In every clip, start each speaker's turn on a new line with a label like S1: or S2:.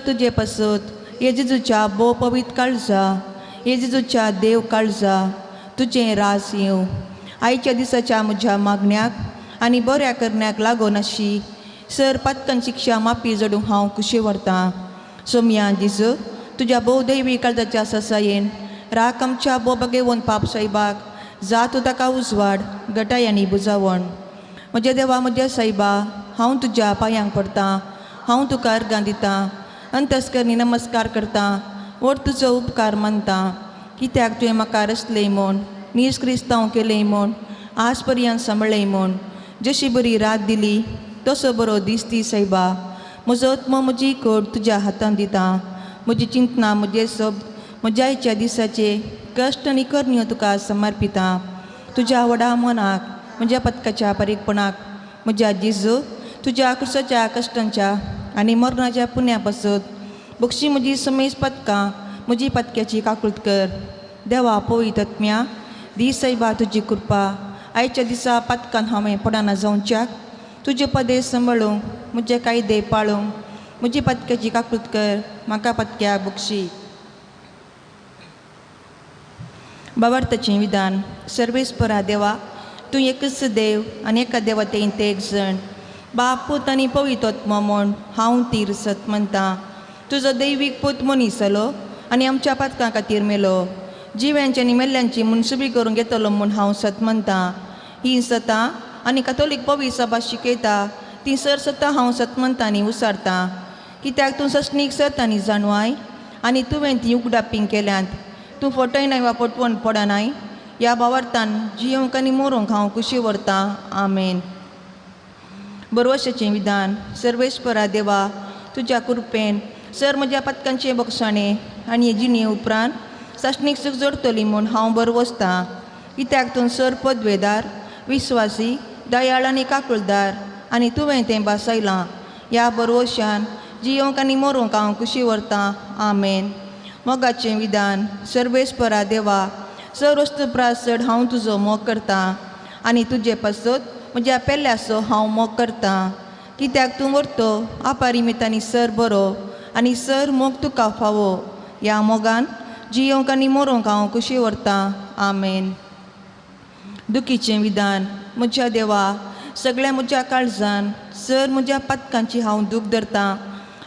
S1: तुझे पसत येजेजूच्या बो पवित्र काळजा येजेजूच्या देव काळजा तुझे रास येव आयच्या दिसाच्या म्हज्या मागण्याक आनी बऱ्या करण्याक लागून अशी सर पत्कन शिक्षा माफी जडूंक हांव कुशी व्हरतां. सोम्या जेजू तुज्या भोवदैवी काळजाच्या ससायेन राख आमच्या बोबगेवून पाप सायबाक जा तूं ताका उजवाड गटाय आनी बुजावण. म्हज्या देवा म्हज्या सायबा हांव तुज्या पांयांक पडटां हांव तुका अर्गां दितां अंतस्करणी नमस्कार करतां वर तुजो उपकार मानतां कित्याक तुवें म्हाका रचलें म्हूण निश्क्रिस्तांव केलें म्हूण आज पर्यंत सांबाळ्ळें म्हूण जशी बरी रात दिली तसो बरो दीस दी सायबा. म्हजो आत्मो म्हजी कूड तुज्या हातांत दितां म्हजी चिंतना म्हजे शब्द म्हज्या आयच्या दिसाचे कश्ट आनी करण्यो तुका समर्पितां. तुज्या व्हडा मनाक म्हज्या पत्काच्या बारीकपणाक म्हज्या जेजू तुज्या क्रुसाच्या कश्टांच्या आनी मरणाच्या पुण्या पासत बक्षी म्हजी समेज पत्कां म्हजी पत्क्याची काकुळट कर. देवा पवित्र आत्म्या दी सायबा तुजी कृपा आयच्या दिसा पत्कान हांवें पडना जावच्याक तुजे पदेस सांबाळूंक म्हजे कायदे पाळूंक म्हजी पत्क्याची काकुळट कर म्हाका पत्क्याक बक्षी. भावार्थाचें विधान. सर्वेस्परा देवा तूं एकच देव आनी एका देवतेन ते एक जण बाप पूत आनी पवित्र आत्मा म्हूण हांव तीर सत म्हणटां. तुजो दैवीक पूत मनीस जालो आनी आमच्या पत्कां खातीर मेलो जिव्यांची आनी मेल्ल्यांची मुनसुबी करूंक येतलो म्हूण हांव सत म्हणटां. ही सतां आनी कथोलीक पवित्र सभा शिकयता ती सर सतां हांव सत म्हणटां आनी उसारतां. कित्याक तूं सस्नीक सत आनी जाणवाय आनी तुवें ती उगडापिंग केल्यांत तूं फटयनाय वा पटवून पडनाय. ह्या भावार्थान जियोंक आनी मरोंक हांव कुशी व्हरतां. आमेन. बरोवशाचें विधान. सर्वेस्परा देवा तुज्या कृपेन सर म्हज्या पत्कांचे बक्षाणे आनी जिणे उपरांत सस्नीक सूख जोडटली म्हूण हांव बरवसतां. कित्याक तूं सर पदवेदार विस्वासी दयाळ आनी काकुळदार आनी तुवें तें बासायलां. ह्या बरवशान जियोंक आनी मरोंक हांव कुशी व्हरतां. आमेन. मोगाचें विधान. सर्वेस्परा देवा सर वस्तू प्रास चड हांव तुजो मोग करतां आनी तुजे पासत म्हज्या पेल्याचो हांव मोग करतां. कित्याक तूं व्हरतो अपरिमीत आनी सर बरो आनी सर मोग तुका फावो. ह्या मोगान जियोंक आनी मरोंक हांव कुशी व्हरतां. आमेन. दुखीचें विधान. म्हज्या देवा सगळ्या म्हज्या काळजान सर म्हज्या पत्कांची हांव दूख धरतां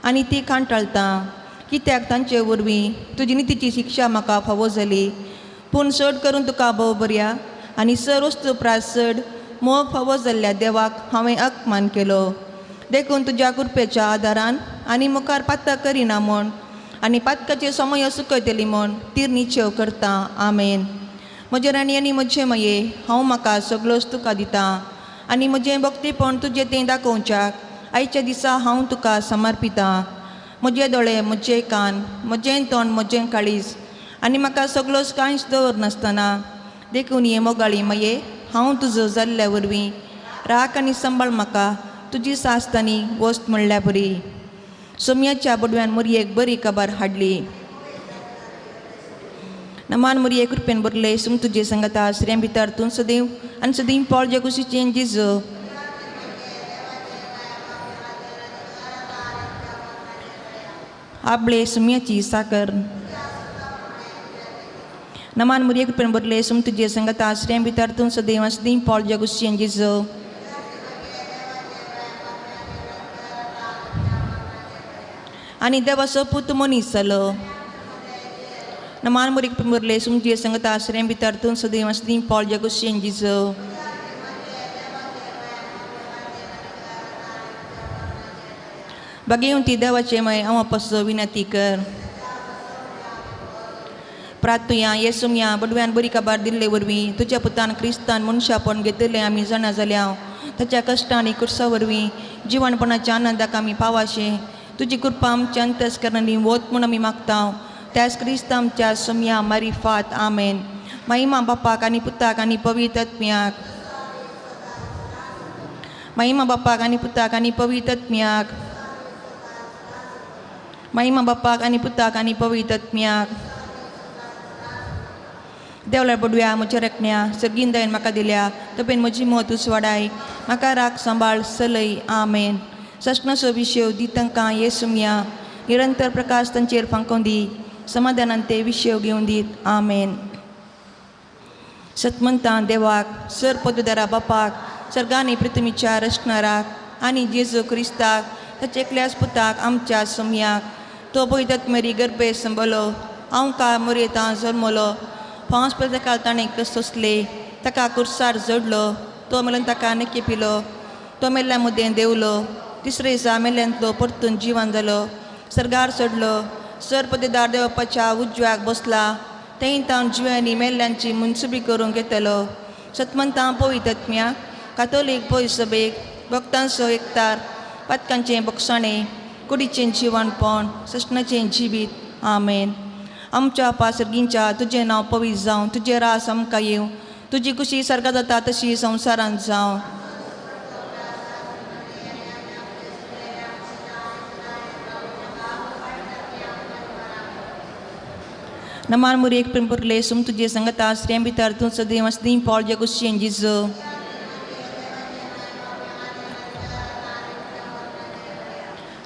S1: आनी ती कांटाळटां. कित्याक तांचे वरवीं तुजी नितीची शिक्षा म्हाका फावो जाली. पूण चड करून तुका भोव बऱ्या आनी सर वस्तू प्रास चड मोग फावो जाल्ल्या देवाक हांवें अपमान केलो. देखून तुज्या कृपेच्या आदारान आनी मुखार पातक करिना म्हूण आनी पातकाचे समय सुकयतली म्हूण तीर निचेव करतां. आमेन. म्हजे राणी आनी म्हजे माये हांव म्हाका सगळोच तुका दितां आनी म्हजें भक्तीपण तुजें तें दाखोवच्याक आयच्या दिसा हांव तुका समर्पितां. म्हजे दोळे म्हजे कान म्हजें तोंड म्हजें काळीज आनी म्हाका सगळोच कांयच दवर नासतना देखून हे मोगाळी माये हांव तुजो जाल्ल्या वरवीं राख आनी सांबाळ म्हाका तुजी सास्त आनी वस्त म्हणल्या बरी. सोम्याच्या बडव्यान मोरयेक बरी खबर हाडली. नमान मोरये कृपेन बरले सुम तुजे संगता श्रेम भितर तूं सदैव आनी सदैव पावल जे कुशीचें जेजू. आपले सुम्याची साकर. नमान मोरये कृपेन बरले सुम तुजे संगता श्रेम भितर तूं सदैव आनी सदैव पावल जे कुशीचें जेजू. आनी देवाचो पूत मनीस जालो. नमान मोरये कृपेन बरले सुम तुजे संगता श्रेम भितर तूं सदैव आनी सदैव पावल जे कुशीचें जेजू. भाग्यवंती देवाचे माय हांव पासो विनंती कर. प्रार्थया येसुम्या बडव्यान बरी खबर दिल्ले वरवीं तुज्या पुतान क्रिस्तान मनशापण घेतले आमी जाणा जाल्या ताच्या कश्टां आनी कुर्सा वरवीं जिवणपणाच्या आनंदाक आमी पावाशे तुजी कृपा आमच्या अंतस्करणांनी वत म्हूण आमी मागता. त्याच क्रिस्त आमच्या सोम्या मारिफात. आमेन. महिमा बापाक आनी पुताक आनी पवित्र आत्म्याक. महिमा बापाक आनी पुताक आनी पवित्र आत्म्याक. महिमा बापाक आनी पुताक आनी पवित्र आत्म्याक. देवल्या बडव्या म्हज्या रकण्या सर्गीन दयेन म्हाका दिल्या तपेन म्हजी मोत उसवाडाय म्हाका राख सांबाळ चलय. आमेन. सस्नाचो विशय दी तांकां येसुम्या निरंतर प्रकाश तांचेर फांकोवन दी समाधानान ते विशय घेवन दीत आमेन. सतमंतां देवाक सर पदवेदारा बापाक सर्गांनी पृथ्वीच्या रचणाराक आनी जेजू क्रिस्ताक ताचे एकल्याच पुताक आमच्या सम्याक तो पवित्र गर्भे संबलो आमकां मरयेतां जल्मलो 5 काल ताणें सोंसले ताका कुर्सार जोडलो तो मेलन ताका नके पिलो तो मेल्ल्या मुदें देवलो तिसरे दिसा मेल्यांतलो परतून जिवन जालो सर्गार चडलो सर पदवेदार देवपाच्या उजव्याक बसला थंय तावन जिवांनी मेल्ल्यांची मुनसुबी करूंक घेतलो. सतमंतां पवित्र कातोलीक पळय सभेक भक्तांचो एकतार पातकांचें बक्षाणें कुडीचें जिवणपण सशणाचें जिवीत आमेन. आमच्या पासर्गींच्या तुजें नांव पवित्र जावं तुजें रास आमकां येवं तुजी खुशी सर्गा जाता तशी संवसारांत जावं. नमान मुरी एक पिंपुरले सुम तुझे संगता श्रेम भितर तू सदैव स्नेह पॉल जगुशियन जिजो.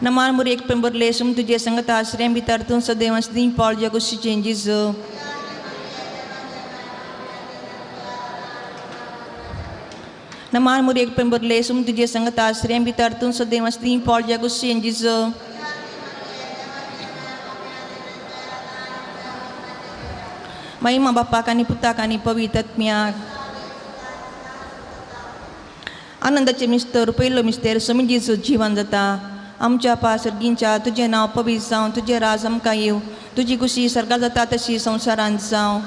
S1: नमान मुरी एक पिंपुरले सुम तुझे संगता श्रेम भितर तू सदैव स्नेह पॉल जगुशियन जिजो. नमान मुरी एक पिंपुरले सुम तुझे संगता श्रेम भितर तू सदैव स्नेह पॉल जगुशियन जिजो. महिमा बापाक आनी पुताक आनी पवित्र आत्म्याक. आनंदाचे मिस्तर पयलो मिस्तेर समी जेजू जिवन जाता आमच्या पासर्गींच्या तुजें नांव पवित्र जावं तुजें राज आमकां येवं तुजी खुशी सर्गा जाता तशी संवसारांत जावं.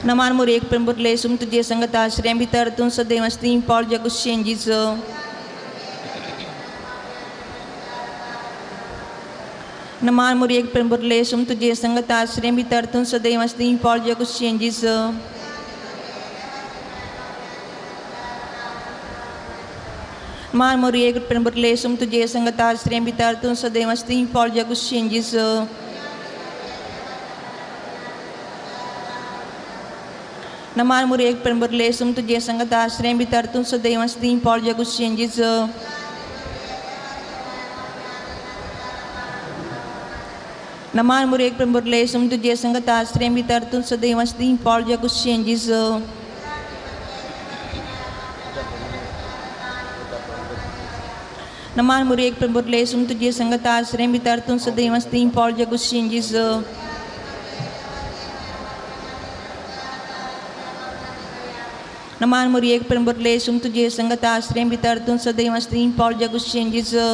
S1: नमान मुरी एक पिंपुरले सुम तुजे संगता श्रेम भितर तू सदैव स्नेह पॉल जगुशियन जिजो. नमान मुरी एक पिंपुरले सुम तुझे संगता श्रेम भितर तू सदैव स्नेह पॉल जगुशियन जिजो. नमान मुरी एक पिंपुरले सुम तुझे संगता श्रेम भितर तू सदैव स्नेह पॉल जगुशियन जिजो. नमान मुरी एक पिंपुरले सुम तुझे संगता श्रेम भितर तू सदैव स्नेह पॉल जगुशियन जिजो. नमान मुरी एक पिंपुरले सुम तुझे संगता श्रेम भितर तू सदैव स्नेह पॉल जगुशियन जिजो. नमान मुरी एक पिंपुरले सुम तुझे संगता श्रेम भितर तू सदैव स्नेह पॉल जगुशियन जिजो. नमान मुरी एक पिंपुरले सुम तुझे संगता श्रेम भितर तू सदैव स्नेह पॉल जगुशियन जिजो.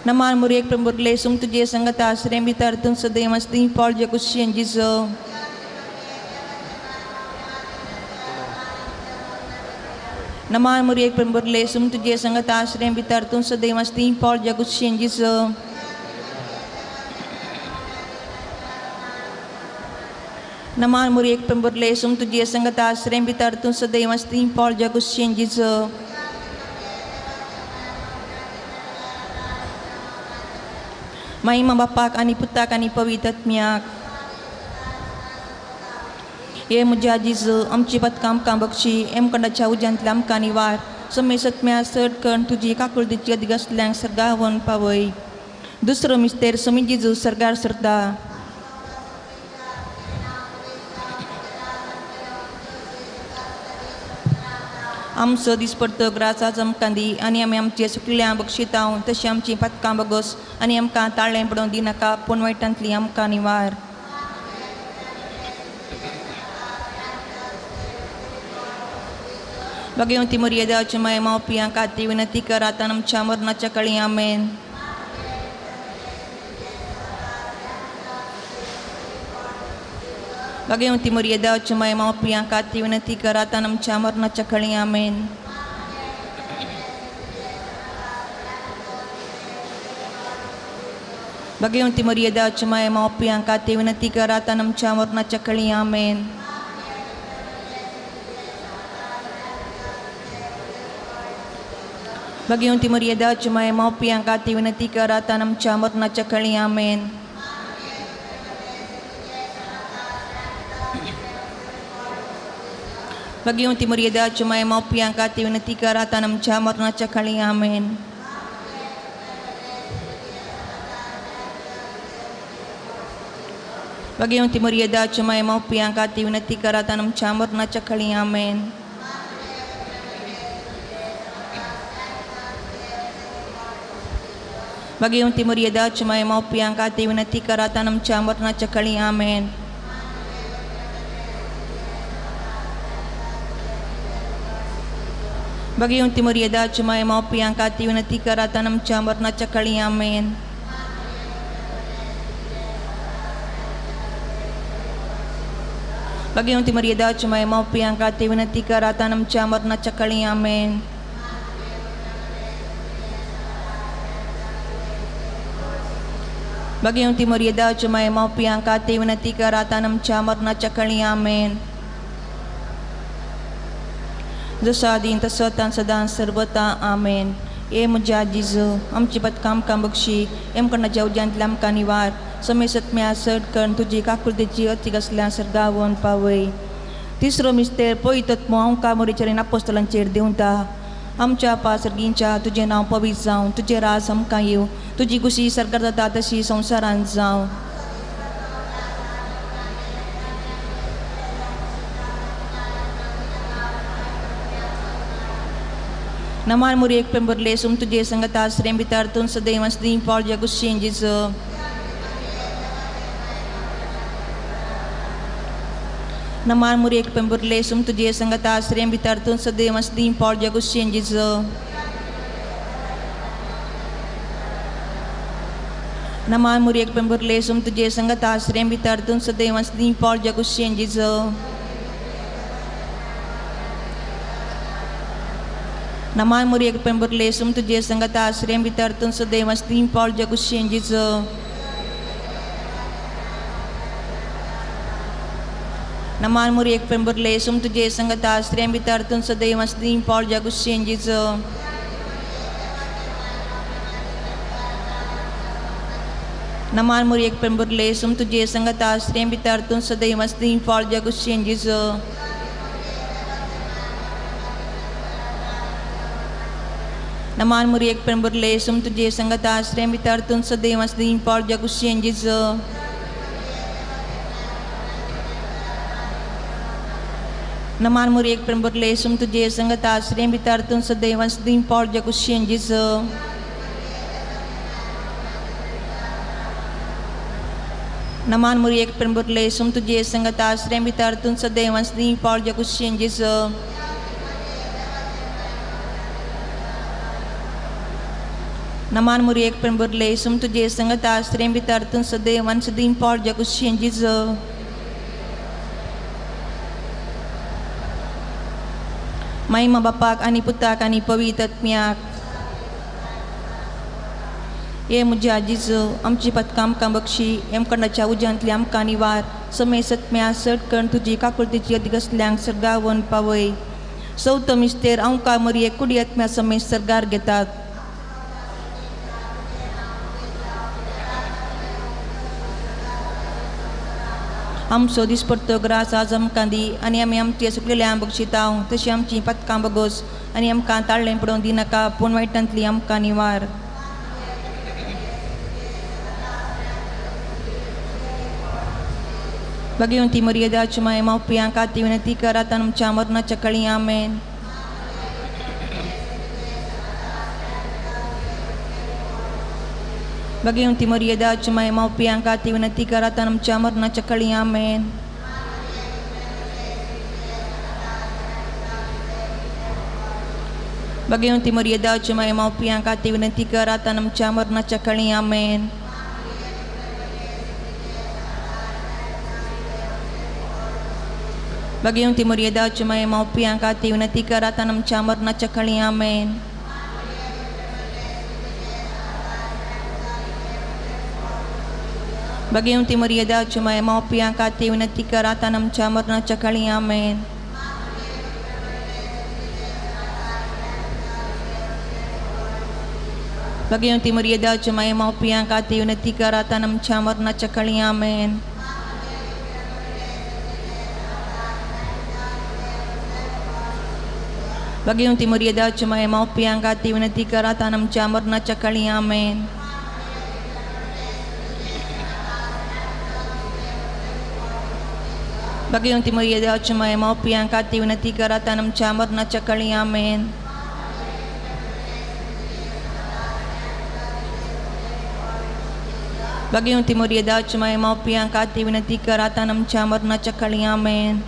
S1: नमान मुरी एक पिंपुरले सुम तुझे संगता श्रेम भितर तू सदैव स्नेह पॉल जगुशियन जिजो. नमान मुरी एक पिंपुरले सुम तुझे संगता श्रेम भितर तू सदैव स्नेह पॉल जगुशियन जिजो. नमान मुरी एक पिंपुरले सुम तुझे संगता श्रेम भितर तू सदैव स्नेह पॉल जगुशियन जिजो. महिमा बापाक आनी पुताक आनी पवित्र आत्म्याक. हे म्हज्या जिजू आमची पतकां आमकां बक्षी हेमखंडाच्या उज्यांतले आमकां निवार समी सत्म्या चड कण तुजी काकुळटीची अधिगसल्यांक सर्गा व्हरून पावय. दुसरो मिस्तेर समी जिजू सर्गार सरता आमचो दिसपडतो ग्रास आज आमकां दी आनी आमी आमचे सुकल्यांक बक्षिता तशी आमची पतकां बगोस आनी आमकां ताळ्ळें पडोवन दिनाका पूण वायटांतली आमकां निवार. भगवंती मरिया देवाची माय मावपियां खातीर विनंती कर आतां आमच्या मरणाच्या काळी आमेन. भगवंती मरिया देवाची माय मावपियां खातीर विनंती कर आतां आमच्या मरणाच्या काळी आमेन. भगवंती मरिया देवाची माय मावपियां खातीर विनंती कर आतां आमच्या मरणाच्या काळी आमेन. भगवंती मरिया देवाची माय मावपियां खातीर विनंती कर आतां आमच्या मरणाच्या काळी आमेन. Bagi yung timur yada cumay mau piangkati winatika ratanam camar na cakali amin. Bagi yung timur yada cumay mau piangkati winatika ratanam camar na cakali amin. Bagi yung timur yada cumay mau piangkati winatika ratanam camar na cakali amin. Bagi yung timur yada cumay mau piangkati winatika ratanam camar na cakali amin. Bagi yung timur yada cumay mau piangkati winatika ratanam camar na cakali amin. Bagi yung timur yada cumay mau piangkati winatika ratanam camar na cakali amin. जसा दिन तसं तान सदान सर्वता आमेन. ए मुझा जिजो आमची बदकाम काम Bakshi M करणं जाऊ जांतलाम का निवार समय सत्म्या सड करण तुझी काकुलतेची अति कसल्या सर्गावन पावय. तिसरो मिस्तेर पळयतत हांव कामोरीचेर अपोस्तलांचेर देऊन ता आमच्या पासर्गींच्या तुझे नाव पवित्र जावं तुझे राज आमकां येवं तुझी कुशी सरकार जाता तशी संवसारांत जावं. Naman muri ek pemberlesum tujuh sangat asrem bitartun sedai masdim Paul jagus changes. Naman muri ek pemberlesum tujuh sangat asrem bitartun sedai masdim Paul jagus changes. Naman muri ek pemberlesum tujuh sangat asrem bitartun sedai masdim Paul jagus changes. Naman muri ek pemberlesum tujuh sangat asrem bitartun sedai masdim Paul jagus changes. Naman muri ek pemberlesum tujuh sangat asrem bitartun sedai masdim Paul jagus changes. Naman muri ek pemberlesum tujuh sangat asrem bitartun sedai masdim Paul jagus changes. Naman muri ek pemberlesum tujuh sangat asrem bitartun sedai masdim Paul jagus changes. Naman muri ek pemberlesum tujuh sangat asrem bitartun sedai masdim Paul jagus changes. Naman muri ek pemberlesum tujuh sangat asrem bitartun sedai masdim Paul jagus changes. Naman muri ek pemberlesum tujuh sangat asrem bitartun sedai masdim Paul jagus changes. May mabapak ani putak ani pawitat miyak. Ye मुझे आजीज आमची पत्काम काम Bakshi M करण्याच्या उजांतली आमकां निवार समय सत्म्या सट करण तुजी काकुलतेची अधिकसल्यांक सर्गावन पावय. सौतो मिस्तेर हांव कामरी कुडी आत्म्या समय सरगार घेतात. आमचो दिसपट्टो ग्रास आज आमकां दी आनी आमी आमचे सुकलेल्या बक्षितांव तशी आमची पत्कां बगोस आनी आमकां ताळ्ळें पडोवंक दिनाका पूण वायटांतली आमकां निवार. Bagi meriada cuma mau piangkati winati karatan camar na cakali amen. Bagi meriada cuma mau piangkati winati karatan camar na cakali amen. Bagi meriada cuma mau piangkati winati karatan camar na cakali amen. Bagi yung timuriada cuma mau piangkati winati karatan camar na cakali amen. Bagi yung timuriada cuma mau piangkati winati karatan camar na cakali amen. Bagi yung timuriada cuma mau piangkati winati karatan camar na cakali amen. Bagaimana timur yeda cuma mau piangkati winati kara tanam camar na cakali amin. Bagaimana timur yeda cuma mau piangkati winati kara tanam camar na cakali amin. Bagaimana timur yeda cuma mau piangkati winati kara tanam camar na cakali amin.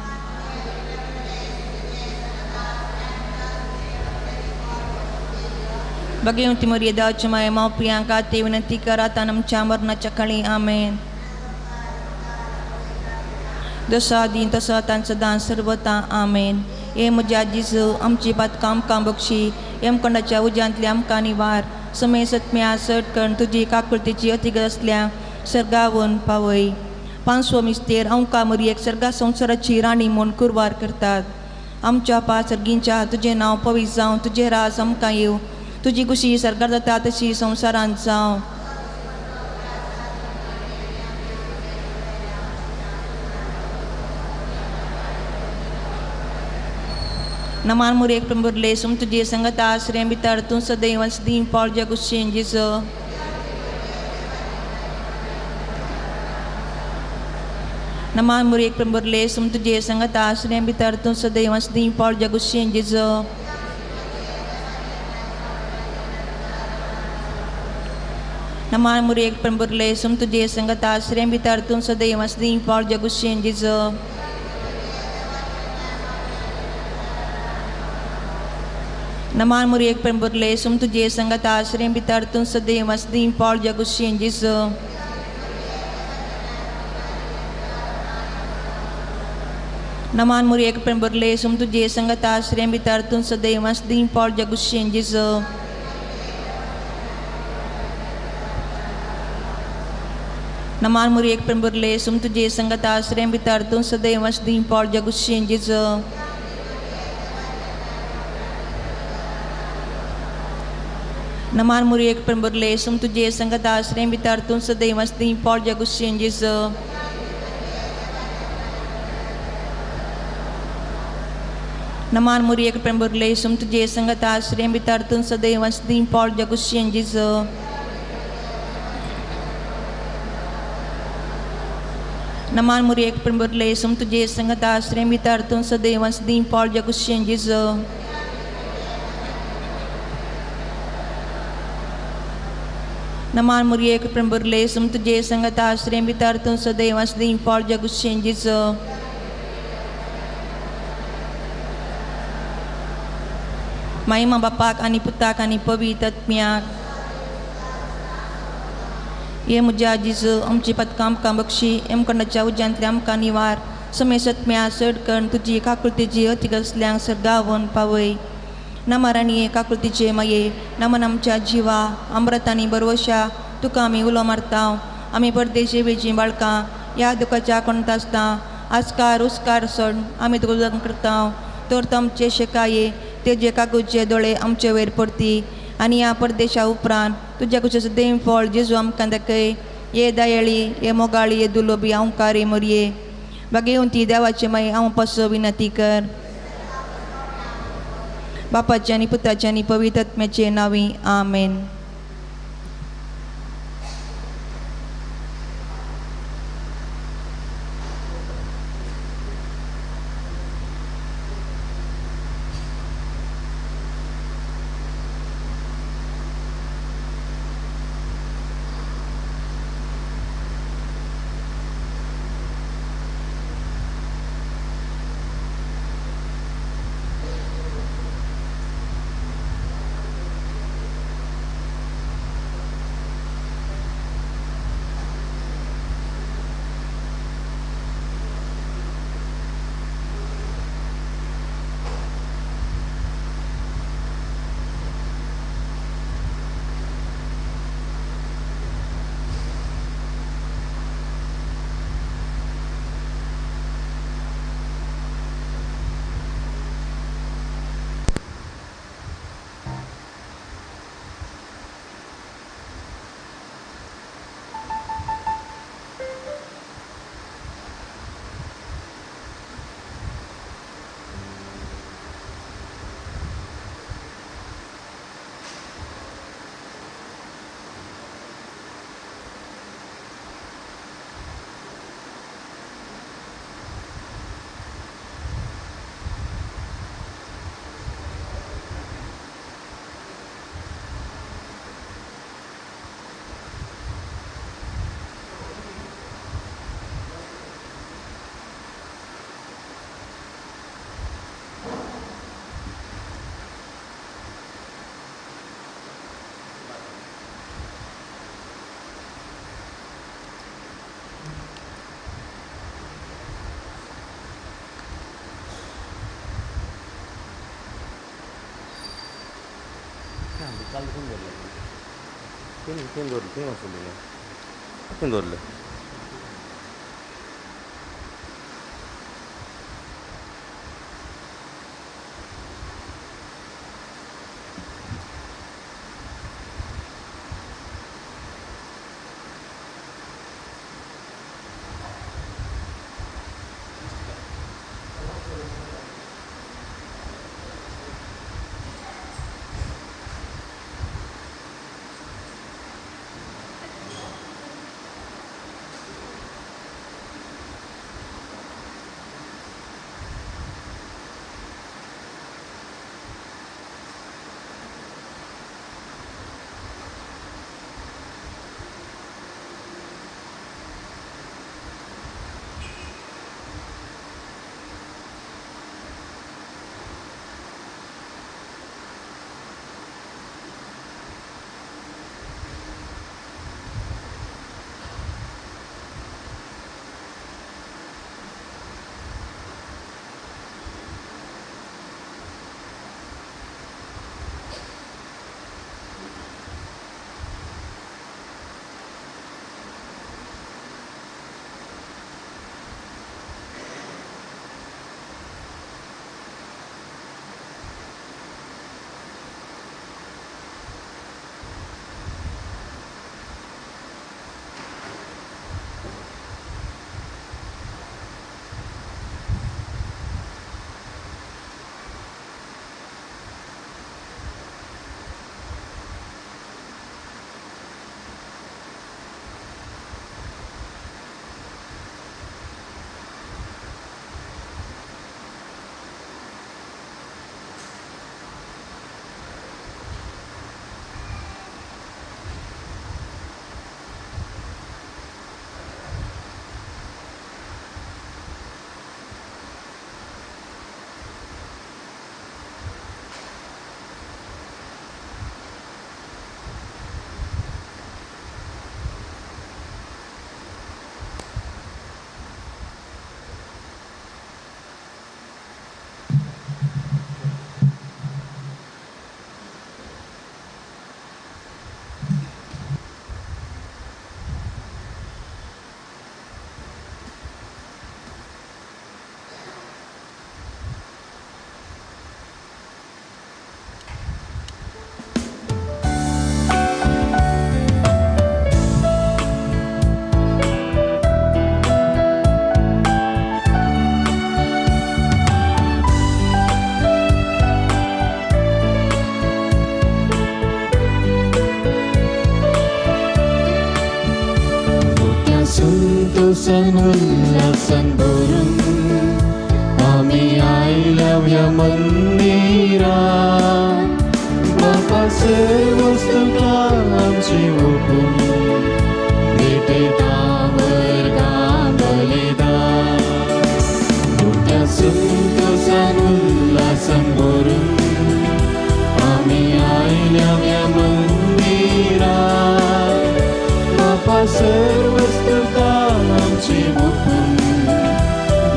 S1: Bagaimana timur yeda cuma mau piangkati winati kara tanam camar na cakali amin. Dosa din tasatan sadan सर्वता आमेन. ये मुजाजिज़ आमची बातकाम काम Bakshi M कोणाच्या उजांतल्या आमकां निवार समय सत्म्या सट करून तुजी काकुळतेची अतिगत असल्या सर्गावून पावय. पांचवो मिस्तेर आमकां मरयेक सर्गा संवसाराची राणी म्हूण कुरवार करतात. आमच्या पासर्गींच्या तुजें नांव पवित्र जावं, तुजें राज आमकां येवं, तुजी कुशी सर्गार जाता तशी संवसारांत जावं. Naman murid pemberle sum tuji sangata asrem bitar tun sadaiwan sedim paul jagushin jizo. Naman murid pemberle sum tuji sangata asrem bitar tun sadaiwan sedim paul jagushin jizo. Naman murid pemberle sum tuji sangata asrem bitar tun sadaiwan sedim paul jagushin jizo. Naman murid pemberle sum tuji sangata asrem bitar tun sadaiwan sedim paul jagushin jizo. Naman murid pemberle sum tuji sangata asrem bitar tun sadaiwan sedim paul jagushin jizo. Naman murid pemberle sum tuji sangata asrem bitar tun sadaiwan sedim paul jagushin jizo. Naman murid pemberle sum tuji sangata asrem bitar tun sadaiwan sedim paul jagushin jizo. Naman murid pemberle sum tuji sangata asrem bitar tun sadaiwan sedim paul jagushin jizo. Naman murid pemberle sum tuji sangata asrem bitar tun sadaiwan sedim paul jagushin jizo. Naman murid pemberle sum tuji sangata asrem bitar tun sadaiwan sedim paul jagushin jizo. Mahima Bapa ani Putra ani Pavitra Atmiak. ये मुजाजिज़ आमची पत्काम का Bakshi M कोणाच्या उजांतल्या आमकां निवार समय सत्म्या सड करून तुजी काकुळतेची अतिगसल्यांक सर्गावून पावय. नमाराणी काकुळतीचे माये नमन आमच्या जिवा अमृतानी बरवशा तुका आमी उलो मारताव. आमी परदेशी वेची बाळकां या दुखाच्या कोणता आसता आस्कार उस्कार सोड आमी तुका उलोवण करताव. तर तो आमचे शेकाये तेजे काकुळचे दोळे आमचे वयर पडती आनी ह्या परदेशा उपरांत तुज्या कुशीचो देम फळ जेजू आमकां दाखय. ये दयाळी ये मोगाळी ये दुलोबी अवकारी मरये बागेवंती देवाचे माये हांव पसो विनंती कर. बापाचे आनी पुताचे आनी पवित्र आत्म्याचे नांवी आमेन.
S2: संतोषान उल्हासान भरून आम्ही आयल्या मंदिरात बापा सर्व स्तुता आमची ओपून भेटेतावर बलिदान मोठ्या संतोषान उल्हासान भरून आम्ही आयल्या मंदिरात बापा सर्व स्तुता आमची ओपून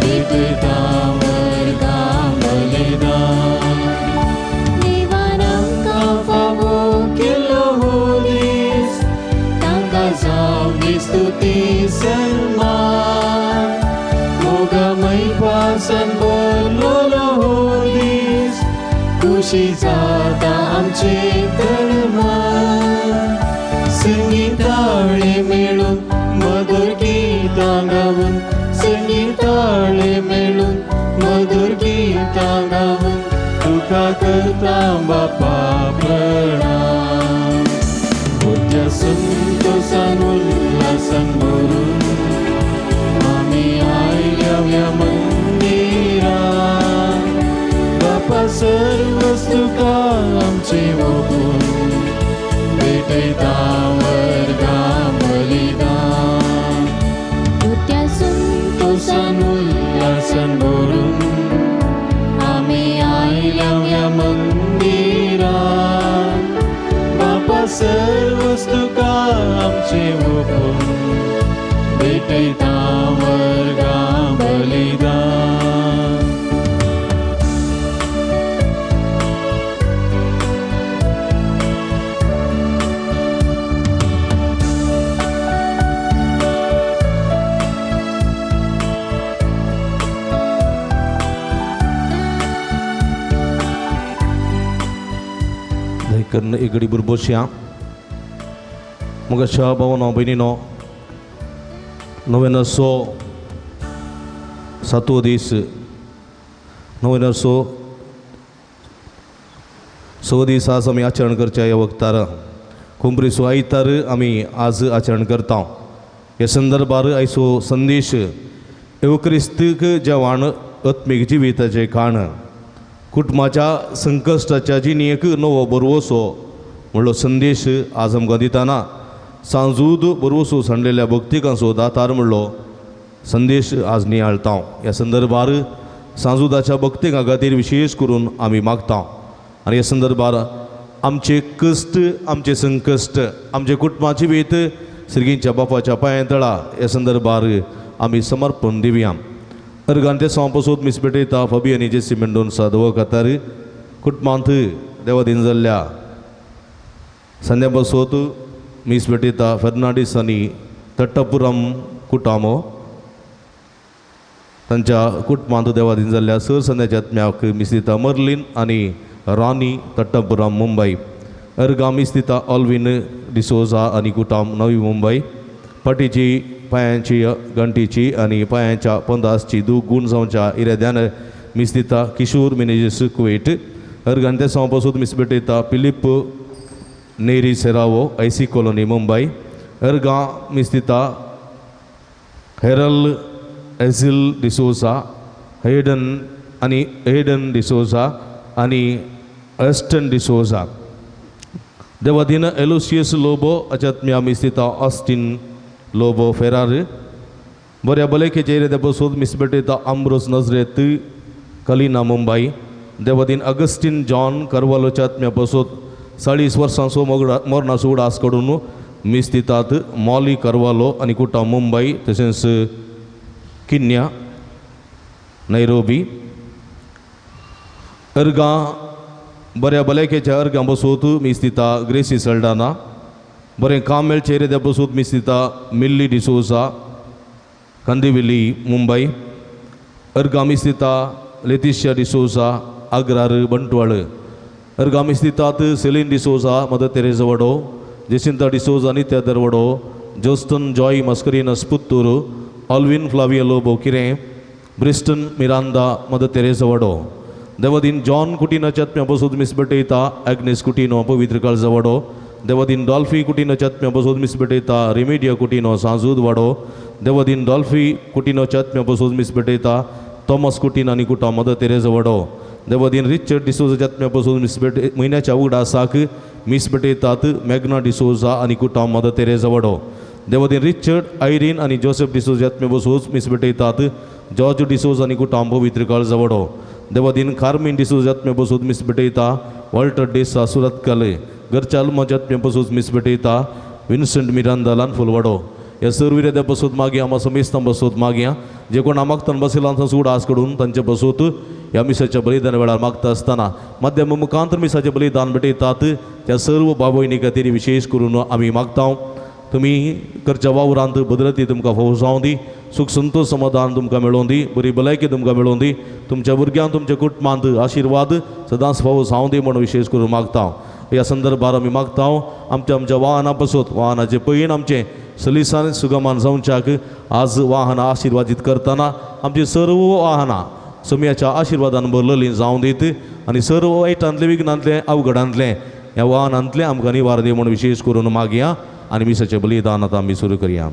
S2: भेटेतावर बलिदान देवानांका फावो केलो होलीस तांका जावनी स्तुती सन्मान मोगमय पासन भरलोलो होलीस खुशी जाता आमचे तळमळ संगीताळे मेळून मधुर गीतां गावून संगीताळे मेळून मधुर गीतां गावून तुका करता बापा प्रणाम मोठ्या संतोषान उल्हासान भरून आम्ही आयल्या मंदिरात बापा सर्व स्तुता आमची ओपून भेटेतावर बलिदान मोठ्या संतोषान उल्हासान भरून आम्ही आयल्या मंदिरात बापा सर्व स्तुता आमची ओपून भेटेतावर बलिदान
S3: एक घडी बसया. मुगाच्या भावांनो भयणीनो, 907 दीस 906 दीस आज आमी आचरण करच्या ह्या वक्तार कुंभरीचो आयतार आमी आज आचरण करता. ह्या संदर्भार आयचो संदेश एवक्रिस्तीक जेवण आत्मीक जिविताचें खाण, कुटुंबाच्या संकश्टाच्या जिणेक नवो बरवसो म्हणलो संदेश आज आमकां दिताना सांजूद बरवसो सांडलेल्या भक्तिकांचो दातार म्हणलो संदेश आज नियाळता. ह्या संदर्भार सांजूदाच्या भक्तिकां खातीर विशेश करून आमी मागता. आनी ह्या संदर्भार आमचे कश्ट, आमचे संकश्ट, आमचे कुटुंबाची वेत श्रीगींच्या बापाच्या पांयां तळा ह्या संदर्भार आमी समर्पण दिवया. अर्गांते सांपसोत मिसपेटयता फबी आनी जेसी मेंडोन सादव खातार कुटुंबांत देवादीन जाल्ल्या संध्या बसोत मिसपेटयता फर्नांडीस आनी तट्टापुरम कुटामो तांच्या कुटुंबांत देवादीन जाल्ल्या सर संध्याच्या आत्म्याक मिसदिता मर्लिन आनी रानी तट्टापुरम मुंबई. अर्गा मिसदिता ऑल्विन डिसोजा आनी कुटाम नवी मुंबई. पाटीची पांयांची घंटीची आनी पांयांच्या पंदासची गुण जावच्या इरेद्यान मिसदिता किशोर मिनेजीस कुवेट. अर्गांते सांपसोत मिसपेटयता फिलिप नेरी सेरावो आयसी कॉलोनी मुंबई. अर्गा मिसदिता हेरल एझिल डिसोजा हेडन डिसोजा आनी एस्टन डिसोजा. देवादीन एलोसियस लोबो अचात्म्या मिसदिता ऑस्टिन लोबो फेरार. बऱ्या भलायकेचे एरिया बसोत मिसपेटयता आम्ब्रोस नजरेत कलिना मुंबई. देवादीन अगस्टीन जॉन करवालोच्या आत्म्या बसोत 40 वर्सांचो मोरणाचो उडास कडून मिसदितात मॉली करवालो आनी कुटा मुंबई तशेंच किन्या नैरोबी. अर्गा बऱ्या भलायकेच्या अर्गां बसोत मिसदिता ग्रेसी सल्डाना. बरें काम मेळचे एरिया बसोत मिसदिता मिल्ली डिसोजा कंदिविली मुंबई. अर्गा मिसदिता लेतिशिया डिसोजा अग्रार बंटवाळ. अर्गा मिसदितात सेलीन डिसोजा मदर तेरेजा वडो, जेसिंता डिसोजा नित्या दरवडो, Joyston Joy Mascarenhas Puttur, Alwin Flavia Lobo किरें, ब्रिस्टन मिरांदा मदर तेरेजा वडो. देवादीन जॉन कुटिनाच्या आत्म्या बसोत मिसपेटयता एग्नेस कुटिनो पवित्र काळजा वडो. देवादीन डॉल्फी कुटिनाच्या आत्म्या बसोत मिसपेटयता रेमिडिया कुटिनो सांजूद वाडो. देवादीन डॉल्फी कुटिनोच्या आत्म्या बसोत मिसपेटयता थॉमस कुटिन आनी कुटा मदर तेरेजा वडो. देवादीन रिचर्ड डिसोजाच्या आत्म्या बसोत म्हयन्याच्या उगडासाक मिसपेटयतात मॅग्ना डिसोजा आनी कुटा मदर तेरेजा वडो. देवादीन रिचर्ड आयरीन आनी जोसेफ डिसोजाच्या आत्म्या बसोत मिसपेटयतात जॉर्ज डिसोजा आनी कुटा पवित्र काळजा वडो. देवादीन कार्मिन डिसोजाच्या आत्म्या बसोत मिसपेटयता वॉल्टर डेसा सुरतकाल. घरच्या अल्माच्या आत्म्या बसोत मिसपेटयता विन्सेंट मिरांदा लानफुल वडो. ह्या सर्विरेद्या बसोत मागया आमा समेस्तां बसोत मागया जे कोण आमागतान बसयला सूड आस कडून तांचे बसोत ह्या मिसाच्या बलिदान वेळार मागता आसतना माध्यम मुखांतर मिसाचें बलिदान भेटयतात त्या सर्व बाबयनी खातीर विशेष करून आमी मागता. तुमी करच्या वावरांत बदलती तुमकां फोव जावं दी, सुख संतोष समाधान तुमकां मेळोवन दी, बरी भलायकी तुमकां मेळोवन दी, तुमच्या भुरग्यांक तुमच्या कुटुंबांत आशिर्वाद सदांच फावो जावं दी म्हणून विशेष करून मागता. ह्या संदर्भार आमी मागता आमच्या वाहनां बसोत वाहनाचे पैन आमचे सलिसान सुगमान जावच्याक आज वाहनां आशिर्वादीत करतना आमची सर्व वाहनां समयाच्या आशिर्वादान भरलेलीं जावं दीत आनी सर्व वायटांतले विघ्नांतले अवघडांतले ह्या वाहनांतले आमकां निवार दी म्हणून विशेष करून मागया आनी मिसाचें बलिदान आतां आमी सुरू करया.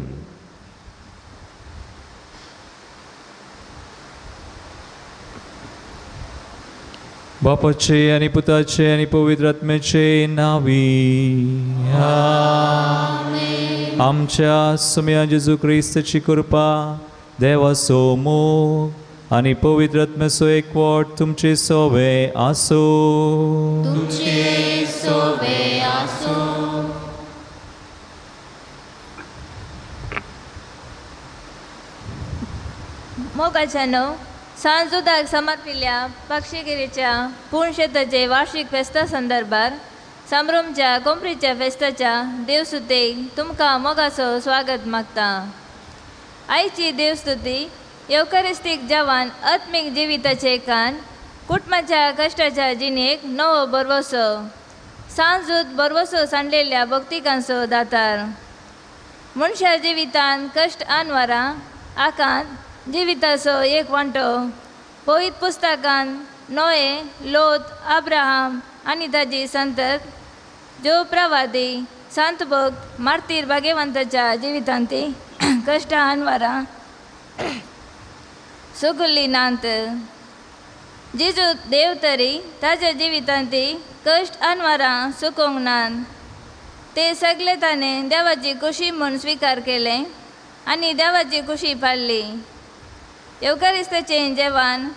S2: बापाचे आनी पुताचे आनी पवित्र आत्म्याचे नावी. आमच्या समया जेजू क्रिस्ताची कृपा, देवाचो मोग आनी पवित्र आत्म्याचो एकवट तुमचे सोबे आसो.
S4: मोगाच्यानो सांजुदाक समर्पिल्ल्या पक्षिगिरीच्या पुणशेताचे वार्षिक फेस्ता संदर्भार संभ्रमच्या कोंपरीच्या फेस्ताच्या देवस्तुतेक तुमकां मोगाचो स्वागत मागता. आयची देवस्तुती येवकारिस्तीक जेवण आत्मीक जिविताचे कान, कुटुंबाच्या कश्टाच्या जिणेक नवो बरवसो. सांजूत बरवसो सांडलेल्या भक्तिकांचो दातार. मनशा जिवितान कश्ट आनवारा आकांत जिविताचो एक वांटो. पवित पुस्तकान नोए, लोत, अब्राहम आनी ताजी संतत, जो प्रवादी, संत भक्त, मार्तीर भाग्यवंताच्या जिवितांती कश्ट आनवारा सुगुल्ली नांत. जेजू देव तरी ताच्या जिवितांती कश्ट आनवारां सुकोंक नात. ते सगळे ताणें देवाची खुशी म्हूण स्विकार केले आनी देवाची खुशी पाळली. येवकारिस्ताचें जेवण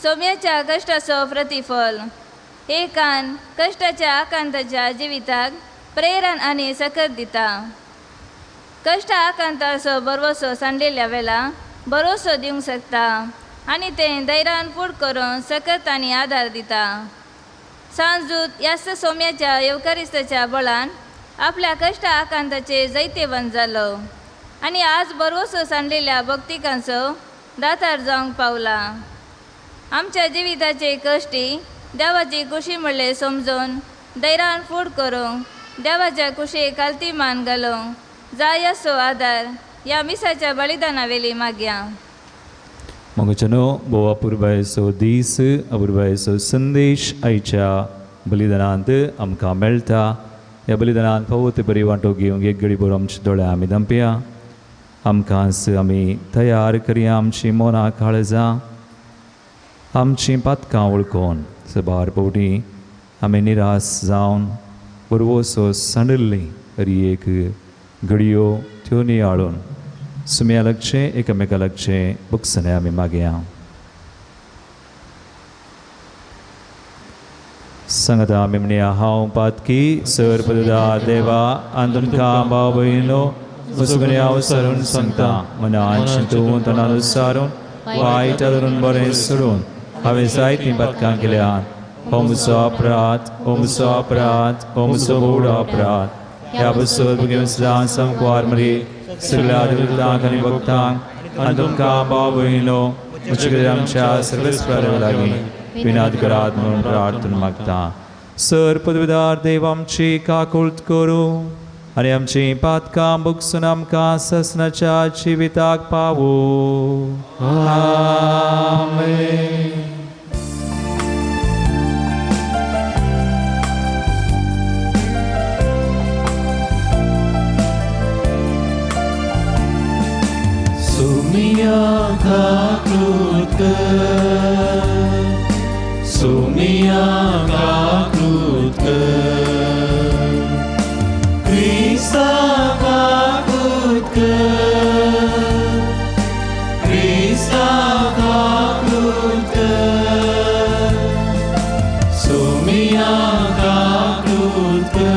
S4: सोम्याच्या कश्टाचो प्रतिफल. हे कान कश्टाच्या आकांताच्या जिविताक प्रेरण आनी सकत दिता. कश्ट आकांताचो बरवसो सांडलेल्या वेळा भरोसो दिवंक शकता आनी तें धैर्यान फूड करून सकत आनी आदार दिता. सांजूत यास्त सोम्याच्या येवकारिस्ताच्या बळान आपल्या कश्ट आकांताचे जैतेवन जालो आनी आज बरवसो सांडलेल्या भक्तिकांचो दातार जावंक पावला. आमच्या जिविताचे कश्टी देवाची खुशी म्हणले समजून धैर्यान फूड करूंक देवाच्या कुशेक कालती मान घालूंक जाय असो आदार ह्या मिसाच्या बलिदाना वेली मागया.
S2: मगचनो बोवा पुरबायचो दीस अपुरबायचो संदेश आयच्या बलिदानांत आमकां मेळटा. ह्या बलिदानांत पवित्र बरी वांटो घेवंक एक घडी भर आमच्या दोळ्या आमी धांपया. आमकांच आमी तयार करया आमची मोना काळजां, आमची पातकां वळखून सबार पोवटी आमी निराश जावन बरवसो सांडल्ली हरी एक घडयो त्यो नियाळून सुम्या लागचे एकामेका लागचे बुकसने आमी मागया. सांगता आमी म्हणया हांव पातकी सर पददार देवा आनी तुमकां भाव भयणो वसुगणे हांव सरून सांगता. मनान चिंतून तनान विचारून वायट धरून बरें सोडून हांवें जायतीं पातकां केल्यात. हो म्हजो अपराध, हो म्हजो अपराध, हो म्हजो व्हड अपराध. ह्या बसत बघून सदां संकवार मरी सगळ्या देवतांक आनी भक्तांक आनी तुमकां भाव भयणो म्हजे आमच्या सर्वेस्परा लागीं विनाद करात म्हणून प्रार्थना मागता. सर पदवीदार देव आमची काकुळट करूं आनी आमची पातकां बुकसून आमकां ससनाच्या जिविताक पावूं. आमेन.
S5: Sumia kakrutke, Sumia kakrutke, Krista kakrutke, Krista kakrutke, Sumia kakrutke,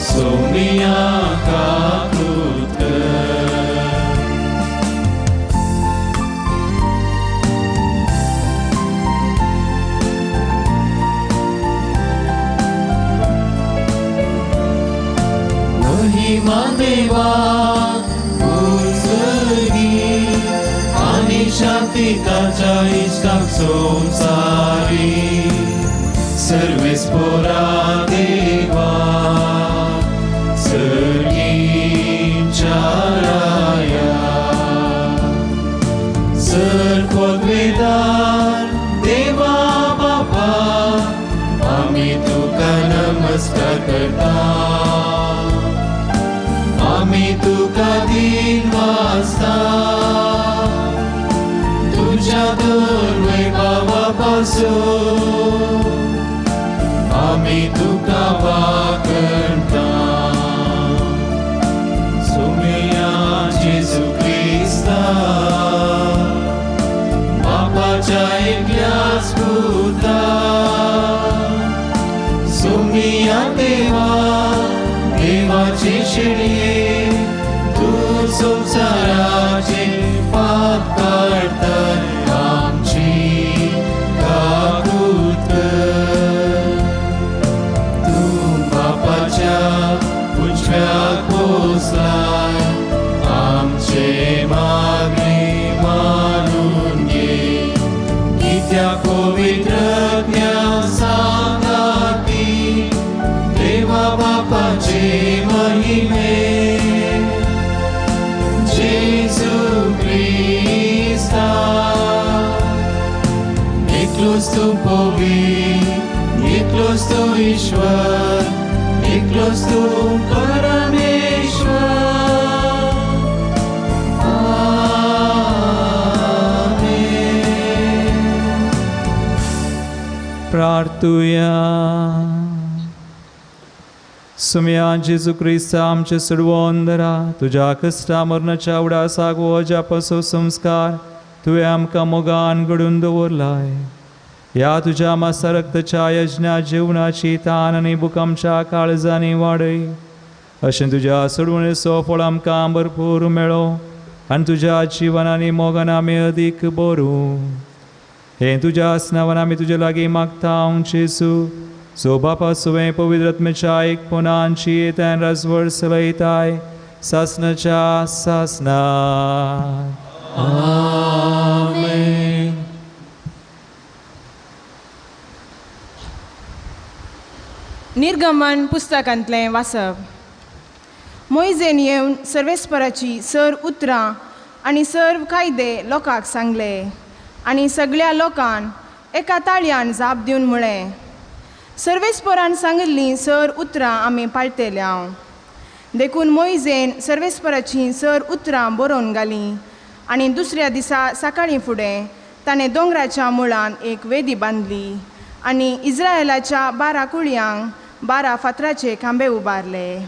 S5: Sumia kakrutke. Dewa Utsagi Ani Shakti Tacha Ishtak Somsari Sarvespora Deva Sargin Charaya Sarkot Vedar Deva Bapa Ami Tuka Namaskar Karta आम्ही तुका दिन वाजता तुझ्या दोर वैभवापासून आम्ही तुका वाकणता सुमिया जेजू ख्रिस्ता बापाच्या एकल्याच पुता सुमिया देवा देवाचे शेडये तू संसाराचे पाप काढता आमची काकू एकलोच तू पवित्र, एकलोच तू ईश्वर, एकलोच तू परमेश्वर.
S2: प्रार्थूया. सुम्या जेजू क्रिस्ता आमचे सोडवोंदरा, तुझ्या कष्टा मरणाच्या उडासाक वजा पासो संस्कार तुवें आमकां मोगान घडून दवरलाय. ह्या तुझ्या मासा रक्ताच्या यज्ञा जेवणाची तान आनी भूक आमच्या काळजांनी वाडय. अशें तुज्या सोडवणेचो फळ आमकां भरपूर मेळो आनी तुज्या जिवनांनी मोगान आमी अदीक बरूं. हें तुज्या आसनावन आमी तुजे लागीं मागता हांव जेजू, सो बापा सुवें पवित्र आत्म्याच्या एकपणांची येतान राजवड चलयताय सासनाच्या सासनात.
S5: आमेन.
S6: निर्गमन पुस्तकांतलें वाचप. मोइजेन येवन सर्वेस्पराची सर्व उतरां आनी सर्व कायदे लोकांक सांगले आनी सगळ्या लोकांन एका ताळयान जाप दिवन म्हळें, सर्वेस्परान सांगिल्लीं सर्व उतरां आमी पाळटल्यांव. देखून मोइजेन सर्वेस्पराचीं सर्व उतरां बरोवन घालीं आनी दुसऱ्या दिसा सकाळीं फुडें ताणें दोंगराच्या मुळान एक वेदी बांदली आनी इस्रायेलाच्या 12 कुळयांक 12 फातराचे खांबे उबारले.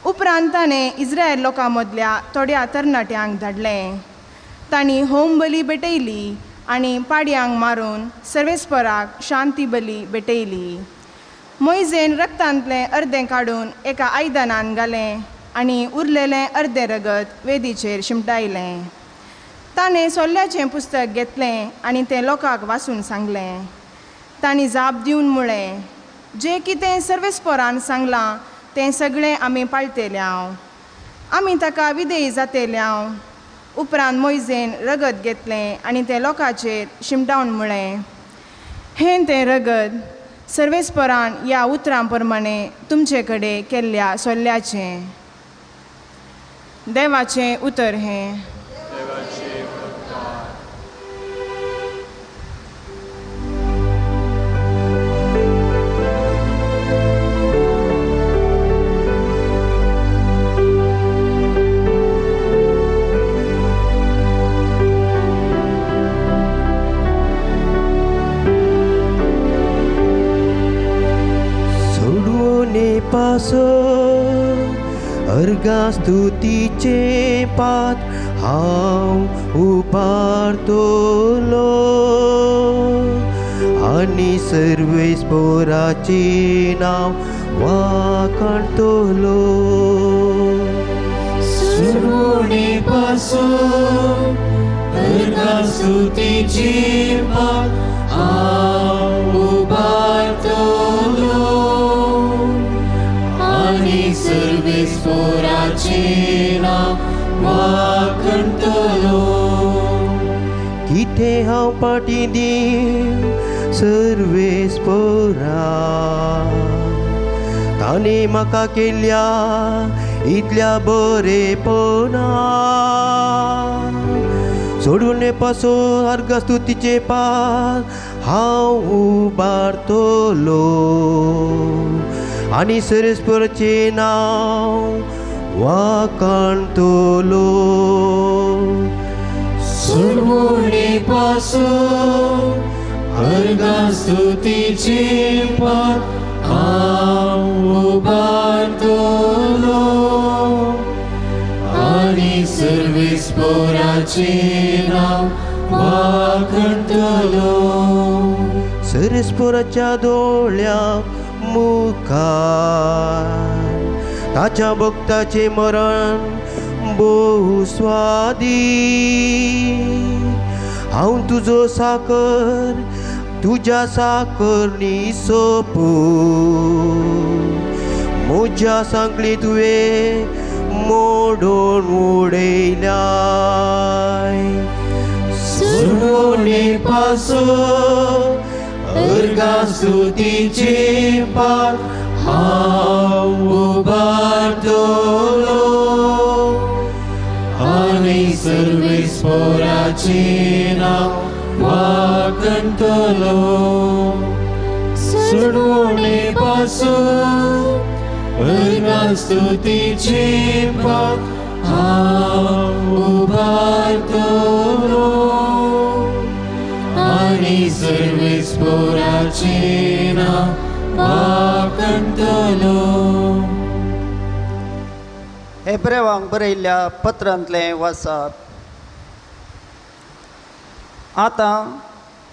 S6: उपरांत ताणें इस्रायल लोकां मदल्या थोड्या तरणाट्यांक धाडलें. तांणी होम बली भेटयली आनी पाडयांक मारून सर्वेस्पराक शांती बली भेटयली. मोइजेन रक्तांतलें अर्दें काडून एका आयदनान घालें आनी उरलेलें अर्दें रगत वेदीचेर शिमटायलें. ताणें सोल्ल्याचें पुस्तक घेतलें आनी तें लोकांक वाचून सांगलें. तांणी जाप दिवन म्हळें, जें कितें सर्वेस्परान सांगलां तें सगळें आमी पाळटल्यांव. आमी ताका विधेय जातल्यांव. उपरांत मोइजेन रगत घेतलें आनी तें लोकांचेर शिमटावन म्हळें, हें तें रगत सर्वेस्परान ह्या उतरां प्रमाणें तुमचे कडेन केल्ल्या सोल्ल्याचें. देवाचें उतर हें.
S7: पासो अर्गा स्तुतीचे पात हांव उबारतलो आनी सर्वेस्पराचे नांव वाखाणतलो.
S5: सुरवणे पासून अर्गा स्तुतीचे पात हांव उबारतलो आनी सर्वेस्पराचे नांव वाखाणतलो.
S7: कितें हांव पाटी दिव सर्वेस्परा, ताणें म्हाका केल्ल्या इतल्या बरेपणा. सोडून पासो अर्गा स्तुतीचे पात हांव उबारतलो आनी सर्वेस्पराचे नांव वाखाणतलो.
S5: सुरवणे पासून अर्गा स्तुतीचे पात हांव उबारतलो आनी सर्वेस्पराचे नांव वाखाणतलो.
S7: सर्वेस्पराच्या दोळ्या मुखार ताच्या भक्ताचे मरण बहु स्वादी. हांव तुजो साकर तुज्या साकरनी सोपू, म्हज्या सांगली तुवें मोडून उडयल्याय.
S5: सुरवणे पासून अर्गा स्तुतीचे पात हांव उबारतलो आनी सर्वेस्पराचे नांव वाखाणतलो. कंतलो सुडवणे पासून वर्गा स्तुतीचे पाक हांव उबारतलो आनी सर्वेस्पराचे नांव वाकंतलो.
S8: हेब्रेवांक बरयल्ल्या पत्रांतलें वाचप. आतां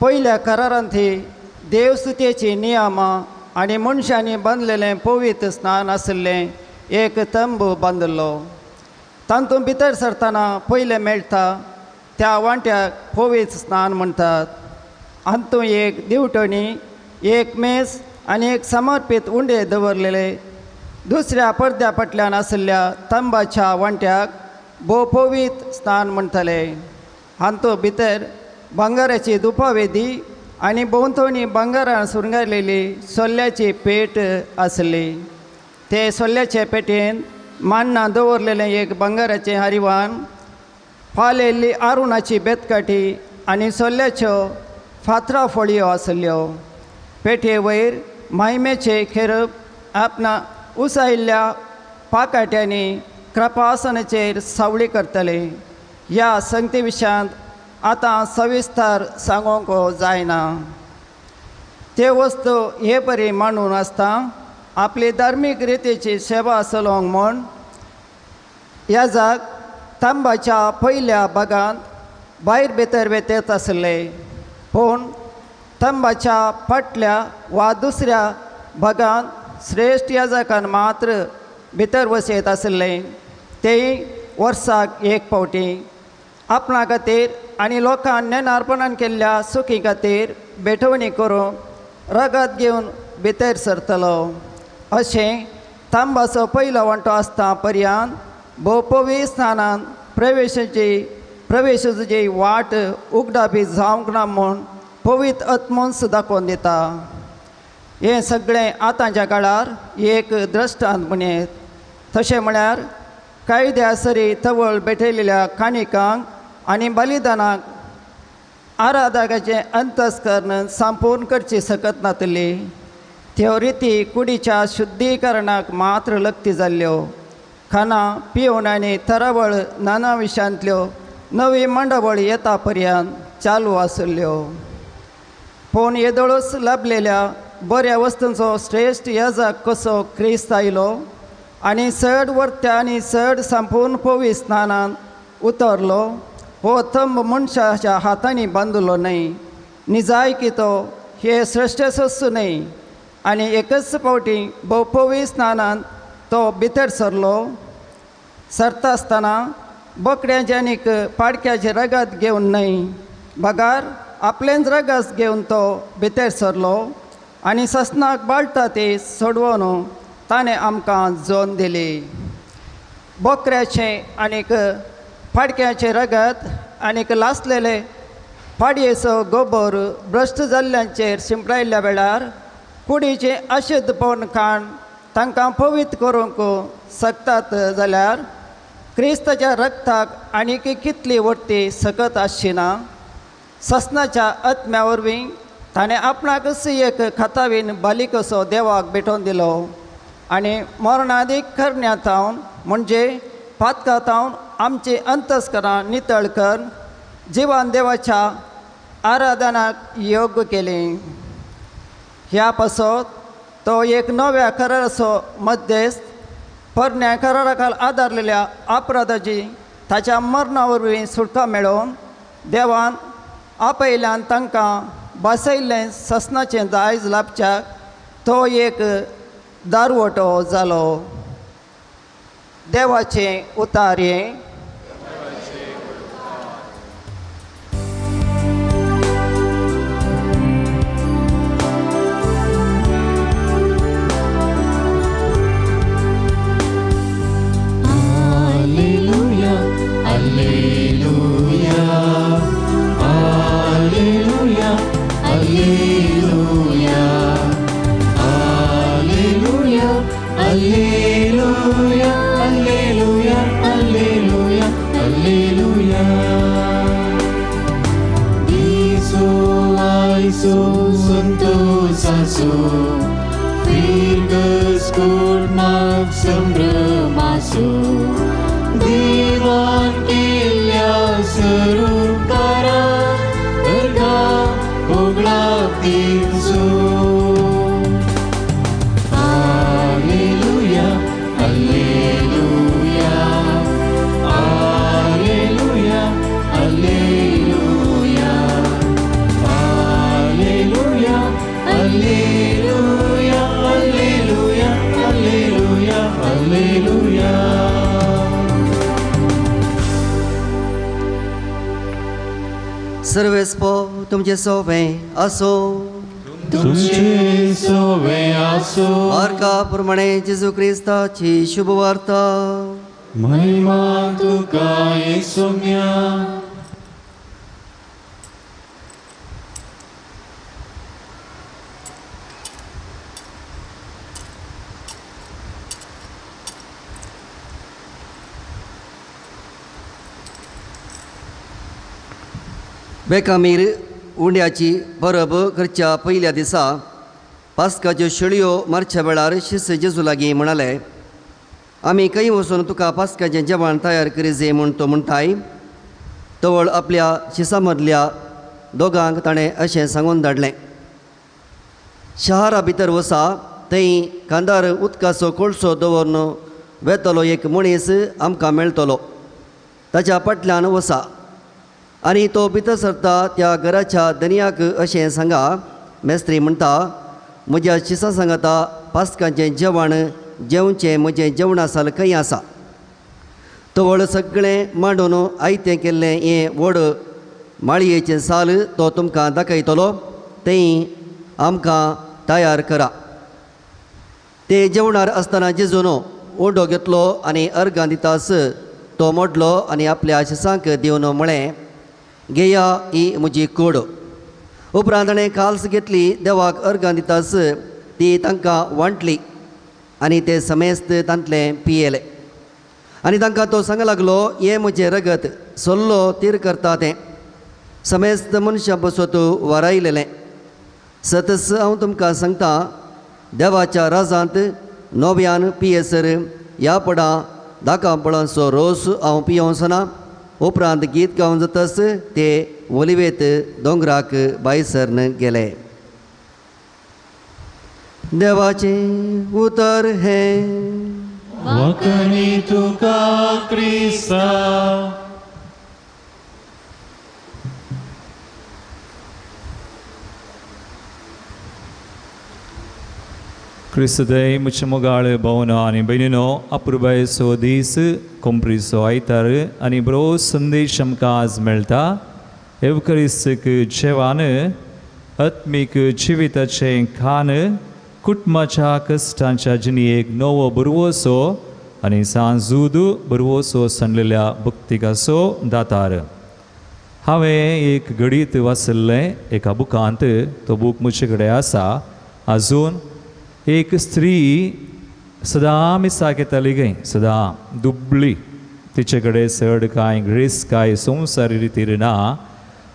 S8: पयल्या करारांतली देवस्तुतेची नियमां आनी मनशांनी बांदलेलें पवित्र स्नान आशिल्लें एक तंबू बांदलो. तातूंत भितर सरतना पयलें मेळटा त्या वांट्याक पवित्र स्नान म्हणटात. हातूंत एक दिवटणी, एक मेज आनी एक समर्पीत उंडे दवरलेले. दुसऱ्या पडद्या फाटल्यान आशिल्ल्या तंबाच्या वांट्याक भोव पवित्र स्नान म्हणटाले. हातूंत भितर भांगाराची धुपावेदी आनी भोंवतणी भांगारान सुरंगयलेली सोल्ल्याची पेट आसली. ते सोल्ल्याचे पेटयेन मांडना दवरलेलें एक भांगाराचें हारिवान, फालेल्ली आरुणाची बेतकाठी आनी सोल्ल्याच्यो फातरा फळयो आसल्यो. पेटये वयर मायमेचे खेरब आपणा उसायिल्ल्या पाकाट्यांनी कृपासनाचेर सावळी करतले. ह्या संगती विशयांत आतां सविस्तर सांगूंक जायना. ते वस्तू हे परी मांडून आसता आपली धार्मीक रितीची सेवा चलोवंक म्हूण याजाक तंबाच्या पयल्या भागांत भायर भितर वेतेत आसले. पूण तंबाच्या फाटल्या वा दुसऱ्या भागांत श्रेश्ठ याजकान मात्र भितर वसयत आसले. तेय वर्साक एक फावटी आपणा खातीर आनी लोकांक नेनार्पणान केल्ल्या सुखी खातीर बेठवणी करून रगत घेवन भितर सरतलो. अशें तांबाचो पयलो वांटो आसता पर्यंत भोव पवित्र स्थानांत प्रवेशाची वाट उगडापी जावंक ना म्हूण पवित्र आत्मोन्स दाखोवन दिता. हें सगळें आतांच्या काळार एक दृश्टांत म्हणयत. तशें म्हळ्यार कायद्या सरी तवळ बेठयलेल्या काणिकांक आनी बलिदानाक आराधकाचें अंतस्करण संपूर्ण करची सकत नातली. त्यो रिती कुडीच्या शुद्धीकरणाक मात्र लक्ती जाल्ल्यो. खानां पिवन आनी तरावळ नाना विशयांतल्यो नवी मंडवळ येता पर्यंत चालू आसल्ल्यो. पूण येदोळूच लाभलेल्या बऱ्या वस्तूंचो श्रेश्ठ याजक कसो क्रिस्त आयलो आनी चड वर्त्या आनी चड संपूर्ण पवित्र स्नानांत उतरलो, हो तंब मनशाच्या हातांनी बांदलो न्हय. निजायकी तो हे सृश्टेचो न्हय आनी एकच फावटी भोव पवित्र स्नानांत तो भितर सरता आसतना बोकड्याचे आनीक पाडक्याचे रगत घेवन न्हय, बगार आपलेंच रगत घेवन तो भितर सरलो आनी ससनाक बाळटा ती सोडवून ताणें आमकां जोन दिली. बोकऱ्याचें आनीक पाडक्याचें रगत आनीक लासलेले पाडयेचो गोबर भ्रश्ट जाल्ल्यांचेर शिंपडायल्ल्या वेळार कुडीचें अशुद्धपण खाण तांकां पवित्र करूंक शकतात जाल्यार क्रिस्ताच्या रक्ताक आनीक कितली वर्ती सकत आसची ना. ससनाच्या आत्म्या वरवीं ताणें आपणाकच एक खतावीन बालिकसो देवाक भेटोवन दिलो आनी मरणादीक करण्यातावन म्हणजे पातकातावन आमची अंतस्करां नितळ कर जिवान देवाच्या आराधनाक योग्य केली. ह्या पासत तो एक नव्या कराराचो मध्यस्थ पोरण्या कराराखाल आदारलेल्या अपराधाची ताच्या मरणा वरवीं सुटका मेळोवन देवान आपयल्यान तांकां बसयल्लें ससनाचें दायज लाभच्याक तो एक दारवटो जालो. देवाचें उतार हें.
S5: Alleluia, alleluia, alleluia, alleluia. संतोषाचो दीर्घ स्फुटणाक संभ्रमाचो देवान केल्ल्या सरुकारा अर्गा ओगळाक दिवचो hallelujah hallelujah hallelujah hallelujah hallelujah hallelujah hallelujah hallelujah hallelujah
S7: सर्वेस्पो तुमचे सोवे असो
S5: तुमचे सोवे आसो
S7: मार्का प्रमाणे जेजू क्रिस्ताची शुभ वार्ता
S5: महिमा तुका येसुम्या
S7: बेकामीर उंड्याची परब करच्या पयल्या दिसा पास्काच्यो शेळयो मारच्या वेळार शिस जेजू लागीं म्हणाले आमी खंय वचून तुका पास्काचें जेवण तयार करी जे म्हूण तो म्हणटाय तवळ आपल्या शिसा मदल्या दोगांक ताणें अशें सांगून धाडलें शहरा भितर वसा थंय कांदार उदकाचो कोळसो दवरून वेतलो एक मनीस आमकां मेळटलो ताच्या फाटल्यान वसा आनी तो भितर सरता त्या घराच्या दनयाक अशें सांगा मेस्त्री म्हणटा म्हज्या शिसा सांगाता पास्काचें जेवण जेवचें म्हजें जेवण आसा खंय आसा तवळ सगळें मांडून आयतें केल्लें हें व्हड माळयेचें साल तो तुमकां दाखयतलो तें आमकां तयार करा ते जेवणार आसतना जेजून ओंडो घेतलो आनी अर्गां दितास तो मोडलो आनी आपल्या शिसांक दिवन म्हळें घेया ही म्हजी कूड उपरांत ताणें काल्स घेतली देवाक अर्गां दितास ती तांकां वांटली आनी ते समेस्त तांतलें पियेले आनी तांकां तो सांगूंक लागलो हें म्हजें रगत सल्लो तीर करता तें समेस्त मनशां बसत वारायलेलें सतस हांव तुमकां सांगता देवाच्या राजांत नव्यान पियेसर ह्या पडा दाखापळांचो रोस हांव पियोंच ना उपरांत गीत गावन जातस ते ओलिवेत दोंगराक बायसरन गेले देवाचें उतर हें
S5: वखणी तुका क्रिस्ता
S2: क्रिस्तदय मुझ मोगाळ भवना आनी बहिणीनो अपुर्बायसो दीस कोंप्रीसो आयतार आनी बरो संदेश आमकां आज मेळटा एवकरिस्तीक जेवण आत्मीक जिविताचें खाण कुटुंबाच्या कश्टांच्या जिणेक नवो बरवोसो आनी सांजूद बरवोसो सांडलेल्या भक्तिकाचो दातार हांवें एक घडीत वाचल्लें एका बुकांत तो बूक म्हजे कडेन आसा आजून एक स्त्री सदां मिसाक येताली गय सदां दुबळी तिचे कडेन चड कांय ग्रेस कांय संवसारी रितीर ना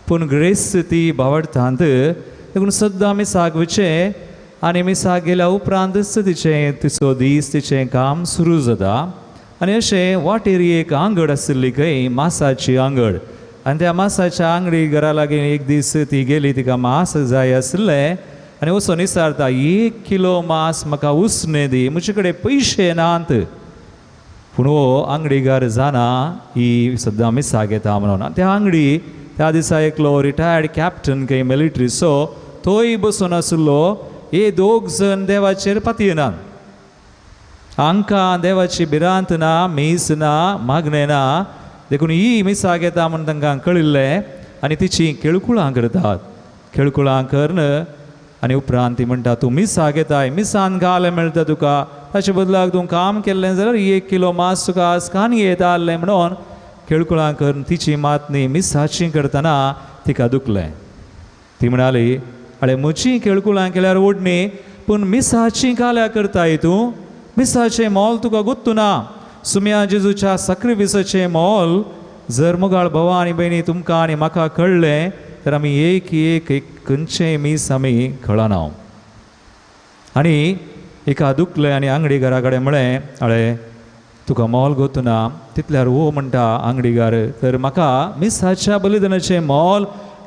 S2: पूण ग्रेस ती भावडटांत देखून सद्दां मिसाक वचें आनी मिसाक गेल्या उपरांतच तिचो दीस तिचें काम सुरू जाता आनी अशें वाटेर एक आंगड आशिल्ली खंय मासाची आंगड आनी त्या मासाच्या आंगडी घरा लागीं एक दीस ती गेली तिका मास जाय आसलें आनी वचून विचारता 1 किलो मास म्हाका उसने दी म्हजे कडेन पयशे नात पूण हो आंगडीकार जाणा ही सद्दां मिसाक येता म्हणून त्या आंगडी त्या दिसा एकलो रिटायर्ड कॅप्टन खंय मिलिटरीचो थंय बसून आशिल्लो हे दोग जण देवाचेर पातयेनात हांकां देवाची भिरांत ना मीस ना मागणें ना देखून ही मिसाक येता म्हूण तांकां कळिल्लें आनी तिची केळकुळां करतात केळकुळां करन आनी उपरांत ती म्हणटा तूं मिसाक येताय मिसान घालें मेळटा तुका ताचे बदलाक तूं काम केल्लें जाल्यार 1 किलो मास तुका आज कान येतालें म्हणून केळकुळां करून तिची मातनी मिसाची करतना तिका दुखलें ती म्हणाली अळे म्हजी केळकुळां केल्यार ओडणी पूण मिसाची काल्या करताय तूं मिसाचें मोल तुका गुत्तू ना सुम्या जेजूच्या सॅक्रिफिसाचें मोल जर मोगाळ भवा आनी भयणी तुमकां आनी म्हाका कळ्ळें तर आमी एक खंयचें मीस आमी कळना आनी एका दुखलें आनी आंगडीकारा कडेन म्हळें आळे तुका मोल गोतूना तितल्यार वो म्हणटा आंगडीकार तर म्हाका मिसाच्या बलिदानाचें मोल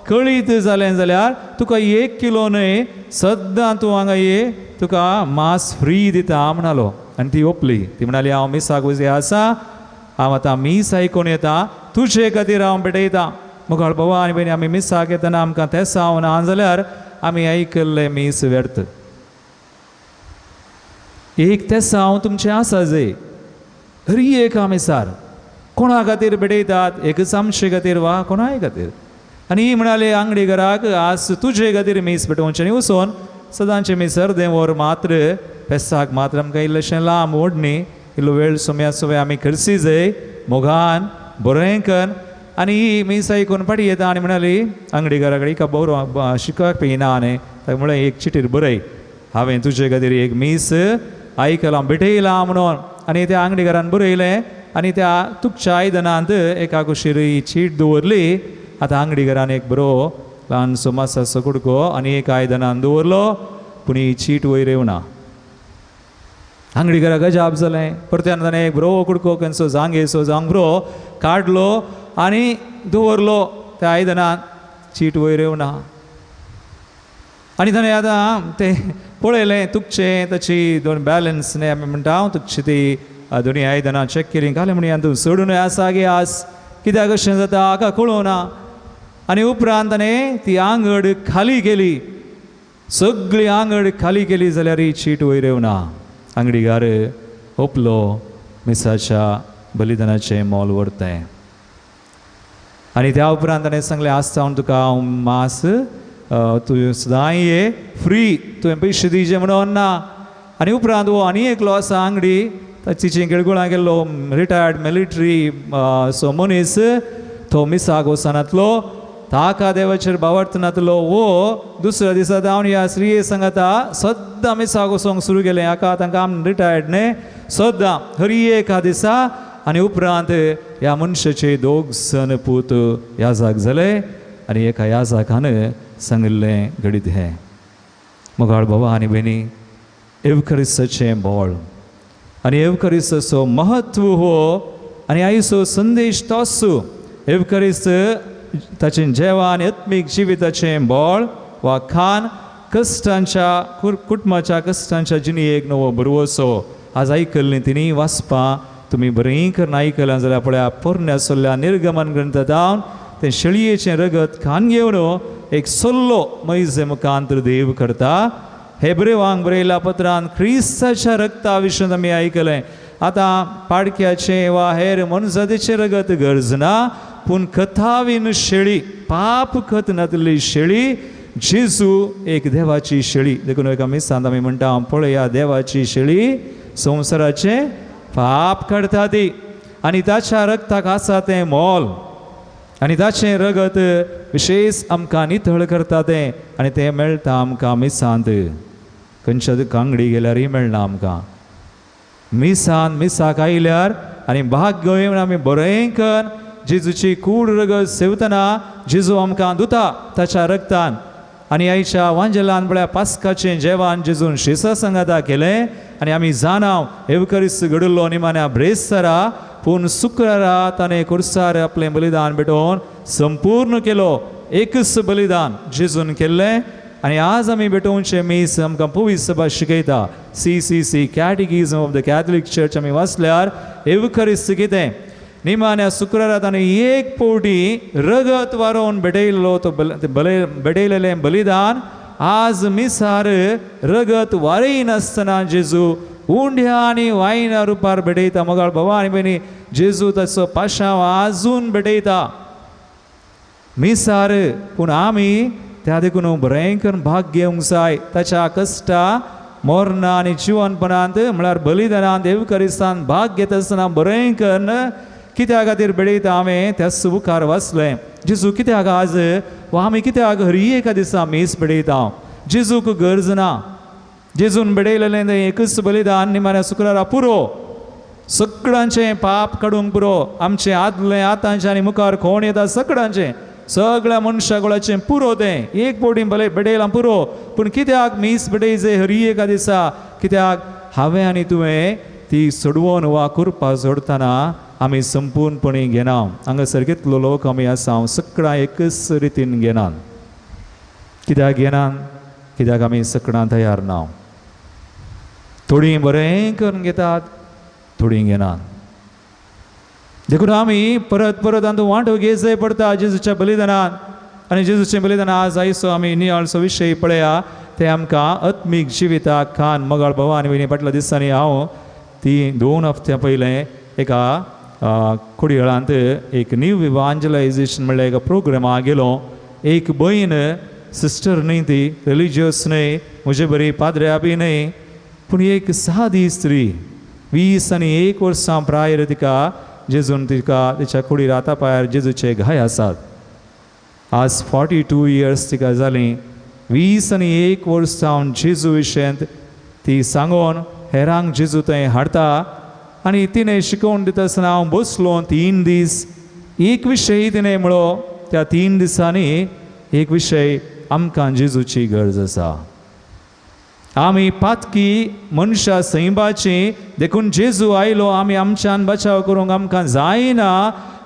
S2: कळीत जालें जाल्यार तुका 1 किलो न्हय सद्दां तूं हांगा ये तुका मास फ्री दिता म्हणलो आनी ती ओपली ती म्हणाली हांव मिसाक वजे आसा हांव आतां मीस आयकून येता तुजे खातीर हांव पेटयता मुखार बाबा आनी भयणी आमी मिसाक येतना आमकां तेसांव ना जाल्यार आमी आयकल्लें मीस व्यर्थ एक तेसांव तुमचें आसा जे हरी एक मिसार कोणा खातीर पेटयतात एकच आमचे खातीर वा कोणाय खातीर आनी म्हणाले आंगडीकाराक आज तुजे खातीर मीस पेटोवचें आनी वचोन सदांचे मीस अर्दें वर मात्र पेसाक मात्र आमकां इल्लेशें लांब ओडणी इल्लो वेळ सोम्या सोव्या आमी करची जाय मोगान बरें कर आनी ही मीस आयकून पाटी येता आनी म्हणाली आंगडीकारा कडेन बरो शिकपाक येना न्ही ताका म्हळें एक चिटीर बरय हांवें तुजे खातीर एक मीस आयकलां भेटयलां म्हणून आनी त्या आंगडीकारान बरयलें आनी त्या तुकच्या आयदनांत एका कुशीर ही चीट दवरली आतां आंगडीकारान एक बरो ल्हानसो मासाचो कुडको आनी एक आयदनान दवरलो पूण ही चीट वयर येवना आंगडीकाराक अजाप जालें परत्यान ताणें एक बरो कुडको खंयचो जांगेचो जांगरो काडलो आनी दवरलो त्या आयदनान चीट वयर येवना आनी ताणें आतां तें पळयलें तुकचें ताची दोन बॅलन्स न्ही आमी म्हणटा हांव तुकची ती दोनी आयदनां चॅक केलीं घालें म्हणी आनी तूं सोडूनय आसा गे आस कित्याक अशें जाता हाका कळोना आनी उपरांत ताणें ती आंगड खाली केली सगळी आंगड खाली केली जाल्यार ही चीट वयर येवना आंगडीकार ओपलो मिसाच्या बलिदानाचें मोल व्हरतें आनी त्या उपरांत ताणें सांगलें आसता हांव तुका हांव मास तूं सदां ये फ्री तुवें पयशे दिवचे म्हणून ना आनी उपरांत वो आनी एकलो आसा आंगडी ताची केळगुळा गेल्लो रिटायर्ड मिलिटरी सो मनीस तो मिसाक वचनातलो ताका देवाचेर बावरतनातलो वो दुसऱ्या दिसा जावन ह्या स्त्रिये सांगता सद्दां मिसाक वचोंक सुरू केलें हाका तांकां आम रिटायर्ड न्ही सद्दां हर एका दिसा आनी उपरांत ह्या मनशाचे 2 सन पूत याजाक जाले आनी एका याजाकान सांगिल्लें घडीत हें मोगाळ बाबा आनी भयणी एवकरिस्ताचें बोळ आनी एवकरिस्ताचो महत्व हो आनी आयचो संदेश तोच एवकरिस्त ताचें जेवण आत्मीक जिविताचें बोळ वा खान कश्टांच्या कुटुंबाच्या कश्टांच्या जिणेक नवो बरवसो आज आयकल्लीं तिनी वाचपां तुमी बरें करून आयकलां जाल्यार पळया पोरण्या सोल्ल्या निर्गमन ग्रंथ जावन तें शेळयेचें रगत खान घेवन एक सल्लो मैजे मुखांतर देव करता हेब्रेवांक बरयल्या पत्रांत क्रिस्ताच्या रगता विशीं आमी आयकलें आतां पाडक्याचें वा हेर मनजातीचें रगत गरज ना पूण कथावीन शेळी पाप खत नातली शेळी जेजू एक देवाची शेळी देखून एका मिसांत आमी म्हणटा पळया देवाची शेळी संवसाराचें पाप काडटा ती आनी ताच्या रगताक आसा तें मोल आनी ताचें रगत विशेष आमकां नितळ करता तें आनी तें मेळटा आमकां मिसांत खंयच्या कांगडी गेल्यारय मेळना आमकां मिसाक आयल्यार आनी भाग घेवन आमी बरें कर जेजूची कूड रगत सेवतना जेजू आमकां दुता ताच्या रगतान आनी आयच्या वांजेलान म्हळ्यार पास्काचें जेवण जेजून शिसा सांगाता केलें आनी आमी जाणाव एवकरिस्त घडलो निमाण्या ब्रेस्तारा पूण शुक्रारा ताणें कुर्सार आपलें बलिदान भेटोवन संपूर्ण केलो एकच बलिदान जेजून केल्लें आनी आज आमी भेटोवचें मीस आमकां पवित्र सभा शिकयता CCC catechism of the Catholic Church आमी वाचल्यार एवकरिस्त कितें निमाण्या शुक्रारा ताणें एक पावटी रगत वारोवन भेटयलो तो भेटयलेलें बलिदान आज मिसार रगत वारय नासतना जेजू उंड्या आनी वायना रुपार भेटयता मोगाळ बाबा आनी भयणी जेजू ताचो पाशांव आजून भेटयता मिसार पूण आमी त्या देखून बरें करून भाग घेवंक जाय ताच्या कश्टा मोरना आनी जिवनपणांत म्हळ्यार बलिदानांत एवकरिस्तांत भाग घेता आसतना बरें करून कित्या खातीर भेटयता हांवें त्याच मुखार वाचलें जेजू कित्याक आज वा आमी कित्याक हर एका दिसा मीस भेटयता जेजूक गरज ना जेजून भेटयलेलें तें एकच बलिदान निमाण्या शुक्रारा पुरो सगळ्यांचें पाप काडूंक पुरो आमचें आदलें आतांचें आनी मुखार कोण येता सगळ्यांचें सगळ्या मनशागोळाचें पुरो तें एक पोटी बेडयलां पुरो पूण कित्याक मीस बेडयजे हरी एका दिसा कित्याक हांवें आनी तुवें ती सोडवून वा करपा सोडतना आमी संपूर्णपणी घेना हांगासर कितलो लोक आमी आसा सगळां एकच रितीन घेनात कित्याक घेनात कित्याक आमी सगळां तयार ना थोडीं बरें करून घेतात थोडीं घेनात देखून आमी परत परत तातूंत वांटो घेवचें पडटा जेजूच्या बलिदानांत आनी जेजूचें बलिदान आज आयचो आमी नियाळचो विशय पळया ते आमकां आत्मीक जिविताक खान मगाळ भवानी वयनी फाटल्या दिसांनी हांव ती 2 हफ्त्यां पयलें एका कुडीळांत एक न्यू इवांजलायजेशन म्हणल्यार एका प्रोग्रामाक गेलो एक भयण सिस्टर न्ही ती रिलिजियस न्ही म्हजे बरी पाद्र्या बी न्ही पूण एक सादी स्त्री 20 आनी 1 वर्सां प्रायर तिका जेजून तिका तिच्या कुडीर हाता पांयार जेजूचे घाय आसात आज 42 इयर्स तिका जालीं 20 आनी 1 वर्स जावन जेजू विशयंत ती सांगून हेरांक जेजू थंय हाडटा आनी तिणें शिकोवन दिता आसतना हांव बसलो 3 दीस एक विशय तिणें म्हणलो त्या 3 दिसांनी एक विशय आमकां जेजूची गरज आसा आमी पातकी मनशां सैबाची देखून जेजू आयलो आमी आमच्यान बचाव करूंक आमकां जायना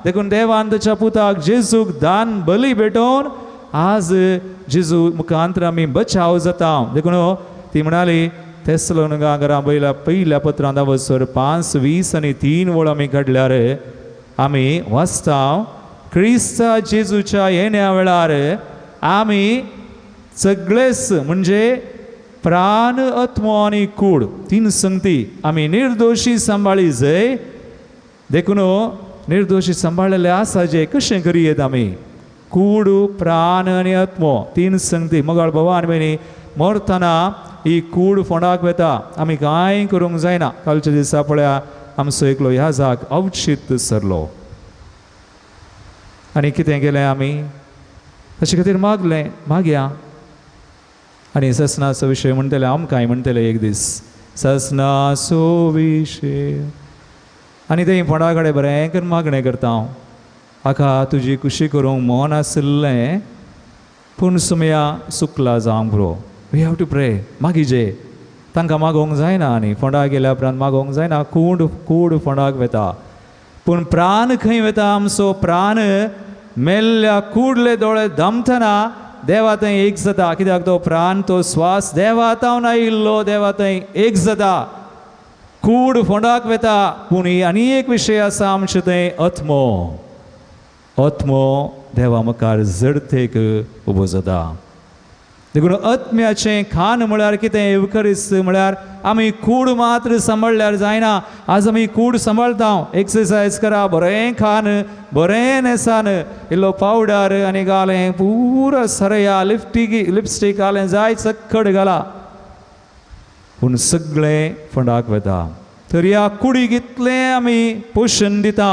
S2: देखून देवान ताच्या पुताक जेजूक दान बली भेटोवन आज जेजू मुखांतर आमी बचाव जाता देखून ती म्हणाली थेसलोनिका घरा पयल्या पत्रांत वचोर 5:20 आनी 3 वळ आमी काडल्यार आमी वाचता क्रिस्ता जेजूच्या येण्या वेळार आमी सगळेच म्हणजे प्राण आत्मो आनी कूड 3 संगती आमी निर्दोशी सांबाळी जय देखून निर्दोशी सांबाळलेले आसा जे कशें करियेत आमी कूड प्राण आनी आत्मो 3 संगती मगाळ भवानी वयनी मरतना ही कूड फोंडाक वेता आमी कांय करूंक जायना कालच्या दिसा पळया आमचो एकलो ह्याजाक अवचित सरलो आनी कितें केलें आमी ताचे खातीर मागया आनी ससनाचो विशय म्हणटले आमकांय म्हणटले एक दीस ससनाचो विशय आनी थंय फोंडा कडेन बरें करून मागणें करता हांव आका तुजी खुशी करूंक मन आसलें पूण सुमया सुकला जावंक पुरो वी हॅव टू प्रे मागीजे तांकां मागोवंक जायना आनी फोंडा गेल्या उपरांत मागोवंक जायना कूड फोंडाक वेता पूण प्राण खंय वेता आमचो प्राण मेल्ल्या कूडले दोळे धामतना देवा थंय एक जाता कित्याक तो प्राण तो स्वास देवा तावन आयिल्लो देवा थंय एक जाता कूड फोंडाक वेता पूण आनी एक विशय आसा आमचे थंय आत्मो देवा मुखार जडतेक उबो जाता देखून आत्म्याचें खाण म्हळ्यार कितें एवकरिस्त म्हळ्यार आमी कूड मात्र सांबाळल्यार जायना आज आमी कूड सांबाळटा एक्सरसायज करा बरें खान बरें न्हेसान इल्लो पावडर आनी घालें पुरो सरया लिपस्टीक घालें जाय चक्कड घाला पूण सगळें फोंडाक वेता तर ह्या कुडीक इतलें आमी पोशण दिता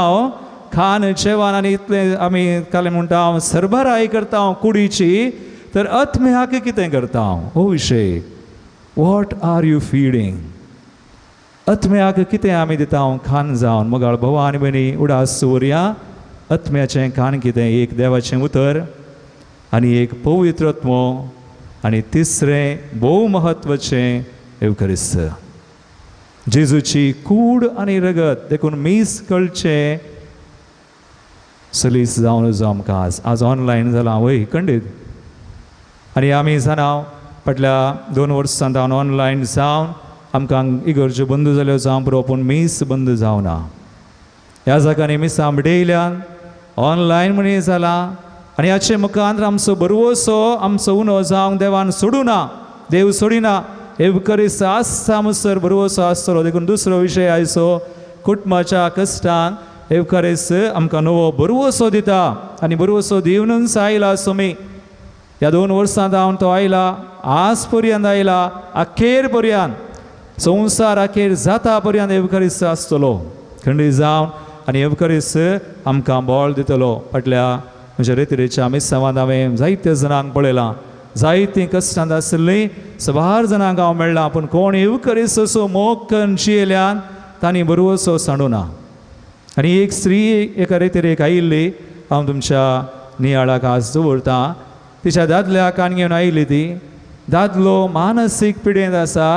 S2: खान जेवण आनी इतलें आमी कालें म्हणटा सरबराय करता कुडीची तर आत्म्याक कितें करता हो विशय वॉट आर यू फीडिंग आत्म्याक कितें आमी दिता खान जावन मगाळ भवानी बनी उडास दवरया आत्म्याचें खान कितें एक देवाचें उतर आनी एक पवित्र आत्मो आनी तिसरें भोव महत्वाचें एवकरिस्त जेजूची कूड आनी रगत देखून मीस कळचें सलीस जावन आमकां आज ऑनलायन जालां वय खंडीत आनी आमी जाणा फाटल्या 2 वर्सां जावन ऑनलायन जावन आमकां इगर्ज्यो बंद जाल्यो जावं पुरो पूण मीस बंद जावना ह्या जागांनी मिसां बडयल्यान ऑनलायन म्हणी जाला आनी हाचे मुखांतर आमचो बरवसो आमचो उनो जावंक देवान सोडूना देव सोडिना एवकरिस्त आसता म्हणसर बरवसो आसतलो देखून दुसरो विशय आयचो कुटुंबाच्या कश्टांक एवकरिस्त आमकां नवो बरवसो दिता आनी बरवसो दिवनूच आयला सोमी ह्या 2 वर्सां जावन तो आयला आज पर्यंत आयला अखेर पर्यंत संवसार अखेर जाता पर्यंत एवकरिस्त आसतलो खंडीत जावन आनी एवकरिस्त आमकां बळ दितलो फाटल्या म्हज्या रेतीरेच्या मिसावांत हांवें जायत्या जाणांक पळयलां जायतीं कश्टांत आसलीं 6 जाणांक हांव मेळ्ळां पूण कोण एवकरिस्त असो मोग करून जियेल्यान तांणी बरवसो सांडूना आनी एक स्त्री एका रेतीरेक आयिल्ली हांव तुमच्या नियाळाक आस दवरता तिच्या दादल्याक कान घेवन आयिल्ली ती दादलो मानसीक पिडेंत आसा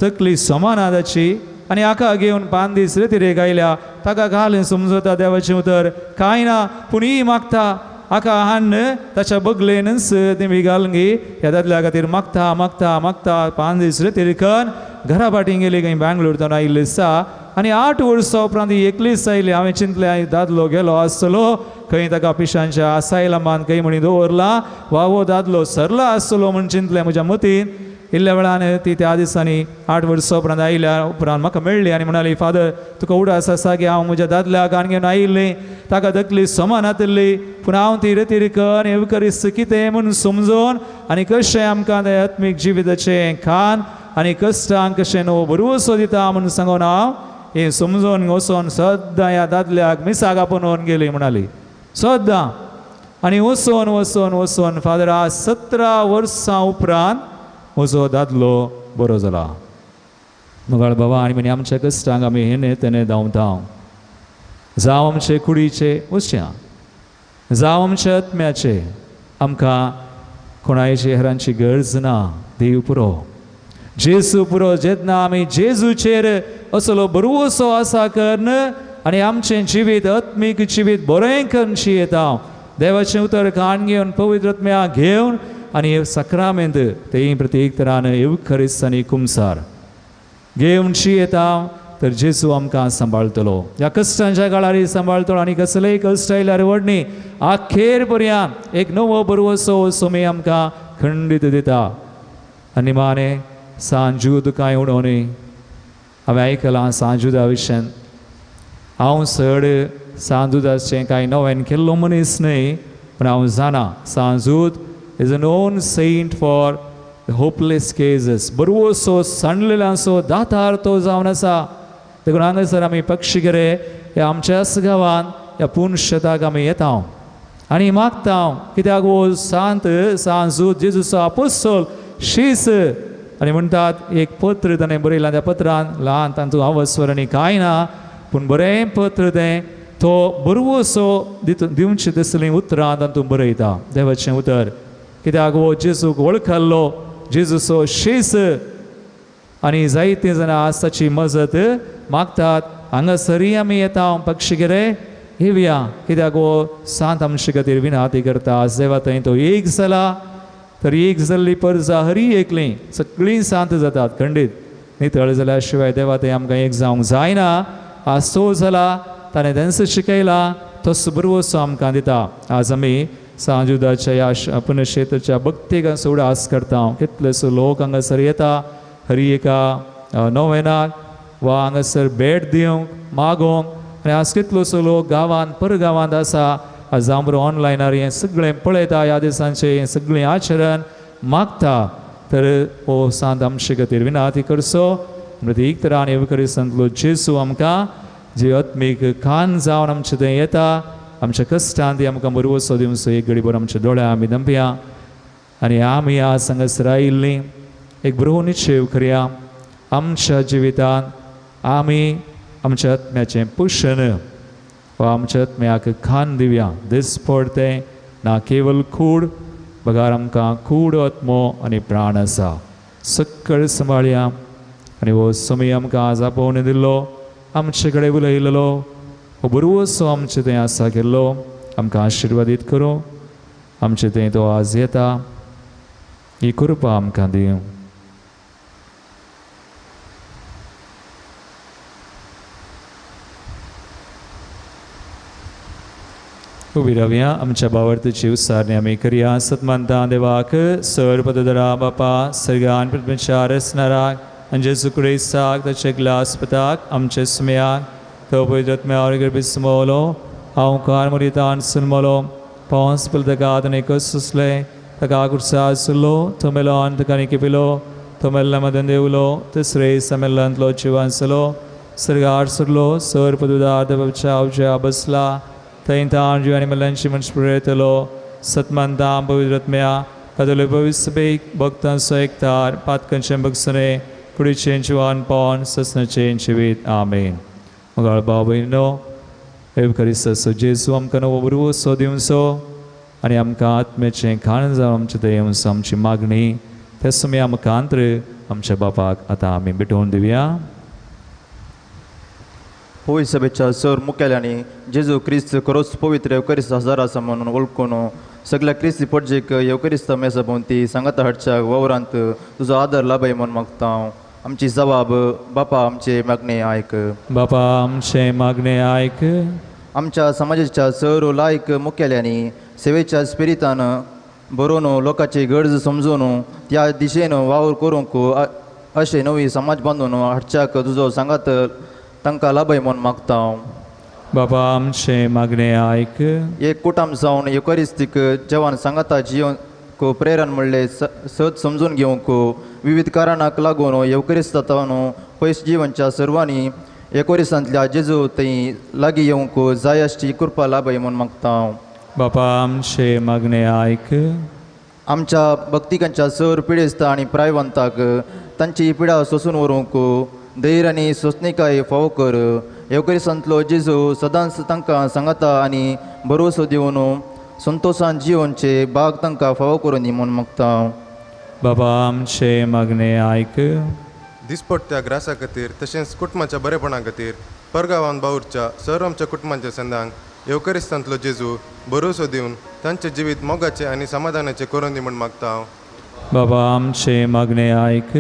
S2: तकली समानादाची आनी हाका घेवन 5 दीस रेतिरेक आयल्या ताका घालून समजता देवाचें उतर कांय ना पूण ही मागता हाका हाडन ताच्या बगलेनच तेमी घालून गे ह्या दादल्या खातीर मागता मागता मागता 5 दीस रेतिरेकन घरा फाटीं गेली खंय बँगलोरतून आयिल्ली आसा आनी 8 वर्सां उपरांत ही एकलीच आयली हांवें चिंतलें दादलो गेलो आसतलो खंय ताका पिशांच्या आसायलामान खंय म्हणी दवरला वा हो दादलो सरला आसतलो म्हूण चिंतलें म्हज्या मतीन इल्ल्या वेळान ती त्या दिसांनी 8 वर्सां उपरांत आयल्या उपरांत म्हाका मेळ्ळी आनी म्हणाली फादर तुका उडास आसा की हांव म्हज्या दादल्याक आनी घेवन आयिल्लें ताका तकली समानातली पूण हांव ती रेतिरेकन एवकरिस्त कितें म्हूण समजोन आनी कशें आमकां तें आत्मीक जिविताचें खान आनी कश्टांक कशें नवो भरवोसो दिता म्हूण सांगून हांव हें समजोन वचोन सद्दां ह्या दादल्याक मिसाक आपोवन गेली म्हणाली सद्दां आनी वचोन वचोन वचोन फादर आज 17 वर्सां उपरांत म्हजो दादलो बरो जाला मुगाळ बाबा आनी म्हणे आमच्या कश्टांक आमी हें तेणे धांवता जावं आमचे कुडीचे वचचें जावं आमच्या आत्म्याचे आमकां कोणायची हेरांची गरज ना देव पुरो जेजू पुरो जेन्ना आमी जेजूचेर असलो बरोसो आसा करन आनी आमचें जिवीत आत्मीक जिवीत बरें करची येता देवाचें उतर कान घेवन पवित्र आत्म्या घेवन आनी सक्रामेंत तेय प्रत्येक तरान एवकरिस्त आनी कुमसार घेवनची येता तर जेजू आमकां सांबाळटलो ह्या कश्टांच्या काळार सांबाळटलो आनी कसलेय कश्ट आयल्यार व्हडणी आखेर पर्यंत एक नवो बरोसो सोमी आमकां खंडीत दिता आनी माने सांजूद कांय उडोवनी हांवें आयकलां सांजुदा विशयान हांव चड सांजुदाचें कांय नवें केल्लो मनीस न्हय पूण हांव जाणा सांजूद is a known saint for the hopeless cases बरोसो सांडलेल्यांचो Datar तो जावन आसा देखून हांगासर आमी पक्षिगरे हे आमच्याच गांवांत ह्या पुणशताक आमी येता आनी मागता कित्याक हो सांत सांजूद जेजूचो आपोस्तोल शीस आनी म्हणटात एक पत्र ताणें बरयलां त्या पत्रांत ल्हान तातूंत आवस्वर आनी कांय ना पूण बरें पत्र तें तो बरोसो दिवचें दिसलीं उतरां तातूंत बरयता देवाचें उतर कित्याक हो जेजूक वळखलो जेजूचो शीस आनी जायतीं जाणां आज ताची मजत मागतात हांगासरी आमी येता पक्षिगेरे येवया कित्याक हो सांत आमचे खातीर विनाती करता आज देवा थंय तो एक जाला तर एक जाल्ली परजा हरी एकली सगळीं सांत जातात खंडीत नितळ जाल्या शिवाय देवा थंय आमकां एक जावंक जायना आज तो जाला ताणें तेंच शिकयला तोच बरोसो आमकां दिता आज आमी सांजुदाच्या ह्या पुनशेत्राच्या भक्तीक उडास करता कितलेसो लोक हांगासर येता हरी एका नोवेनाक वा हांगासर भेट दिवंक मागोवंक आनी आज कितलोसो लोक गांवांत परगांवांत आसा आज हांव बरो ऑनलायनार हें सगळें पळयता ह्या दिसांचें हें सगळें आचरण मागता तर हो सांत आमचे खातीर विनाती करचो प्रत्येक तरान एवकरिस्तांतलो जेजू आमकां जे आत्मीक खान जावन आमचे थंय येता आमच्या कश्टांत ती आमकां बरोसो दिवचो एक घडीभर आमच्या दोळ्या आमी दंपया आनी आमी आज हांगासर आयिल्लीं एक बरो निश्चय करया आमच्या जिवितांत आमी आमच्या आत्म्याचें पुशन वा आमच्या आत्म्याक खान दिवया दीस पडतें ना केवल कूड बगार आमकां कूड आत्मो आनी प्राण आसा सक्कळ सांबाळया आनी हो समय आमकां आज आपोवन दिल्लो आमचे कडेन उलयलेलो हो बरोसो आमचे थंय आसा केल्लो आमकां आशिर्वादीत करूं आमचे थंय तो आज येता ही कृपा आमकां दिवं उबी रावया आमच्या बावर्तेची उसारणी आमी करया सतमंता देवाक सर पदधरा बापा सर्गान पृथ्वीचार असणाराक आनी जेजू क्रिस्ताक ताचे ग्लासपताक आमचे स्मयाक तो पवित्रात्म्यावर गर्भिस्मोलो हांव कार मरितान सुल्मोलो पावस पलतकात आनी कस सुसले ताका कुर्सा सुल्लो तो मेलोन ताका निकिपिलो तो मेल्ला मदन देवलो तिसरे समेल्लांतलो जिवांसलो सर्गार सुरलो सर पदुदार देवाच्या अवच्या बसला थंय ताण जिवानी मेल्लांची मनश पळयतलो सतमंता पवित्रात्म्या कदले पवित्रबेक भक्तांचो एकतार पातकांचे भक्सने कुडीचें जिवान पावन ससनाचें जिवीत आमेन मगाळ भाव भयणो एवकरिस्ताचो जेजू आमकां नवो बरोसो दिवचो आनी आमकां आत्म्याचें खाण जावन आमचे दयेवंस आमची मागणी ते सुमी आमकांतर आमच्या बापाक आतां आमी भेटोवन दिवया.
S9: पवित्र सभेच्या सर मुखेल्यांनी जेजू क्रिस्त खरोच पवित्र येवकरिस्त हजार आसा म्हणून वळखून सगळ्या क्रिस्ती पडजेक येवकरिस्त मेसा भोंवती सांगाता हाडच्या वावरांत तुजो आदर लाभय म्हूण मागता हांव. आमची जबाब बापा आमचे मागणे आयक.
S2: बापा आमचे मागणे आयक.
S9: आमच्या समाजाच्या सर लायक मुखेल्यांनी सेवेच्या स्पिरितान बरोवन लोकांची गरज समजून त्या दिशेन वावर करूंक अशें नवी समाज बांदून हाडच्याक तुजो सांगात तांकां लाभय म्हूण मागता हांव.
S2: बापा आमचे मागणे आयक.
S9: एक कुटुंब जावन युकरिस्तीक जेवण सांगाता जियोंक प्रेरण म्हणले सत समजून घेवंक विविध कारणाक लागून येवकरिस्तांतून पयस जिवनच्या सर्वांनी येवकरिस्तांतल्या जेजू थंय लागीं येवंक जाय अशी कृपा लाभय म्हूण मागता हांव.
S2: बापा आमचे मागणे आयक.
S9: आमच्या भक्तिकांच्या सर पिडेस्त आनी प्रायवंताक तांची पिडा सोसून व्हरूंक धैर्य आनी सोसणिकाय फावो कर. येवकरिस्तांतलो जेजू सदांच तांकां सांगाता आनी भरवसो दिवन संतोशान जिवनचे भाग तांकां फावो करून दी म्हूण मागता हांव.
S2: बाबा आमचे मागणे आयक.
S10: दिसपट्ट्या ग्रासा खातीर तशेंच कुटुंबाच्या बरेपणा खातीर परगांवान बावुरच्या सर आमच्या कुटुंबाच्या संदांक येवकरिस्तांतलो जेजू भरवसो दिवन तांचे जिवीत मोगाचे आनी समाधानाचे करून दी म्हूण मागता हांव.
S2: बाबा आमचे मागणे आयक.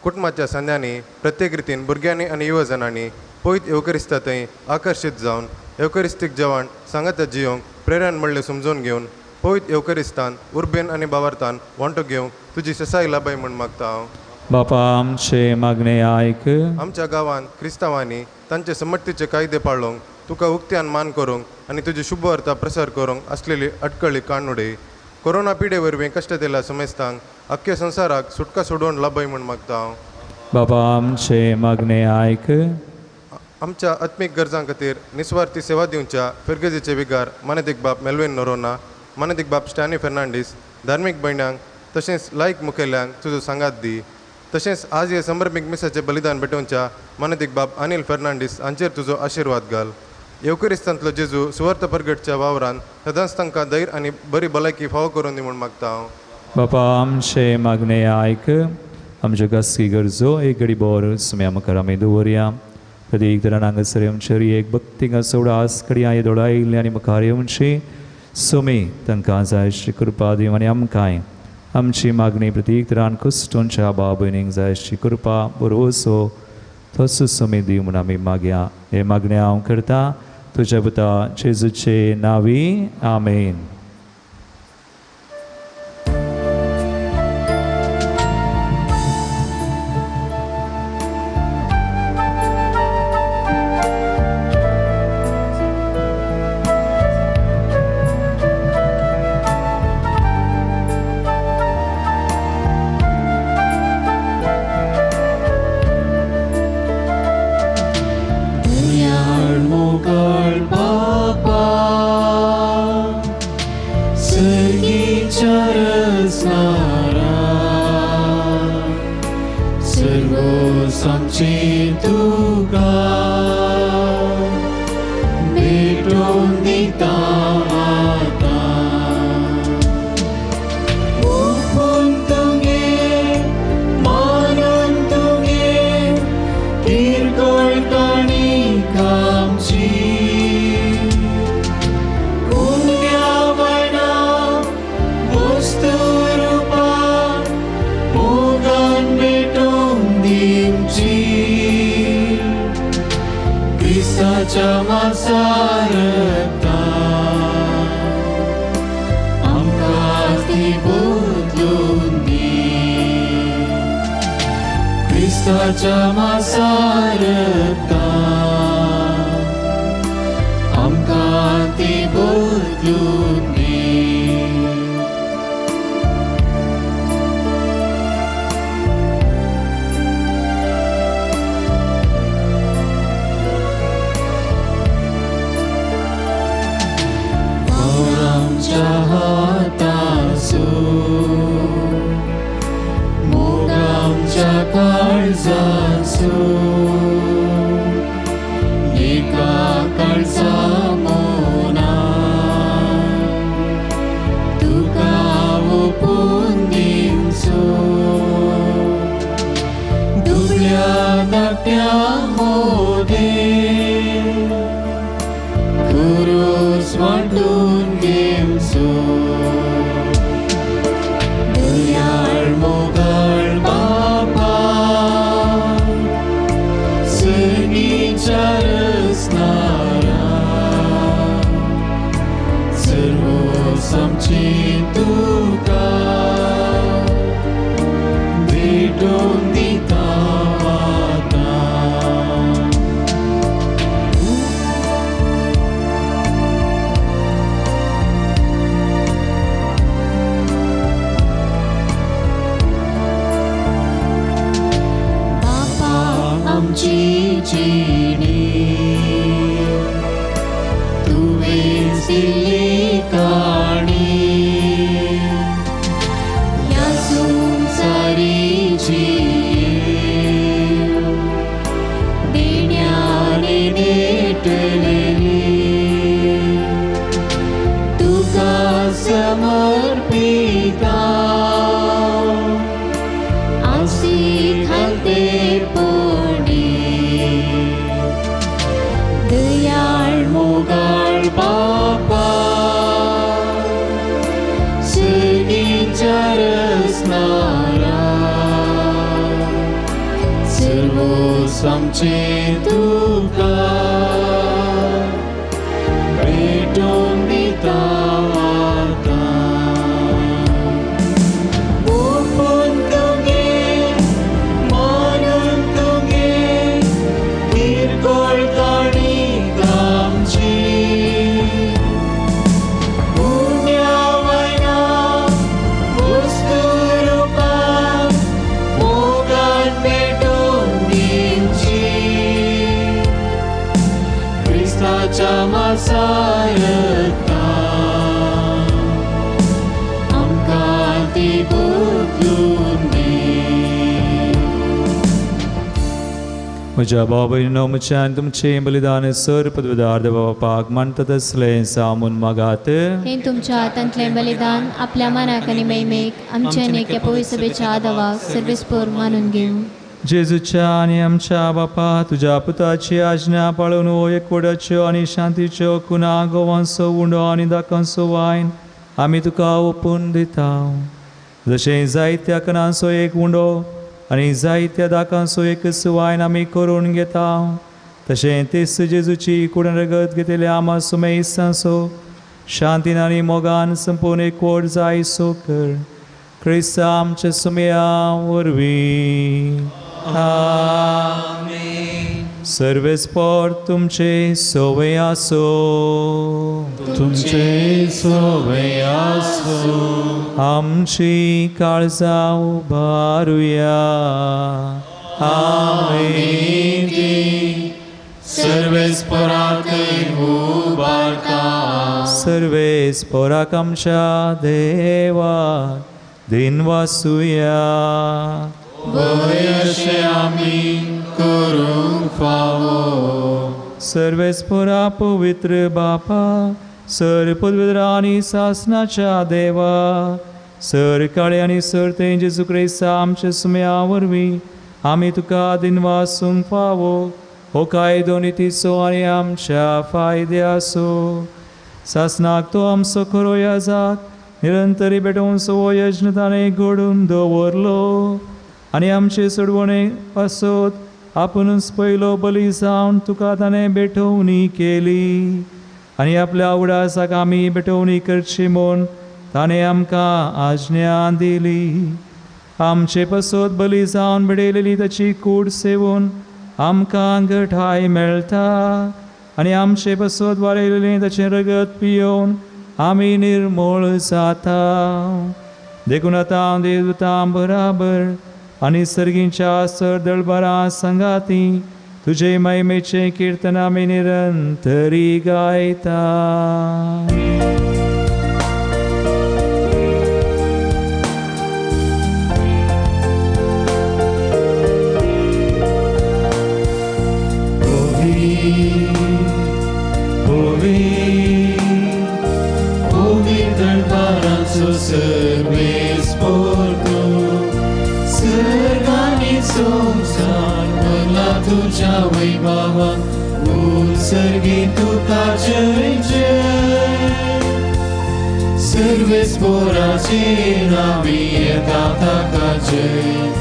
S10: कुटुंबाच्या संद्यांनी प्रत्येक रितीन भुरग्यांनी आनी युवजनांनी पयत येवकरिस्ता थंय आकर्शीत जावन येवकरिस्तीक जेवण सांगाता जियोंक प्रेरण म्हणले समजून घेवन पयत येवकरिस्तान उर्बेन आनी बावार्थान वांटो घेवंक तुजी ससाय लाभय म्हूण मागता हांव.
S2: बापा आमचे मागणे आयक.
S10: आमच्या गांवांत क्रिस्तांवांनी तांचे संमतीचे कायदे पाळोवंक तुका उक्त्यान मान करूंक आनी तुजी शुभ अर्था प्रसार करूंक आसलेली अडकळी काण उडय. कोरोना पिडे वरवीं कश्ट दिल्या समेस्तांक अख्ख्या संवसाराक सुटका सोडोवन लाभय म्हूण मागता हांव.
S2: बाबा आमचे मागणे आयक.
S10: आमच्या आत्मीक गरजां खातीर निस्वार्थी सेवा दिवच्या फिरगेजीचे विगार मानेदिक बाब मेल्विन नोरोना, मानेदिक बाब स्टॅनी फेर्नांडीस, धार्मीक भयण्यांक तशेंच लायक मुखेल्यांक तुजो सांगात दी. तशेंच आज हे समर्पीक मिसाचे बलिदान भेटोवच्या मानेदिक बाब अनिल फेर्नांडीस हांचेर तुजो आशिर्वाद घाल. येवकरिस्तांतलो जेजू सुवार्थ परगटच्या वावरान सदांच तांकां धैर्य आनी बरी भलायकी फावो करून दी म्हूण मागता हांव.
S2: बापा आमचे मागणे आयक. आमच्यो खासगी गरजो एक घडी बोर सुमी आमकां आमी दवरया. कधी एक तरान हांगासर येवची एक भक्तींक सोडा आस कडी आये दोळा येयल्ली आनी मुखार येवची सुमी तांकां जाय अशी कृपा दिव आनी आमकांय आमची मागणी प्रत्येक तरान कुस्टोंच्या भाव भयणींक जाय अशी कृपा बरोसो तसो सुमी दिव म्हूण आमी मागया. हे मागणे हांव करता तुज्या पुता जेजूचे नांवी. आमेन.
S5: दुबळ्या धाकट्यांमध्ये खुरूस वाटून घेवचो दयाळ मोगाळ बापा सगळीच्या रचणारा सर्व आमची तुका भेटून दिता आता बापा आमची जिणी तुवें दिल्ली काणी ह्या संवसारीची देण्याने नेटलेली तुका समर्पिता आसी घालते पोटी दयाळ मोगाळ बापा सगळीच्या रचणारा सर्व आमचे तुका भेटून दिता आता ओपून तुगे मानून तुगे किरकोळ काणीक आमची पुण्या वयना वस्तू रुपान मोगान भेटून दिवची क्रिस्ताच्या मासायता आमकां ती बदलून दी
S2: म्हज्या भाव भयणीनो म्हज्यान तुमचें बलिदान सर पदवीदार देवापाक मानता तसलें सामून मागात
S11: हे तुमच्या हातांतलें बलिदान आपल्या मनाक आनी मैमेक आमच्या नेक्या पवित्र सभेच्या आदावाक सर्वेस्पर मानून घेवं
S2: जेजूच्या आनी आमच्या बापा तुज्या पुताची आज्ञा पाळून हो एकवटाच्यो आनी शांतीच्यो कुणा गोवांचो उंडो आनी दाकांचो वायन आमी तुका ओपून दिता जशें जायत्या कणांचो एक उंडो आनी जायत्या दाकांचो एक वायन आमी करून घेता तशें तेच जेजूची कुडन रगत घेतलेल्या आमा सुमे इस्सांचो शांतीन आनी मोगान संपूर्ण एकवट जायसो कर क्रिस्त आमच्या सुमया वरवीं सर्वेस्पर तुमचे सोवे आसो
S5: तुमचे सोवे आसो
S2: आमची काळजां उबारुया
S5: आमीन सर्वेस्पराक उबारता
S2: सर्वेस्पराक आमच्या देवा दिन वासुया
S5: बरे अशें आमी करूंक फावो
S2: सर्वेस्परा पवित्र बापा सर पदवीधर आनी सासनाच्या देवा सर काळे आनी सर तें जेजू क्रिस्त आमच्या सुमया वरवीं आमी तुका दिन वासूंक फावो हो कायदो नितीचो आनी आमच्या फायद्याचो सासनाक तो आमचो खरो याजाक निरंतरी भेटोवन सवो यज्ञ ताणें घडून दवरलो आनी आमचे सोडवणे पासत आपुणूच पयलो बली जावन तुका ताणें भेटवणी केली आनी आपल्या आवडासाक आमी भेटवणी करची म्हूण ताणें आमकां आज्ञा दिली आमचे पासत बली जावन भेटयलेली ताची कूड सेवून आमकां घटाय मेळटा आनी आमचे पासत वाडयलेलें ताचें रगत पियोवन आमी निर्मळ जाता देखून आतां हांव देवतां बराबर आनी सर्गींच्या सर दळबारां संगाती तुजे महिमेचें कीर्तन आमी निरंतरी गायता
S5: Dळबारांचो सर्वेस्पर तूं वैभवाक उत्सर्गी तुका जय जय सर्वेस्पोराचे नावी येता ताका जय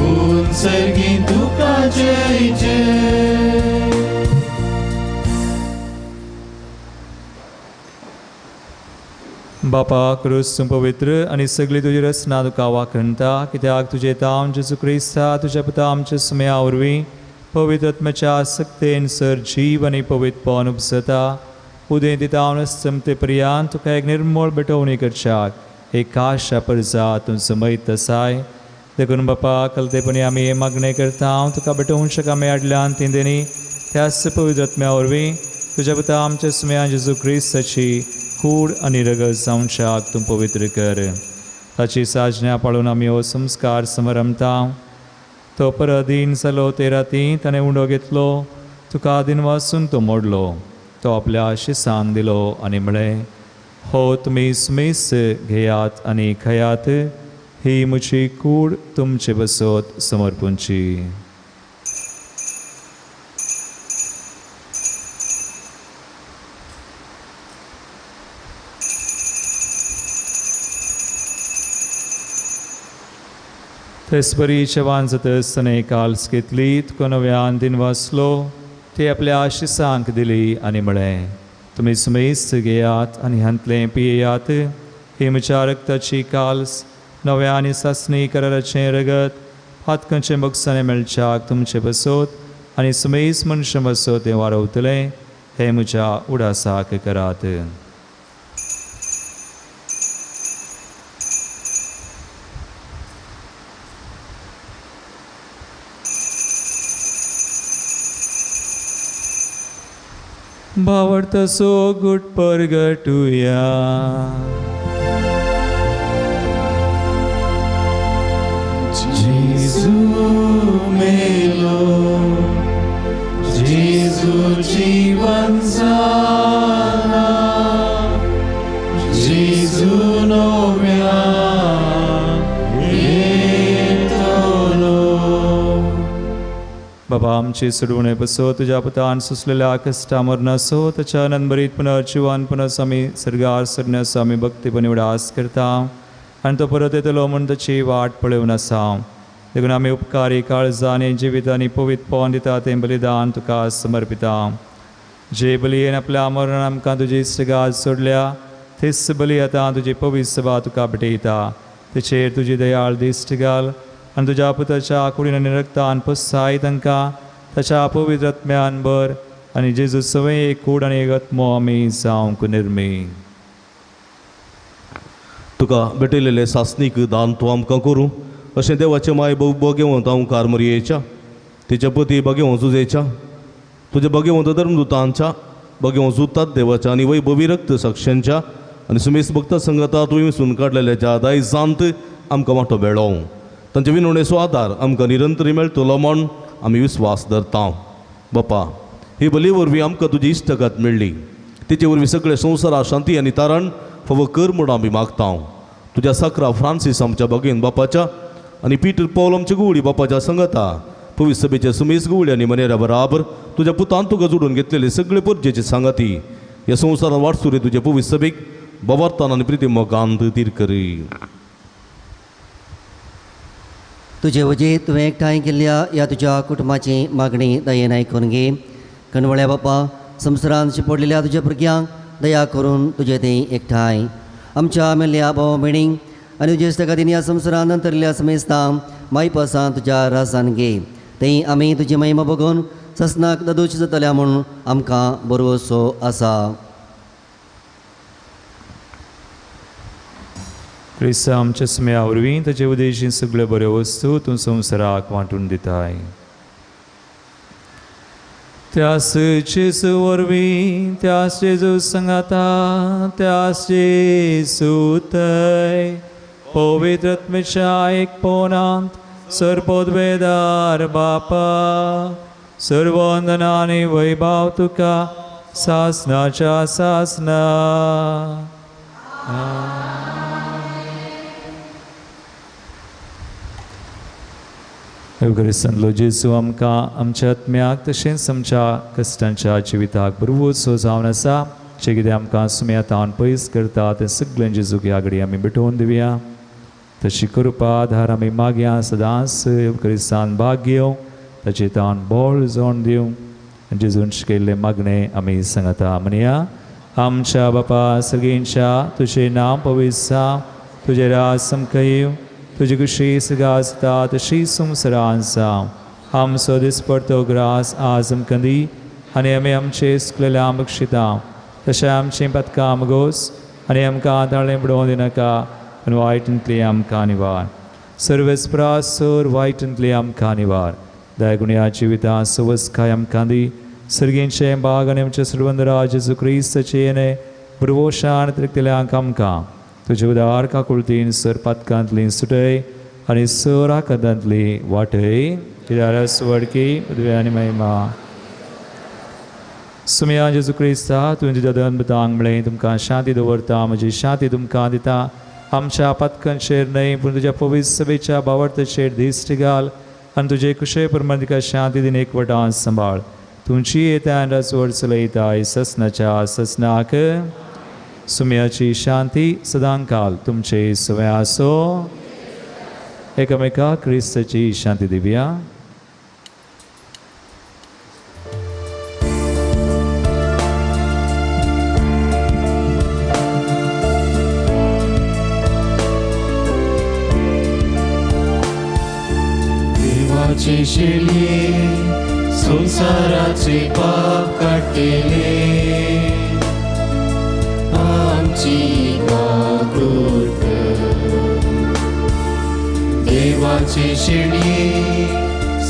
S5: उत्सर्गी तुका जय जय
S2: बापा क्रूस पवित्र आणि सगळी तुजी रचना तुका वाखणता कित्याक तुजे ताम जेजू क्रिस्ता तुज्या पुता आमच्या सुमया वरवीं पवित्र आत्म्याच्या आसक्तेन सर जीव आनी पवित्रपण उपसता उदें दिता समते पर्यंत तुका एक निर्मळ बेटवणी करच्याक एक आशा परजा तूं समयत आसाय देखून बापा कलतेपणी आमी हे मागणे करता तुका बेटवूंक आमी आडल्यान तेंदेनी त्याच पवित्र आत्म्या वरवीं तुज्या पुता आमच्या सुमया जेजू क्रिस्ताची कूड आनी रगत जावंशाक तूं पवित्र कर ताची साजण्या पाळून आमी हो संस्कार समरमता तो परअधीन जालो ते राती ताणें उंडो घेतलो तुका आदीन वाचून तो मोडलो तो आपल्या शिसान दिलो आनी म्हळें हो तुमी स्मिस घेयात आनी खयात ही म्हजी कूड तुमचे बसत समर्पूंची तेसपरीच्या वांजतसताना काल्स घेतली तुका नव्यान दिन वाचलो ते आपल्या आशिसांक दिली आनी म्हळें तुमी सुमेस्त घेयात आनी हांतलें पियेयात ही म्हज्या रक्ताची काल्स नव्या आनी सासणी कराराचें रगत हातकांचें बक्षांनी मेळच्याक तुमचे बसत आनी सुमेस्त मनशां बसत तें वारवतलें हे म्हज्या उडासाक करात भावडतसो गुट परगटुया
S5: जेजू मेलो जेजू जीवन जाला जेजू नव्या
S2: बाबा आमची सोडवणे बसो तुझ्या पुतान सुचलेल्या कष्टा मरणासो त्याच्या नंबरीत पुनर्जीवानपणास आम्ही सर्गार सरण्यास आम्ही भक्तीपणे उडास करता आणि तो परत येतलो म्हण त्याची वाट पळयवन आसा देखून आम्ही उपकारी काळजाने जिवीत आणि पवित्रपण दिता तें बलिदान तुका समर्पिता जे बलयेन आपल्या मरण आमकां तुजी इश्टगाद सोडल्या तेच बली आतां तुजी पवित्र सभा तुका भेटयता तेचेर तुजी दयाळ दिश्ट घाल आनी तुज्या पुताच्या कुडीन आनी रक्तान पुसाय तांकां ताच्या पवित्र आत्म्यान बर आनी जेजू सवय एक कूड आनी एक आत्मो आमी जावंक निर्मी
S3: तुका भेटयलेले सासनीक दान तूं आमकां करूं अशें देवाचे माय भगेवंत हांव कारमरयेच्या तिच्या पती भगेवंजुजेच्या तुजे भगेवंत धर्मदुतांच्या भगेवंजुतात देवाच्या आनी वैभवी रक्त साक्षांच्या आनी सुमेस भक्त संगता तुवें सुन काडलेल्या ज्या दायजांत आमकां वांटो मेळ्ळो तांचे विनवणेचो आदार आमकां निरंतरी मेळटलो म्हण आमी विस्वास धरता बापा ही बली वरवीं आमकां तुजी इश्टगात मेळ्ळी तिचे वरवीं सगळे संवसारा शांती आनी तारण फावो कर म्हूण आमी मागता तुज्या सकरा फ्रांसीस आमच्या भगेन बापाच्या आनी पीटर पौल आमच्या गुवळी बापाच्या संगता पवित्र सभेच्या सुमेस गुवळी आनी मनेरा बराबर तुज्या पुतान तुका जोडून घेतलेले सगळे परजेचे सांगाती ह्या संवसारान वाटसुरे तुजे पवित्र सभेक बवार्तान आनी प्रिती मोगांत तीर करी
S7: तुजे वजेत तुवें एकठांय केल्ल्या ह्या तुज्या कुटुंबाची मागणी दयेन आयकून घे कणवळ्या बापा संवसारांत शिपडलेल्या तुज्या भुरग्यांक दया करून तुजे तें एकठांय आमच्या मेल्ल्या भाव भयणींक आनी तुजे इश्टगादीन ह्या संवसारांत अंतरल्या समेस्तां मायपासान तुज्या रासान घे तें आमी तुजी महिमा बघून ससनाक ददोश जातल्या म्हूण आमकां बरोसो आसा
S2: क्रिस्ता आमच्या स्मेया वरवीं ताचे उदेशीं सगळ्यो बऱ्यो वस्तू तूं संवसाराक वांटून दिताय त्यास जेजू वरवीं त्यास जेजू संगाता त्यास जेजू थंय पवित्र आत्म्याच्या एकपणांत सर्पोद्वेदार बापा सर्व वंदना आनी वैभव तुका सासनाच्या सासना एवगरिस्तलो जेजू आमकां आमच्या आत्म्याक तशेंच आमच्या कश्टांच्या जिविताक बरोबर जावन आसा जे कितें आमकां सुमयातान पयस करता तें सगळें जेजूक ह्या घडी आमी भेटोवन दिवया तशी कृपा आधार आमी मागया सदांच एवगरिस्तान भाग घेवं ताचे तान बोळ जावन दिवं जेजून शिकयल्लें मागणें आमी सांगता म्हणया आमच्या बापा सगळींच्या तुजें नांव पवित्र जावं तुजें राज सामकें येवं तुजी कशी सगा आसता तशी संवसारांत जावं आमचो दिसपडटो ग्रास आज आमकां दी आनी आमी आमचे सुकलेल्या बक्षिता तशें आमचें पथकां आमगोस आनी आमकां ताळें पडोवं दिनाका आनी वायटांतली आमकां निवार सर्वेस प्रासोर वायटांतली आमकां निवार दयागुण्या जिवितां सवस्काय आमकां दी सर्गींचे बाग आनी आमचे सर्वंदरा जेजू क्रिस्ताचे येणे प्रभोशान तृप्तिल्यांक आमकां तुजे उदार काकुळतीन सर पथकांतली सुटय आनी सर आकांतांतली वाटय कित्याक वडकी उदवे आनी महिमा सुमया जेजू क्रिस्ता तुवें तुज्या अद्भुतांक म्हळें तुमकां शांती दवरता म्हजी शांती तुमकां दिता आमच्या पथकांचेर न्हय पूण तुज्या पवित्र सभेच्या भावार्थाचेर दिश्ट घाल आनी तुजे कुशे प्रमाण तिका शांती दिन एकवटान सांबाळ तुमची येत्यान रसवड चलयताय ससनाच्या ससनाक सुमयाची शांती सदांकाल तुमचे सवय आसो एकामेका क्रिस्ताची शांती दिवया
S5: देवाचे शेळये संसाराचे पाप काढलेले आमची काकृत देवाचे शेळये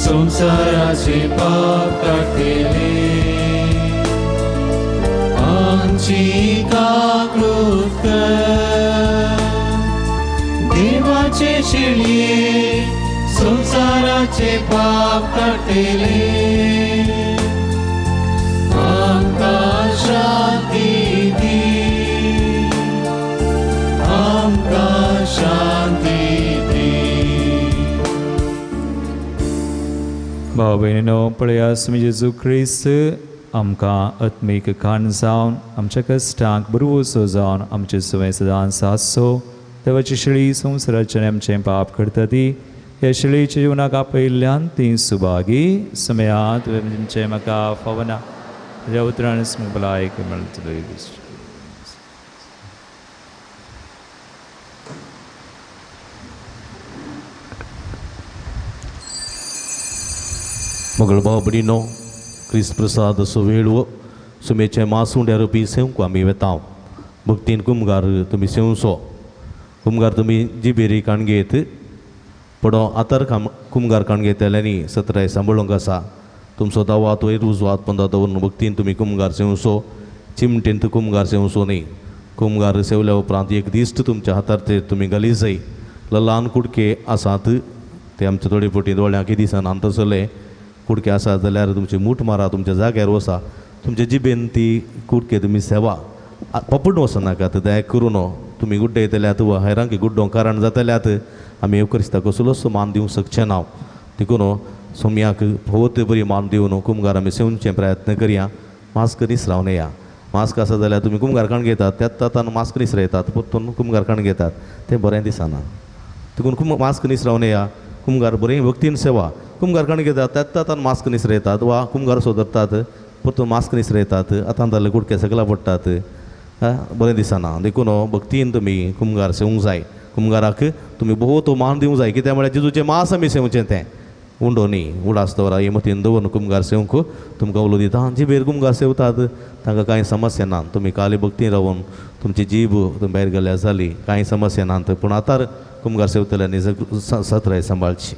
S5: संसाराचे पाप काढलेले आमची काकृत देवाचे शेळये संसाराचे पाप काढलेले आमकां शांती दी आमकां शांती दी
S2: भाव भयणीनो पळयास मी जेजू क्रिस्त आमकां आत्मीक खाण जावन आमच्या कश्टांक बरोवसो जावन आमचे सवय सदांच आसो देवाची शिळी संवसाराचें आमचें पाप करता ती ह्या शिळेच्या जिवनाक आपयल्ल्यान ती सुभागी समयांत तुमचें म्हाका फावना ह्या उतरान भलायक मेळटली
S3: मंगळभाव भयणीनो क्रिस्त प्रसाद असो वेळो सुमेचे मासूंड्या रुपी सेवंक आमी वेतांव भक्तीन कुमगार तुमी सेवसो कुमगार तुमी जिबेरी काणगेत पडो आतार कुमगार काणगेतल्यांनी सत्राय सांबाळूंक आसा तुमचो दावात वयर उजवात पंदा दवरून भक्तीन तुमी कुमगार सेवसो चिमटेंत कुमगार सेवसो न्ही कुमगार सेवल्या उपरांत एक दिश्ट तुमच्या हातार ते तुमी घाली जाय ल्हान कुडके आसात ते आमचे थोडे पोटी दोळ्यांक कितें दिसान आंतसले कुडके आसा जाल्यार तुमचे मूठ मारा तुमच्या जाग्यार वसा तुमचे जिबेन ती कुडके तुमी सेवा पपड वचनाकात दया करून तुमी गुड्डयतल्यात वा हेरांकी गुड्डोवं कारण जातल्यात आमी एवकरिस्ताक कसलोच मान दिवंक शकचे ना देखून सोम्याक भोवत बरी मान दिवन कुमगार आमी सेवचे प्रयत्न करया मास्क निसरावन येया मास्क आसा जाल्यार तुमी कुमगार काण घेतात त्याच तातान मास्क निसरयतात परतून कुमगार काण घेतात तें बरें दिसना देखून मास्क निसरावन येया कुमगार बरें भक्तीन सेवा कुमगार काण घेतात त्याच तातान मास्क निसरयतात वा कुमगार सोदरतात परतून मास्क निसरयतात आतां जाल्ले कुडके सकला पडटात बरें दिसना देखून भक्तीन तुमी कुमगार सेवंक जाय कुमगाराक तुमी भोव तो मान दिवंक जाय कित्याक म्हळ्यार जेजूचें मास आमी सेवचें तें उंडो न्ही उडास दवरा हे मतीन दवरून कुमगार सेवंक तुमकां उलो दिता जी बेर कुमगार सेवतात तांकां कांय समस्या ना तुमी काली भक्तीन रावून तुमची जीब तुमी भायर गेल्यार जाली कांय समस्या नात पूण आतां कुमगार सेवतल्यांनी सत्राय सांबाळची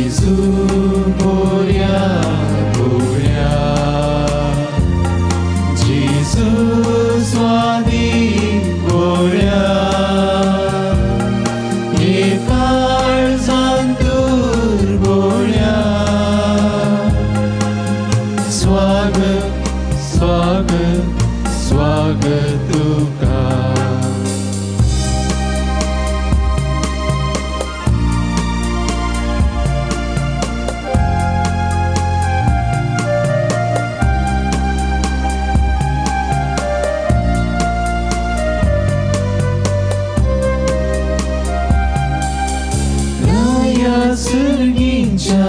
S5: जेजू बोऱ्या बोऱ्या जेजू स्वादी बोऱ्या काळजांतूर बोऱ्या स्वागत स्वागत स्वागत तुका सर्गींच्या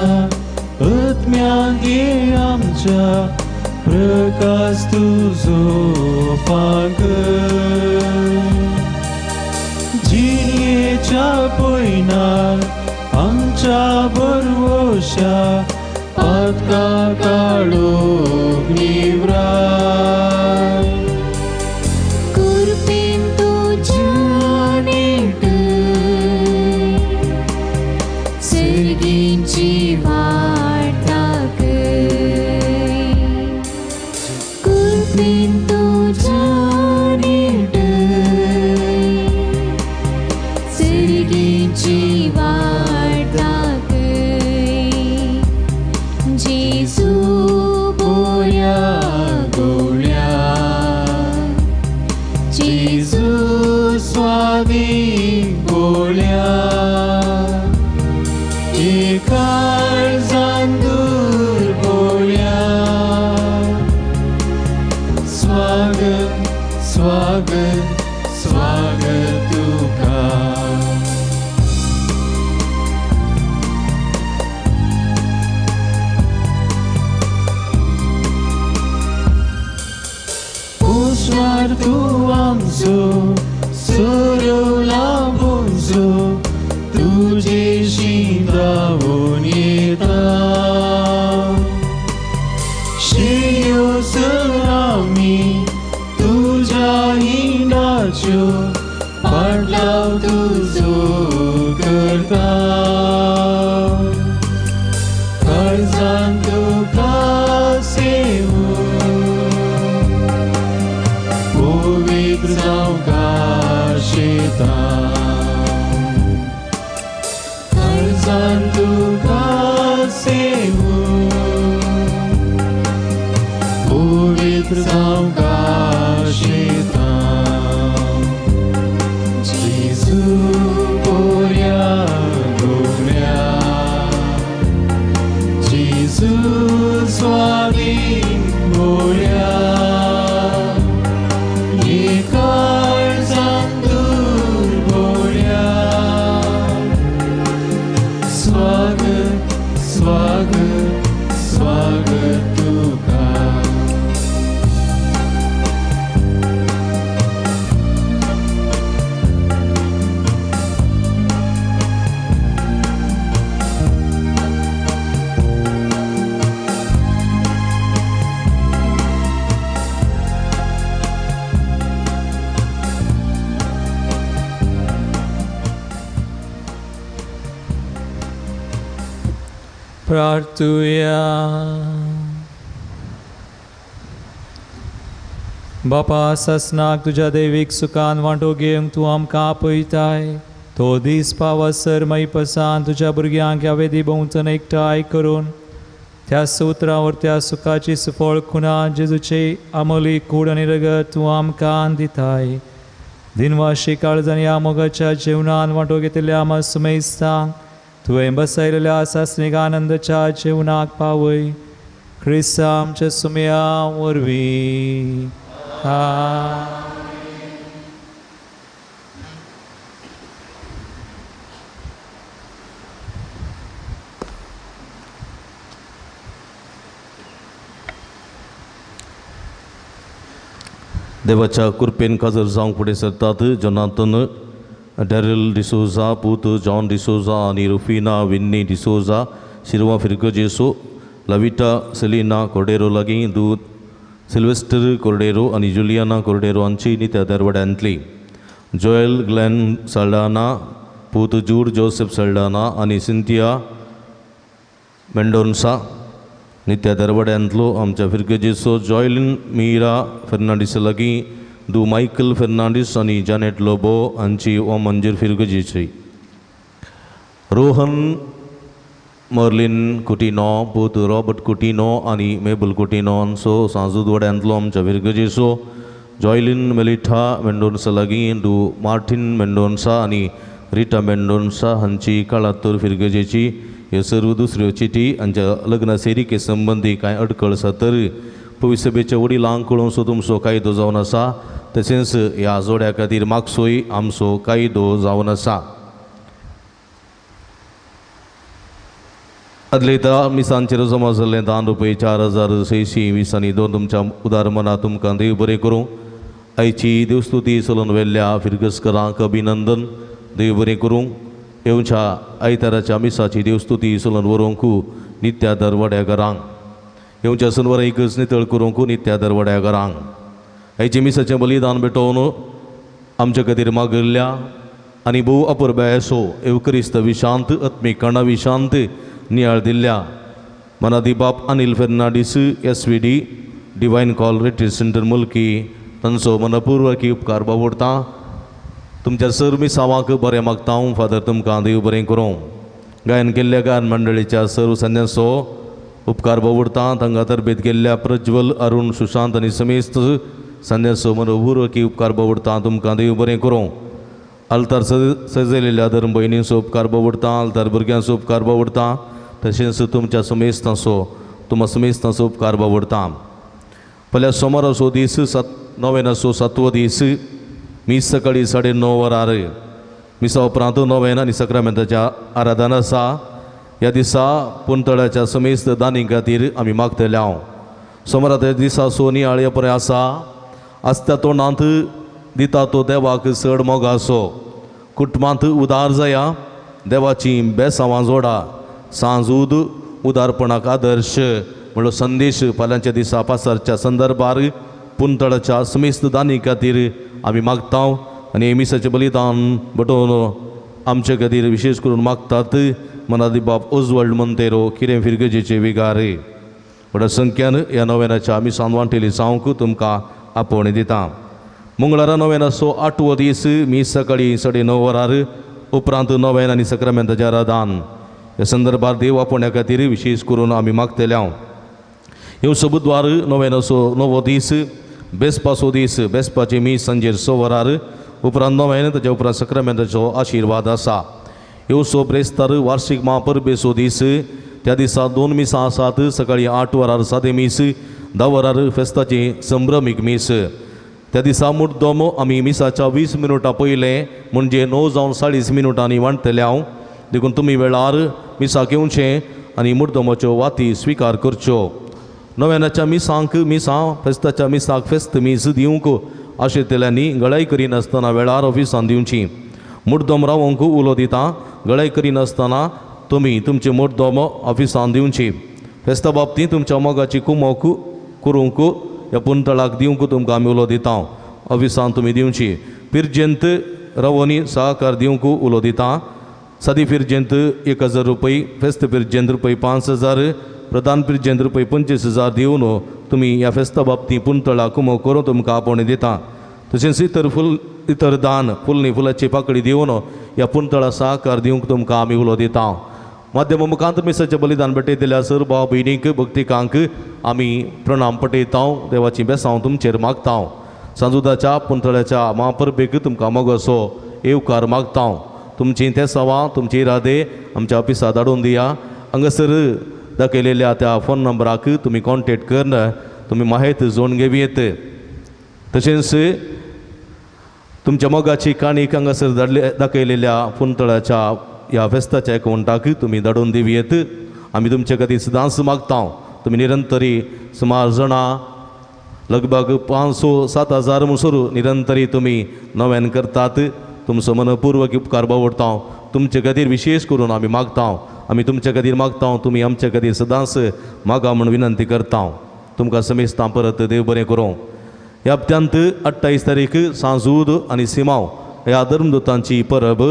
S5: आत्म्यागे आमच्या प्रकाश तुझो फाग जिणयेच्या पयणार आमच्या बरवशा पातका काळोख निवराय
S11: कुर्पीन तुझ्या नेट सर्गींची वाट दाखय कुर्पीन तुझ्या नेट सर्गींची वाट दाखय जेजू बोऱ्या गोळ्या
S5: जेजू स्वादी गोळ्या काळजांतूर बोऱ्या स्वागत स्वागत स्वागत तुका उस्वार तूं आमचो सोरवला बोंजो तुझेशी धावून येता श्रेयोसर आमी तुझ्या हिणाच्यो पाटलाव तुजो करता काळजान तुका सेवून पवित्र जावंका शेता तुका सेवून पवित्र जावंका शेता जेजू बोऱ्या गोऱ्या जेजू स्वादी बोऱ्या काळजांतूर बोऱ्या स्वागत स्वागत स्वागत तुका
S2: प्रार्थुया बापा ससनाक तुझ्या दैवीक सुखान वांटो घेवंक तूं आमकां आपयताय तो दीस पावसर माई पसान तुझ्या भुरग्यांक ह्या वेदी भोंवतन एकठांय करून त्या सुत्रावर त्या सुखाची सुफळ खुणा जेजूचे अमोली कूड आनी रगत तूं आमकां दिताय दिनवाशी काळजान ह्या मोगाच्या जेवणान वांटो घेतिल्ल्या आमा सुमेस्तांक तुवें बसयलेल्या सासणीक आनंदाच्या जेवणाक पावय ख्रिस्ता आमच्या सुमया वरवीं
S3: देवाच्या कृपेन काजर जावंक फुडें सरतात जोनाथन डॅरल डिसोजा पूत जॉन डिसोजा आनी रुफिना विन्नी डिसोजा शिरवा फिरगजेसो लविटा सेलिना कोर्डेरो लागीं दूत सिल्वेस्टर कोर्डेरो आनी जुलियाना कोर्डेरो हांची नित्या दरवड्यांतली जोएल ग्लेन सल्डाना पूत जूड जोसेफ सल्डाना आनी सिंथिया मेंडोन्सा नित्या दरवड्यांतलो आमच्या फिरगेजेचो जॉयलिन मीरा फेर्नांडीस लागीं दू मायकल फेर्नांडीस आनी जानेट लोबो हांची ओ मंजूर फिरगेजेची रोहन मर्लिन कुटिनो पूत रॉबर्ट कुटिनो आनी मेबल कुटिनो हांचो सांजूदवाड्यांतलो आमच्या फिरगेजेचो जॉयलिन मेलिठा मेंडोन्सा लागीं डू मार्टिन मेंडोन्सा आनी रिटा मेंडोन्सा हांची काळातूर फिरगेजेची ह्यो सर्व दुसऱ्यो चिटी हांच्या लग्न सेरिके संबंदी कांय अडखळ आसा तर पवित्र सभेच्या वडिलांक कळोवन सो तुमचो कायदो जावन आसा तशेंच ह्या जोड्या खातीर मागसोय आमचो कायदो जावन आसा. आदलेता मिसांचेर जमा जाल्लें ₹10 4,620 आनी 2 तुमच्या उदार मना तुमकां देव बरें करूं. आयची देवस्तुती चलोवन व्हेल्ल्या फिरगसकरांक अभिनंदन. देव बरें करूं. येवच्या आयताराच्या मिसाची देवस्तुती चलोवन व्हरूंक नित्या दरवड्या घरांक येवच्या सनवरां एकच नितळ करूंक नित्या दरवड्या घरांक आयची मिसाचें बलिदान भेटोवन आमचे खातीर मागिल्ल्या आनी भोव अपुरबायसो एवक्रिस्त विशांत आत्मीक कणा विशांत नियाळ दिल्ल्या मनादी बाप Anil Fernandes SVD divine call retreat centre मुल्की तांचो मनपूर्वक उपकार बावडटा. तुमच्या सर्व मिसावांक बरें मागता फादर तुमकां देव बरें करूं. गायन केल्ल्या गायन मंडळीच्या सर्व संन्यासो उपकार बावडटा. तांकां तरबेत केल्ल्या प्रज्वल अरुण सुशांत आनी समेस्त संन्यासो मनपूर्वक उपकार बावडटा. तुमकां देव बरें करूं. आल्तार सजयलेल्या धर्म भयणींचो उपकार बावडटा. आल्तार भुरग्यांचो उपकार बावडटा. तशेंच तुमच्या समेस्तांचो समेस्तांचो उपकार बावडटा. फाल्यां सोमाराचो दीस नोवेनाचो 7वो दीस मीस सकाळी 9:30 वरार मिसा उपरांत नोवेन आनी सक्रामेंताच्या आराधना आसा. ह्या दिसा पुंतळ्याच्या समेस्त दानी खातीर आमी मागतले. सोमाराच्या दिसा नियाळ पर्याय आसा. आसत्या तोंडांत दिता तो देवाक चड मोगा असो. कुटुंबांत उदार जाया. देवाची बेसांवां जोडा. सांजूद उदारपणाक आदर्श म्हणलो संदेश फाल्यांच्या दिसा पासारच्या संदर्भार पुंतळ्याच्या समेस्त दानी खातीर आमी मागता. आनी मिसाचें बलिदान बटोवन आमचे खातीर विशेश करून मागतात मनादी बाप ओजवल्ड मोंतेरो कितें फिरगेजेचे विगार व्हड संख्यान ह्या नोवेनाच्या आमी सांवांटेली सावंक तुमकां आपोवणी दिता. मंगळारा नोवेनाचो 8वो दीस मीस सकाळी 9:30 वरार उपरांत नोवेन आनी सक्रामेंताचें आराधन ह्या संदर्भात देव आपोवण्या खातीर विशेश करून आमी मागतले. ह्यो सबुधवार नोवेनाचो 9वो दीस बेस्पाचो दीस बेस्पाची मीस सांजेर 6 वरार उपरांत नोवेन ताच्या उपरांत सक्रामेंताचो आशिर्वाद आसा. ह्यो ब्रेस्तार वार्षिक महापरबेचो दीस. त्या दिसा 2 मिसां आसात. सकाळी 8 वरार सादें मीस 10 वरार फेस्ताची संभ्रमीक मीस. त्या दिसा मुद्दम आमी मिसाच्या 20 मिनटां पयलें म्हणजे 9:40 मिनटांनी वांटतल्या. देखून तुमी वेळार मिसाक येवचें आनी मुद्दमाच्यो वाती स्विकार करच्यो. नोवेनाच्या मिसां फेस्ताच्या मिसाक फेस्त मीस दिवंक आशिल्ल्यांनी गळाई करिनासतना वेळार ऑफिसान दिवची. मुद्दम रावंक उलो दिता. गळाई करिनासतना तुमी तुमचे मुद्दम ऑफिसान दिवची. फेस्ता बाबतींत तुमच्या मोगाची कुमोक करूंक ह्या पुंतळाक दिवंक तुमकां आमी उलो दिता. ऑफिसान तुमी दिवची. पिर्जेंत रवनी सहकार दिवंक उलो दिता. सादी पिर्जेंत ₹1,000 फेस्त पिर्जेंत ₹5,000 प्रधान पिर्जेंत ₹25,000 दिवन तुमी ह्या फेस्ता बाबतींत पुंतळाक कुमो करून तुमकां आपोवणी दिता. तशेंच इतर दान फुलनी फुलाची पाकळी दिवन ह्या पुंतळा सहकार दिवंक तुमकां आमी उलो दिता. माध्यम मुखांत मिसाचें बलिदान भेटयतल्या सर्व भाव भयणीक भक्तिकांक आमी प्रणाम पटयता. देवाची बेसांव तुमचेर मागता. सांजुदाच्या पुंतळ्याच्या महापरबेक तुमकां मोगोसो येवकार मागता. तुमची ते सवां तुमची इरादे आमच्या ऑफिसांत धाडून दिया. हांगासर दाखयलेल्या त्या फोन नंबराक तुमी कॉन्टेक्ट करून तुमी माहिती जोडून घेवयेत. तशेंच तुमच्या मोगाची काणीक हांगासर दाखयलेल्या पुंतळ्याच्या ह्या फेस्ताच्या अकाउंटाक तुमी धाडून दिवयेत. आमी तुमचे खातीर सदांच मागता. तुमी निरंतरी सुमार जाणां लगभग 500-7,000 म्हणसर निरंतरी तुमी नव्यान करतात. तुमचो मनपूर्वक उपकार बावडटा. तुमचे खातीर विशेष करून आमी मागता. आमी तुमचे खातीर मागता. तुमी आमचे खातीर सदांच मागा म्हूण विनंती करता. तुमकां समेस्ता परत देव बरें करूं. ह्या हप्त्यांत 28 तारीख सांजूद आनी सिमांव ह्या धर्मदुतांची परब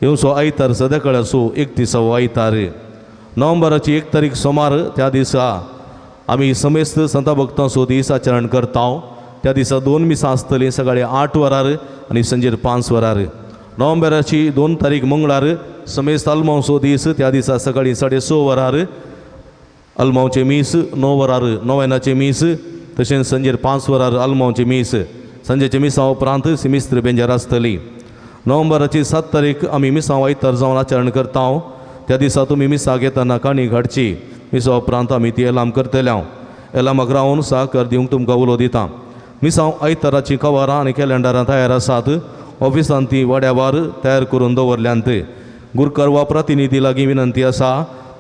S3: येवचो आयतार सदाकाळ आसूं 31वो आयतार. नोव्हेंबराची 1 तारीख सोमार त्या दिसा आमी समेस्त संत भक्तांचो दीस आचरण करता. त्या दिसा 2 मिसां आसतलीं, सकाळी 8 वरार आनी संजेर 5 वरार. नोव्हेंबराची 2 तारीख मंगळार समेस्त अल्मांचो दीस, त्या दिसा सकाळी 6:30 वरार अल्मांचे मीस, 9 वरार नोवेनाचे मीस, तशेंच संजेर 5 वरार अल्मांचे मीस. संजेच्या मिसां उपरांत सिमिस्त्र बेंजार आसतली. नोव्हेंबराची 7 तारीख आमी मिसां वायतार जावन आचरण करता. त्या दिसा तुमी मिसां घेतना काणी घाडची. मिसां उपरांत आमी ती एलाम करतल्या. एलामाक रावन सहकार दिवंक तुमकां उलो दिता. मिसां आयताराची कवरां आनी कॅलेंडरां तयार आसात. ऑफिसांत ती वाड्यावार तयार करून दवरल्यांत. गुरकार वा प्रतिनिधी लागीं विनंती आसा,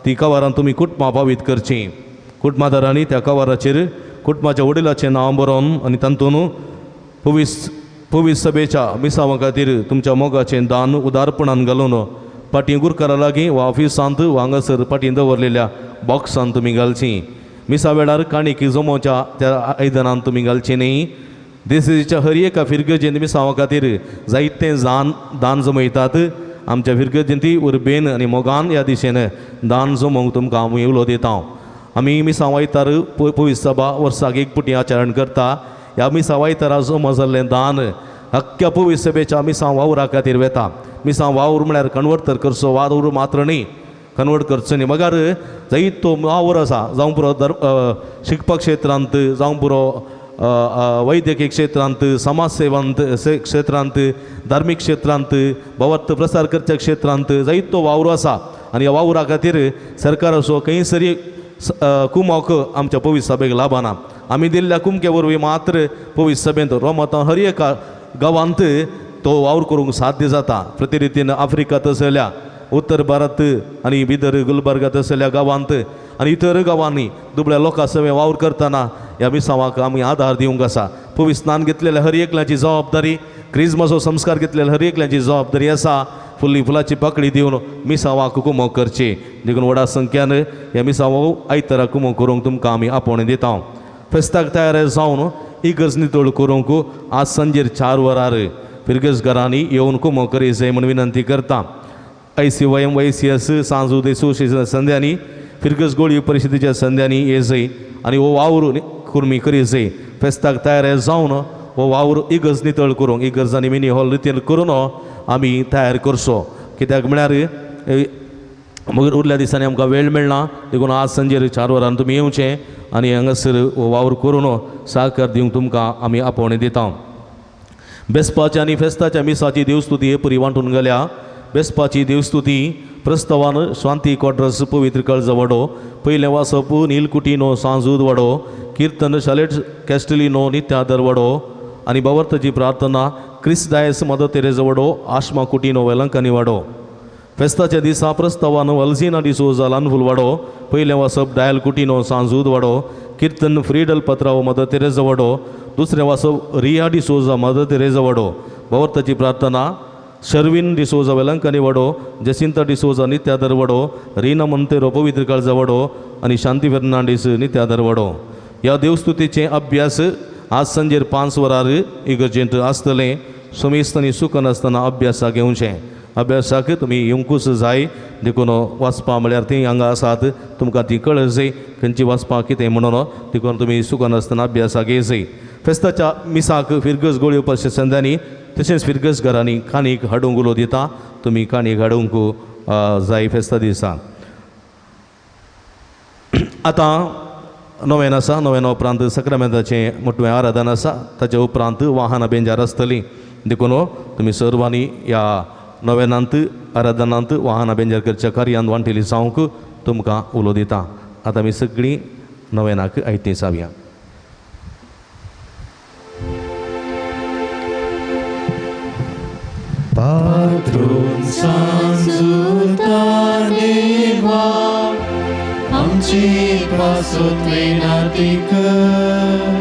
S3: ती कवरां तुमी कुटुंबां फावीत करची. कुटुंबादारांनी त्या कवराचेर कुटुंबाच्या वडिलाचें नांव बरोवन आनी तातूंत पवीस सभेच्या मिसांवा खातीर तुमच्या मोगाचें दान उदारपणान घालून पाटी गुरकारा लागीं वा ऑफिसांत वा हांगासर पाटी दवरलेल्या बॉक्सांत तुमी घालची. मिसा वेळार काणीक जमोवच्या त्या आयदनांत तुमी घालची न्ही. देशेच्या हर एका फिरगजेंत मिसांवा खातीर जायतें दान जमयतात. आमच्या फिरगजेंती उर्बेन आनी मोगान ह्या दिशेन दान जमोवंक तुमकां आमी उलो दिता. आमी मिसां वायतार पवीस सभा वर्साक एक पुटी आचरण करता. ह्या मिसां वायतारा जमा जाल्लें दान अख्ख्या पवीस सभेच्या मिसां वावरा खातीर वेता. मिसां वावर म्हळ्यार कन्वर्ट तर करचो, वावर मात्र न्ही, कन्वर्ट करचो न्ही. मगार जायतो वावर आसा, जावं पुरो शिकपा क्षेत्रांत, जावं पुरो वैद्यकीय क्षेत्रांत, समाज सेवांत क्षेत्रांत, धार्मीक क्षेत्रांत, भवत प्रसार करच्या क्षेत्रांत जायतो वावर आसा. आनी ह्या वावरा खातीर सरकाराचो खंयसरी कुमक आमच्या पवीस सभेक लाभना. आमी दिल्ल्या कुमके वरवीं मात्र पवीस सभेंत रोमतां हर एका गांवांत तो वावर करूंक साध्य जाता. प्रति रितीन आफ्रिकांत आसल्या, उत्तर भारत आनी बिदर गुलबर्गांत आसल्या गांवांत आनी इतर गांवांनी दुबळ्या लोकां सवे वावर करतना ह्या मिसांवाक आमी आदार दिवंक आसा. पवीस स्नान घेतलेल्या हर एकल्याची जबाबदारी, क्रिसमसाचो संस्कार घेतलेल्या हर एकल्याची जबाबदारी आसा. फुलाची पाकळी दिवन मिसांवाक कुमक करची. देखून व्हडा संख्यान ह्या मिसांवाक आयतारा कुमक करूंक तुमकां आमी आपोवणें दिता. फेस्ताक तयार जावन इगर्ज नितळ करूंक आज संजेर 4 वरार फिरगजकारांनी येवन कुमक करी जाय म्हूण विनंती करता. ICYM YCS सांज उदय असोसिएशन संध्यांनी फिरगज गोळी परिशदेच्या संध्यांनी ये जाय आनी हो वावर कुर्मी करी जाय. फेस्ताक तयार जावन हो वावर इगर्ज नितळ करूंक इगर्जांनी मिनी हॉल रितीन करून आमी तयार करचो. कित्याक म्हळ्यार मगर उरल्या दिसांनी आमकां वेळ मेळना. देखून आज संजेर 4 वरांन तुमी येवचें आनी हांगासर वावर करून सहकार दिवंक तुमकां आमी आपोवणें दिता. बेस्पाच्या आनी फेस्ताच्या मिसाची देवस्तुती हे परी वांटून गेल्या. बेस्पाची देवस्तुती प्रस्तावान शांती क्वॉर्टर्स पवित्र कळज वडो, पयलें वासप नीलकुटीनो सांजूद वडो, कीर्तन शालेट कॅस्टलिनो नित्यादर वडो आनी भवर्तची प्रार्थना क्रिस डायस मदर तेरेज वडो, आश्मा कुटीनो वेलंकनी वडो. फेस्ताच्या दिसा प्रस्तावान वल्झिना डिसोजा लानफूल वाडो, पयलें वासप डायल कुटीनो सांजूद वाडो, कीर्तन फ्रीडल पत्राव मदर तेरेजा वाडो, दुसरें वासप रिया डिसोजा मदर तेरेजा वाडो. भवर्ताची प्रार्थना शर्विन डिसोजा वेलंकनी वाडो, जसिंता डिसोजा नित्यादर वाडो, रीना मंतेरो पवित्र काळजा वाडो आनी शांती फेर्नांडीस नित्यादर वाडो. ह्या देवस्तुतीचे अभ्यास आज संजेर 5 वरार इगर्जेंत आसतले. समेस्त आनी सुख नासतना अभ्यासाक घेवचें. अभ्यासाक तुमी येवंकूच जाय. देखून वाचपा म्हळ्यार ती हांगा आसात, तुमकां ती कळत जाय खंयची वाचपा कितें म्हणून. देखून तुमी सुखान आसतना अभ्यासाक येयजाय. फेस्ताच्या मिसाक फिरगज गोळी उपास्य संध्यांनी तशेंच फिरगजकारांनी काणीक हाडूंक उलो दिता. तुमी काणीक हाडूंक जाय फेस्ता दिसा. आतां नोवेन आसा. नोवेना उपरांत सक्रामेंताचें मोठवें आराधन आसा. ताच्या उपरांत वाहनां बेंजार आसतलीं. देखून तुमी सर्वांनी ह्या नोवेनांत आराधनांत वाहनां बेंजार करच्या कार्यांत वांटेली जावंक तुमकां उलो दिता. आतां आमी सगळीं नोवेनाक आयती जावया.
S5: पात्रोन सांजुता देवा आमची पासोतले नाती कर.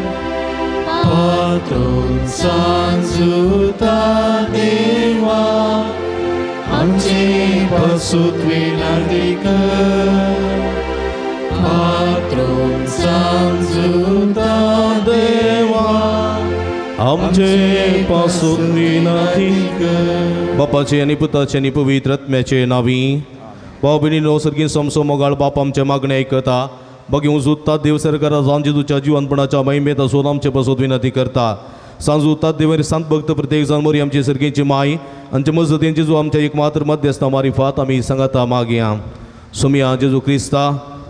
S5: पात्रोन सांजुता देवा आमची पासोतले नाती कर. पात्रोन सांजुता देवा
S3: आमचे पासून विनंती कर. बापाचे आनी पुताचे आनी पवित्र आत्म्याचे नांवी. भाव भयणीनो सर्गीन समसो मोगाळ बाप आमचे मागणे ऐकता बघी उजूता देव सरकारा जावन जेजूच्या जिवनपणाच्या महिमेत असोन आमचे बसोत विनंती करता सांजू उतात देवारी संत भक्त प्रत्येक जण मोरी आमची सर्गींची माई आमच्या मजतीन जेजू आमच्या एक मात्र मध्यस्थ मारिफात आम्ही सांगता मागया सुमिया जेजू क्रिस्ता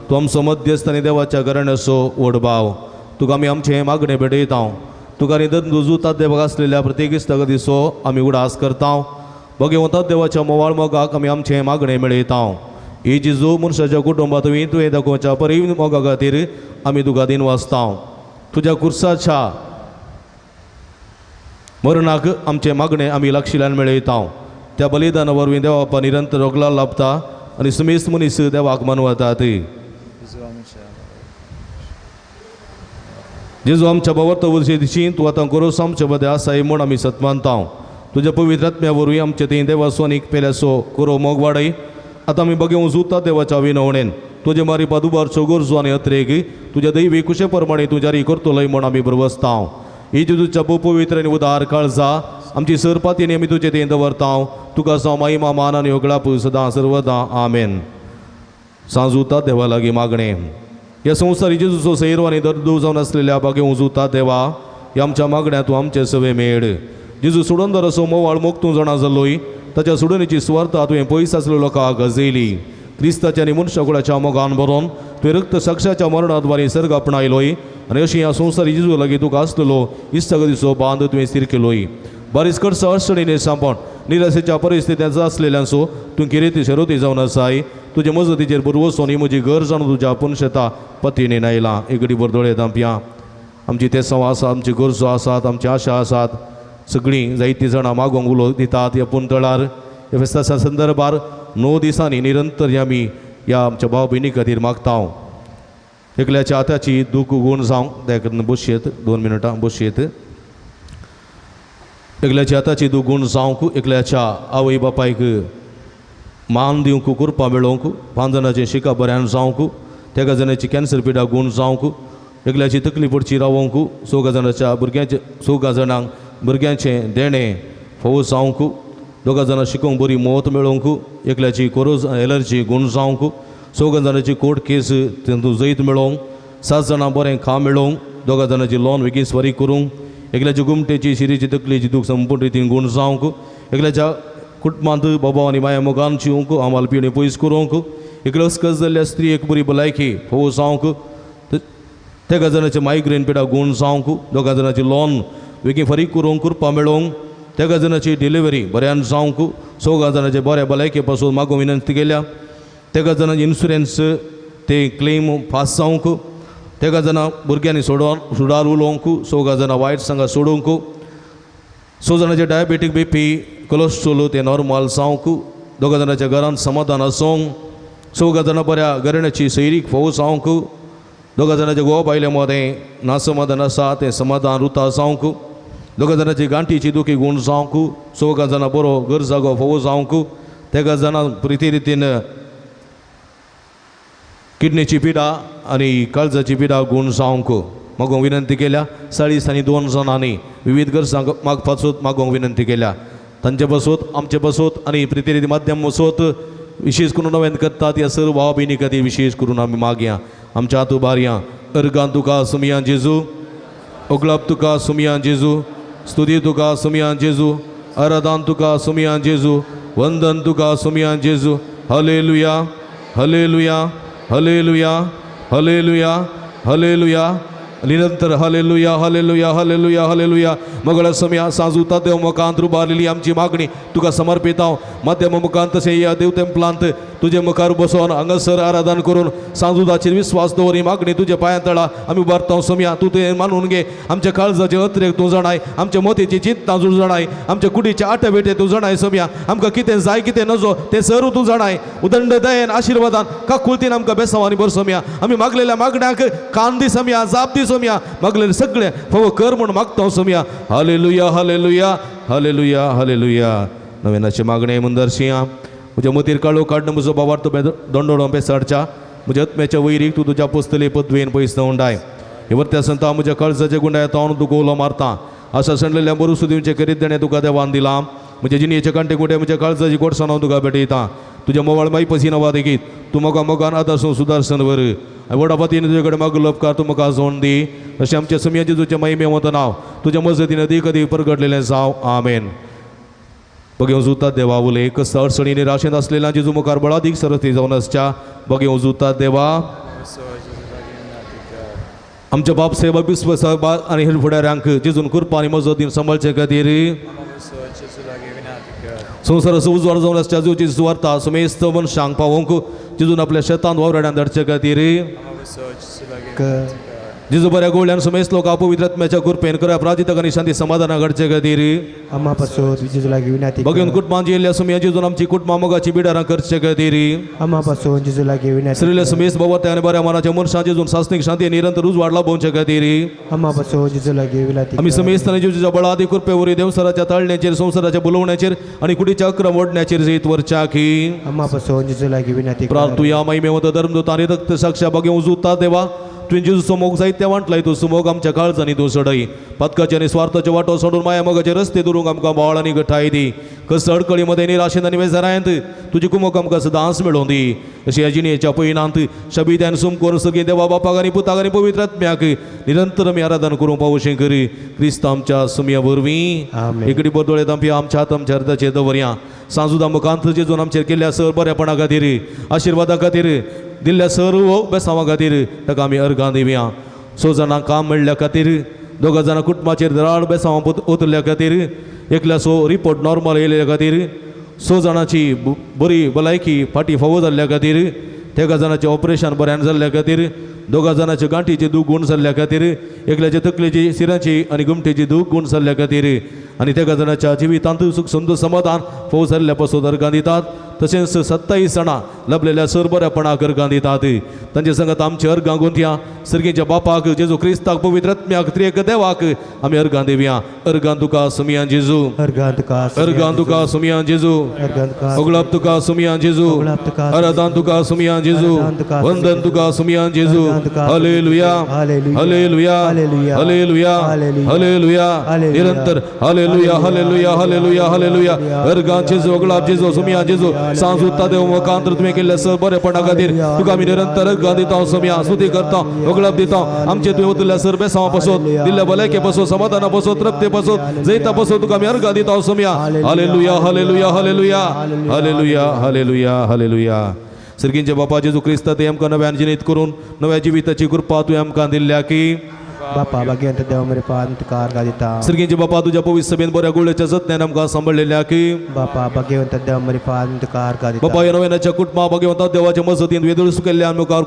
S3: तू आमचो मध्यस्थ आनी देवाच्या घराण्या असो वडभाव तुका आमी आमचे मागणे भेटयता तुका निधन रुजूतात देवाक असलेल्या प्रत्येक इस्तक दिसो आमी उडास करता बघे वतात देवाच्या मोवाळ मोगाक आमी आमचे मागणे मेळयता ही जेजू मनशाच्या कुटुंबात तुवें दाखोवच्या परी मोगा खातीर आमी तुका दिन वाचता तुज्या कुर्साच्या मरणाक आमचे मागणे आमी लागशिल्ल्यान मेळयता त्या बलिदाना वरवीं देवा बापा निरंतर रोगला लाभता आनी समेस्त मनीस देवाक मानवतात जेजू आमच्या बावर्त वर्षी दिशी तूं आतां करोस आमच्या मदें आसाय म्हूण आमी सतमानता तुज्या पवित्र आत्म्या वरवीं आमचे थंय देवा सोनीक पेल्यासो करो मोग वाडय आतां आमी बघे उजूता देवाच्या विनवणेन तुजे मारी पादुबारच्यो गरजो आनी अत्रेक तुज्या दैवी कुशे प्रमाणे तूं जारी करतलोय म्हूण आमी बरवसता ही जेजूच्या पवित्र आनी उदार काळजा आमची सरपातीनी आमी तुजे थंय दवरता तुका जावं महिमा मान आनी होगळाप सदां सर्वदा आमेन सांजूता देवा लागीं मागणें ह्या संवसारी जेजूचो सैरो आनी दर्दू जावन आसलेल्या बागे उजूता देवा ह्या आमच्या मागण्या तूं आमचे सवे मेळ जेजू सोडून दर असो मोवाळ मोग तूं जाणा जालोय ताच्या सोडणीची स्वार्था तुवें पयस आसलेल्या लोकांक गजयली क्रिस्ताच्या आनी मनशाकुळाच्या मोगान बरोवन तुवें रक्त साक्षाच्या मरणाद्वारे सर्ग आपणायलोय आनी अशी ह्या संवसारी जेजू लागीं तुका आसलेलो इस्तक दिसो बांद तुवें स्थिर केलोय बारीस कडसा अडचणीने सांपण निराशेच्या परिस्थितींत आसलेल्यांचो तूं किरेती शेरोती जावन आसाय तुजे मजतीचेर बरवसोन ही म्हजी गरज जावन तुज्या पुनशता पतीने नायला एकडी बरदोळे तांपया आमची तेसांव आसात आमची गरजो आसात आमची आशा आसात सगळीं जायतीं जाणां मागोंक उलो दितात ह्या पुंतळार ह्या फेस्ताच्या संदर्भार 9 दिसांनी निरंतर आमी ह्या आमच्या भाव भयणी खातीर मागता एकल्याच्या आताची दूख गूण जावंक त्या बसयेत 2 मिनटां बसयेत एकल्याच्या आताची दूख गूण जावंक एकल्याच्या आवय बापायक मान दिवंक कृपा मेळोवंक 5 जाणांचें शिका बऱ्यान जावंक तेका जाणांची कॅन्सर पिडा गूण जावंक एकल्याची तकली पडची रावंक 6 जाणांच्या भुरग्यांचे 6 जाणांक भुरग्यांचें देणें फोव जावंक 2 जाणां शिकोवंक बरी मौत मेळोवंक एकल्याची कोरोज एलर्जी गूण जावंक 6 जाणांची कोर्ट केस तेतूं जैत मेळोवंक 7 जाणां बरें खां मेळोवंक 2 जाणांची लोन बेगीन फारीक करूंक एकल्याची गुमटेची शिरीची तकलेची दूख संपूर्ण रितीन गूण जावंक एकल्याच्या कुटुंबांत बाबा आनी माया मोगान जिवंक आमाल पिणे पयस करूंक एकलो अस्कस जाल्ल्या स्त्री एक बरी भलायकी फोव जावंक 3 जाणांचे मायग्रेन पिडा गूण जावंक 2 जाणांची लोन बेगीन फारीक करूंक कृपा मेळोवंक 3 जाणांची डिलिव्हरी बऱ्यान जावंक 6 जाणांचे बऱ्या भलायके पासून मागोवंक विनंती केल्या 3 जाणांचे इन्शुरन्स ते क्लेम फास्ट जावंक 3 जाणां भुरग्यांनी सुडार उलोवंक 6 जाणां वायट सांगा सोडूंक 6 जाणांचे डायबेटीक BP कोलेस्ट्रॉल ते नॉर्मल जावंक 2 जाणांच्या घरांत समाधान आसूंक 6 जाणां बऱ्या घराण्याची सैरीक फोव जावंक 2 जाणांच्या गोवा बायले मदें नासमाधान आसा तें समाधान रुता जावंक 2 जाणांची गांठीची दुखी गूण जावंक 6 जाणां बरो घर जागो फोव जावंक 3 जाणां प्रिती रितीन किडनीची पिडा आनी काळजाची पिडा गूण जावंक मागोवंक विनंती केल्या 40 आनी 2 जाणांनी विविध गरजांक मागोवंक विनंती केल्या तांचे बसोत आमचे बसोत आनी प्रिती रिती माध्यम बसोत विशेष करून नव्यान करतात ह्या सर्व भाव भयणी खातीर विशेष करून आमी मागया आमच्या हातू बारया अर्गां तुका सुमिया जेजू ओगळप तुका सुमिया जेजू स्तुती तुका सुमिया जेजू आराधन तुका सुमिया जेजू वंदन तुका सुमिया जेजू hallelujah hallelujah hallelujah hallelujah hallelujah निरंतर हालेलुया हालेलुया हालेलुया हालेलुया मगळ समया सांजूता देव मुखांत रुबारलेली आमची मागणी तुका समर्पिता मध्यम मुखांत तशें या देव तेंपलांत तुजे मुखार बसोन हांगासर आराधन करून सांजूदाचेर विस्वास दवरी मागणी तुजे पांयां तळा आमी उबारता समया तूं तें मानून घे आमच्या काळजाचे अत्रेक तूं जाणाय आमच्या मोतीची चिंता तूं जाणाय आमच्या कुडीचे आटवेटे तूं जाणाय समया आमकां कितें जाय कितें नजो तें सर्व तूं जाणाय उदंड दयेन आशिर्वादान काकुलतीन आमकां बेसांवांनी बर समया आमी मागलेल्या मागण्याक कान दी समया जाप दी समया मागलेले सगळे फावो कर म्हूण मागता समया हालेलुया हालेलुया हालेलुया हालेलुया नवेनाचे मागणे मुंदरशिया म्हज्या मतीर काळो काडून म्हजो बाबार तूं दोंडोळो बेसाडच्या म्हज्या आत्म्याच्या वैरीक तूं तुज्या पुस्तले पदवेन पयस उंडाय हे वर्त्या संता म्हज्या काळजाचे गुंडाय तावन तुका उलो मारता अशा सणलेल्या बरू सुदींचे करीत देणे तुका देवान दिलां म्हज्या जिणेचे कांटे कुठे म्हज्या काळजाची गोडसाण हांव तुका भेटयतां तुज्या मोवाळ माई पसीना वाद देखीत तूं म्हाका मोगान आदारसून सुदारसन वर वडापातीन तुजे कडेन मागलो उपकार तूं म्हाका जोड दी अशें आमच्या समिया जेजूच्या महिमे वता नांव तुज्या मजतीन अदीक अदीक परगटलेलें जावं आमेन. बघेव जुतात देवा उलय कस अडचणी निराशेन असलेल्या जेजू मुखार बळादीक सरस्ती जावन आसच्या बघेव जुतात देवा आमच्या बाप सेवा विश्वास आनी हेर फुडाऱ्यांक जेजून कृपा आनी मजतीन सांबाळचे खातीर संवसाराचो उजवाड जावन आसच्या जेजूची सुवार्ता समेस्त मनशांक पावोवंक जेजून आपल्या शेतांत वावराड्यान धाडचे खातीर जेजू बऱ्या गोळ्यान समेस्त लोकां पवित्र आत्म्याच्या कृपेन करा अपराजितक आनी शांती समाधाना घडचे खातीर भगवान कुटुंबान जिल्ल्या समेत जेजून आमची कुटुंबा मोगाची बिडारां करचे खातीर श्रीले समेस्त भवत्या आनी बऱ्या मनाच्या मनशां जेजून सासनीक शांती निरंतर उजवाड लाभोवचे खातीर आमी समेस्त जेजूच्या बळादी कृपे वरी देवसराच्या ताळण्याचेर संवसाराच्या बुलोवण्याचेर आनी कुडीच्या अक्रम ओडण्याचेर जैत वरच्या की प्रार्थुया महिमे वत धर्मदूतांनी रक्त साक्षा बघेव जुता देवा तुवें जेजूचो मोग जायत्या वांटलाय तो सुमोग आमच्या काळजांनी तो सडय पदकाचे आनी स्वार्थाचे वाटो सोडून माया मोगाचे रस्ते दुरूंक आमकां बोवाळ आनी घटाय दी कस अडकळी मध्ये निराशेन आनी बेजारायंत तुजी कुमोग आमकां सदांच मेळोवन दी अशी ह्या जिणेच्या पयणांत शबिद्यान सुम करून सगळीं देवा बापाक आनी पुताक आनी पवित्र आत्म्याक निरंतर आमी आराधन करूं पावोशें करी क्रिस्त आमच्या सुमया वरवीं एकडी बदोळेत आमच्या हात आमच्या हृदयाचेर दवरया सांजुदा मुखांत जेजून आमचेर केल्ल्या सर बऱ्यापणा खातीर आशिर्वादा खातीर दिल्ल्या सर्व बेसांवा खातीर ताका आमी अर्गां दिवया 6 जाणांक काम मेळ्ळ्या खातीर 2 जाणां कुटुंबाचेर धराड बेसांवा उतरल्या खातीर एकल्या रिपोर्ट नॉर्मल येयल्या खातीर 6 जाणांची बरी भलायकी फाटी फावो जाल्ल्या खातीर 3 जाणांचें ऑपरेशन बऱ्यान जाल्ल्या खातीर 2 जाणांचे गांठीचे दूख गूण जाल्ल्या खातीर एकल्याचे तकलेची सिरांची आनी गुमटेची दूख गूण जाल्ल्या खातीर आनी 3 जाणांच्या जिवितांत सुख सुंदर समाधान फावो जाल्ल्या पासून अर्गां दितात तशेंच 27 जाणां लभलेल्या सरबऱ्यापणाक अर्गां दितात तांचे संगत आमचे अर्गां गुंथया सर्गेच्या बापाक जेजू क्रिस्ताक पवित्र आत्म्याक त्रिएक देवाक आमी अर्गां दिवया अर्गां तुका सुमयान जेजू अर्गां तुका सुमयान जेजू ओगळप तुका सुमयान जेजू आराधन तुका सुमयान जेजू वंदन तुका सुमयान जेजू हालेलुया हालेलुया हालेलुया हालेलुया निरंतर हालेलुया हालेलुया हालेलुया हालेलुया अर्गां जेजू ओगळप जेजू सुमयान जेजू सांजुता देव मुखांतर तुवें केल्ल्या सरबरेपणा खातीर तुका आमी निरंतर अर्गां दिता सुमया स्तुती करता ओगळप दिता आमचे तुवें उतरल्या सर बेसांवा पासून दिल्ल्या भलायके पासून समाधाना पासून तृप्ती पासून जैता पासून तुका आमी अर्गां दिता सुमया hallelujah hallelujah hallelujah hallelujah hallelujah hallelujah सर्गींचे बापा जेजू क्रिस्त ते आमकां नव्यान जिणीत करून नव्या जिविताची कृपा तुवें आमकां दिल्ल्या की
S12: बापा भगवंत देव मेरे पाद तुका अर्गां दिता
S3: सर्गींचे बापा तुज्या पवित्र सभेन बऱ्या गोळ्याच्या जतनान आमकां सांबाळलेल्या की
S12: बापा भगवंत देव मेरे पाद तुका अर्गां दिता
S3: बापा ह्या नव्यानाच्या कुटुंबा भगवंत देवाच्या मजतीन वेदळूस केल्ल्या मुखार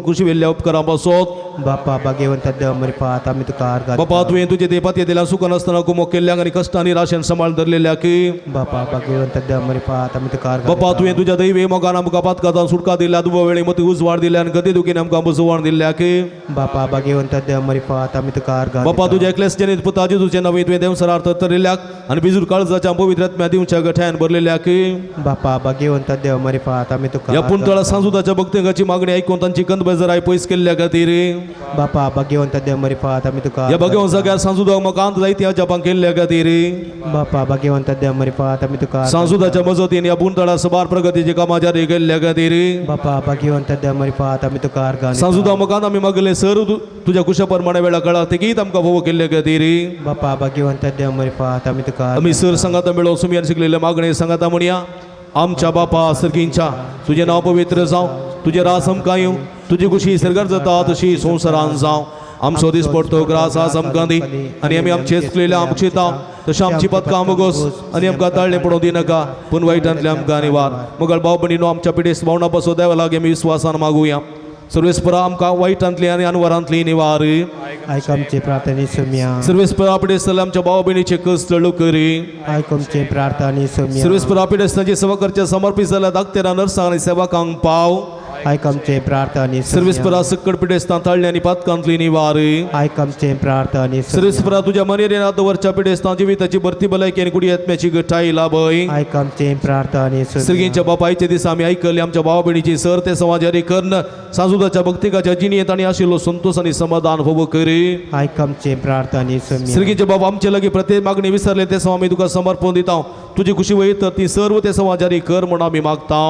S3: खुशी वेल्ल्या उपकारां पासत
S12: बापा भगवंत देव मेरे पाद आमी तुका अर्गां
S3: बापा तुवें तुजे ते पातये दिल्या सुख नासतना कुमोग केल्ल्या आनी कश्टांनी राशेन सांबाळ धरलेल्या की
S12: बापा भगवंत देव मेरे पाद आमी तुका अर्गां
S3: बापा तुवें तुज्या दैवी मोगान आमकां पातकांत सुटका दिल्या दुबो वेळी मती उजवाड दिल्या आनी गती दुखीन आमकां बसवण दिल्या की
S12: बापा भगवंत देव मेरे पाद आमी तुका
S3: बापा तुझ्या एकल्यास जनित पुता जेजूचे नवे तुवें देवसरार्थ तरिल्ल्याक आनी बिजूर काळजाच्या पवित्र आत्म्या दिवच्या गठ्यान भरलेल्या की
S12: बापा भगवंत देव मेरे पाद आमी तुका
S3: ह्या पुंतळा सांजुदाच्या भक्तांची मागणी आयकून तांची कंद बेजाराय पयस केल्ल्या खातीर
S12: बापा भगवंत देव मेरे पाद आमी तुका
S3: ह्या भगवंत सगळ्या सांजुदाक मकांत जायत्या जपां केल्ल्या खातीर
S12: बापा भगवंत देव मेरे पाद आमी तुका
S3: सांजुदाच्या मजतीन ह्या पुंतळा सबार प्रगतीची कामां जारी केल्ल्या खातीर
S12: बापा भगवंत देव मेरे पाद आमी तुका अर्गां
S3: सांजुदा मकान आमी मागले सर तुज्या कुशा प्रमाणे वेळा कळा तेगीत आमकां फोव केल्ल्या खातीर
S12: बापा भगवंत देव मेरे पाद आमी तुका
S3: आमी सर सांगाता मेळोवन सुमयान शिकलेले मागणे सांगाता म्हणया आमच्या बापा सर्गींच्या तुजें नांव पवित्र जावं तुजें रास आमकां येवं तुजी कुशी सरकार जाता तशी संवसारान जावं आमचो दीस पडतो ग्रास आज आमकां दी आनी आमी आमचे चुकलेले आमकां चिंता तशें आमची पदकां आमगोस आनी आमकां ताळ्ळें पडोवं दिनाका पूण वायटांतल्यान आमकां आनी मोगल भाव भयणीनो आमच्या पिडेस भावना पासून देवा लागीं आमी विस्वासान मागुया सर्वेस्परा आमकां वायटांतली आनी अनवरांतली निवार
S12: आयक आमचे प्रार्थने सुमया
S3: सर्वेस्परा पिडेस आमच्या भाव भयणीचे कस चळू करी
S12: आयक आमचे प्रार्थने सुमया
S3: सर्वेस्परा पिडेस तांची सेवा करचे समर्पीत जाल्या धाकटेरा नर्सां आनी सेवकांक पाव
S12: आयक आमचे प्रार्थना
S3: सर्वेस्परा सकट पिडेस्तां ताळणी आनी पातकांतली निवार
S12: आयक आमचे प्रार्थना
S3: सर्वेस्परा तुझ्या मनेरेन आदवरच्या पिडेस्तां जिविताची भरती भलायकी आनी कुडी आत्म्याची घटाई लाभय
S12: आयक आमचे प्रार्थना
S3: सर्गींच्या बापायचे दिस आमी आयकले आमच्या भावा भयणीची सर ते समाजारी कर्ण सांजुदाच्या भक्तिकाच्या जिणेंत आनी आशिल्लो संतोष आनी समाधान फोव कर
S12: आयक आमचे प्रार्थना
S3: सर्गींचे बाबा आमचे लागीं प्रत्येक मागणी विसरले ते आमी तुका समर्पण दिता तुजी खुशी वयत तर ती सर्व ते समाजारी कर म्हूण आमी मागता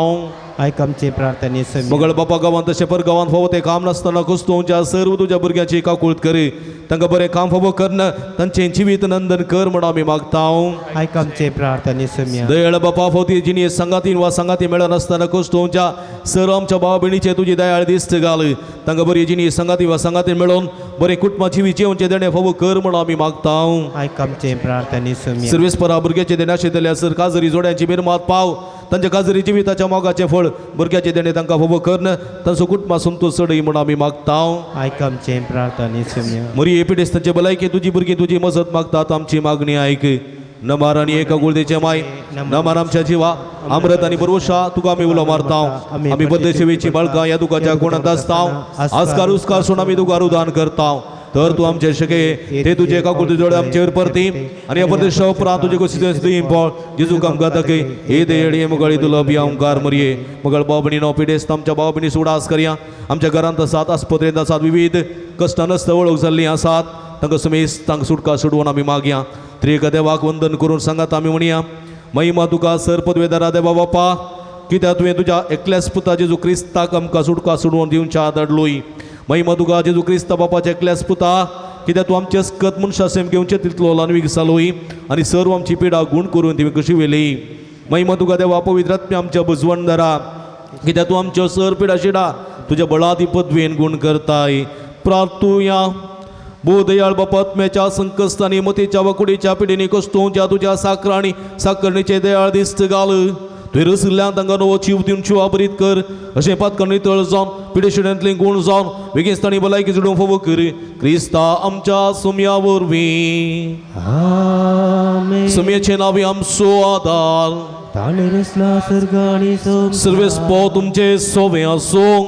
S12: आयक आमचे प्रार्थना
S3: मंगळ बापा गांवांत तशें पर गांवांत फोव ते काम नासतना कुस्तोवच्या सर्व तुज्या भुरग्यांची काकूळट कर तांकां बरें काम फोव करना तांचें जिवीत नंदन कर म्हूण आमी मागता
S12: आयक आमचे प्रार्थना
S3: दयाळ बापा फोती जिणी संगातीन वा संगाती मेळनासतना कुस्तोवच्या सर्व आमच्या भावा भयणीचे तुजी दयाळ दिश्ट घाल तांकां बरी जिणी संगाती वा संगातीन मेळोवन बरें कुटुंबा जिवीचें देणें फोव कर म्हूण आमी मागता
S12: आयक आमचे प्रार्थना
S3: सर्वेस्परा भुरग्याचे देणे आशिल्ल्या सर काजरी जोड्यांची मिरमात पाव तांच्या काजरी जिविताच्या मोगाचें फळ भुरग्याचे देणे तांकां फोव करन तांचो कुटुंबा संतोश चडय म्हूण आमी मागता
S12: आयक आमचे प्रार्थना
S3: मरी एपिडेस्तांचे भलायकी तुजी भुरगीं तुजी मजत मागतात आमची मागणी आयक नमार आनी एका गुळदेचे माय नमार आमच्या जिवा अमृत आनी बरोशा तुका आमी उलो मारता आमी बद्द सेवेची बाळकां ह्या दुखाच्या कोणांत आसता आस्कार उस्कार सोडून आमी तुका रुदान करता तर तू आमचे शके ते तुझे काकूळ जोडे आमचेर परती आनी अपदेश उपरांत तुजे कशी पळ जेजूक आमकां दाखय हे देडी मुगळी तुला बिया ओंकार मरये मुगळ बाबणी नो पिडेस्त आमच्या बाबणी सुडास करया आमच्या घरांत आसात आस्पत्रेंत आसात विविध कश्टां नस्त वळख जाल्लीं आसात तांकां समेस तांकां सुटका सोडवून आमी मागया त्रिएक देवाक वंदन करून सांगात आमी म्हणया महिमा तुका सर पदवेदारा देवा बापा कित्याक तुवें तुज्या एकल्याच पुता जेजू क्रिस्ताक आमकां सुटका सोडवून दिवच्या धाडलोय महिमा तुका जेजू क्रिस्त बापाचे एकल्याच पुता कित्याक तूं आमचे स्कत मनशा सेम घेवचे तितलो लानवीक जालोय आनी सर्व आमची पिडा गूण करून तुवें कशी वेली महिमा तुका देवा पवित्रात्म्या आमच्या बुजवणदारा कित्याक तूं आमच्यो सर पिडा शिडा तुज्या बळादी पदवेन गूण करताय प्रार्थुया बोधयाळ बापात्म्याच्या संकस्तांनी मतीच्या वकुडीच्या पिडीनी कस्तोवच्या तुज्या साकराणी साकरणीचे दयाळ दिश्ट घाल तुवें रसिल्ल्यान तांकां नवो जीव दिवन शिवा बरीत कर अशें पातकणी तळ जावन पिडेशिड्यांतले गुण जावन बेगिस्तांनी भलायकी जोडून फोव कर क्रिस्ता आमच्या सोम्या वरवीं सोम्याचे नांवे आमचो आदार सर्वेस्पो तुमचे सोवे आसूं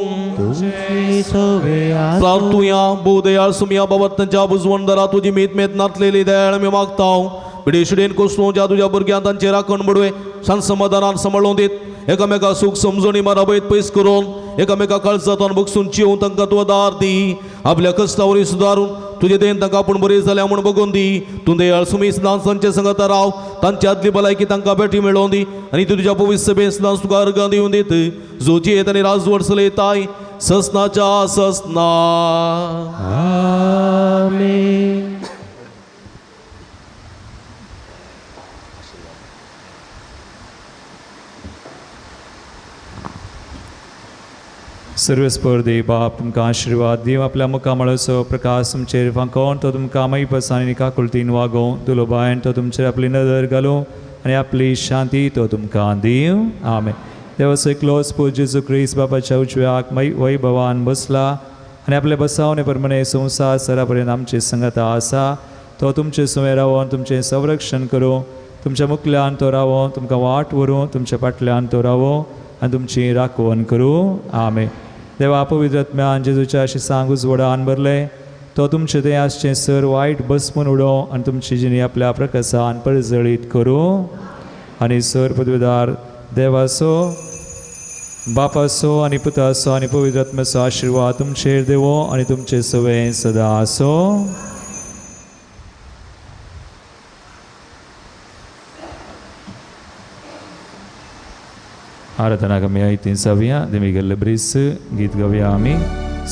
S3: प्रार्थुया बोधयाळ सोम्या बाबत तांच्या बुजवणदारा तुजी मेत मेत नातलेली दयाळ आमी मागता पिडेशिडेन कोसळोवच्या तुज्या भुरग्यांक तांचे राखण बडवे शांत समाधानान सांबाळून दीत एकामेका सूख समजणी माराबयत पयस करून एकामेका काळजांतून बगसून चिवून तांकां तूं आदार दी आपल्या कश्टावरी सुदारून तुजे देन तांकां आपूण बरी जाल्या म्हूण बगोवन दी तूं दयाळ सुमीस तांचे संगत राव तांची आदली भलायकी तांकां बेटी मेळोवन दी आनी तूं तुज्या पवित्र सभेस तुका अर्गां दिवन दीत जोची येत आनी राजवट चलयताय ससनाच्या ससना
S2: सर्वस्पर्धी बाप तुमकां आशिर्वाद दिव आपल्या मुखामळाचो प्रकाश तुमचेर फांकोवन तो तुमकां माई पसांनी काकुळतीन वागोव तुलो बायन तो तुमचेर आपली नदर घालो आनी आपली शांती तो तुमकां दिव आमेन देवाचो एकलो स्पूत जेजू क्रिस्त बापाच्या उजव्याक वैभवान बसला आनी आपले बसावणे प्रमाणे संवसार सरा पर्यंत आमची संगता आसा तो तुमचे सुवें रावोन तुमचें संरक्षण करूं तुमच्या मुखल्यान तो रावो तुमकां वाट व्हरूं तुमच्या फाटल्यान तो रावो आनी तुमची राखण करूं आमेन देवा पवित्रात्म्यान जेजूच्या शिसांक उजवडान भरले तो तुमचे देयाचें सर वायट बसपून उडोव आनी तुमची जिणी आपल्या प्रकाशान परजळीत करूं आनी सर पदवेदार देवाचो बापाचो आनी पुताचो आनी पवित्रात्म्याचो आशिर्वाद तुमचेर देवो आनी तुमचे सवें सदां आसो आराधना आमी आयतीन जावया देमिगल ब्रिस गीत गावया आमी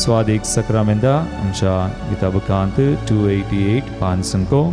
S2: स्वादीक सक्रामेंदा आमच्या गिता बुकांत 288 5 संको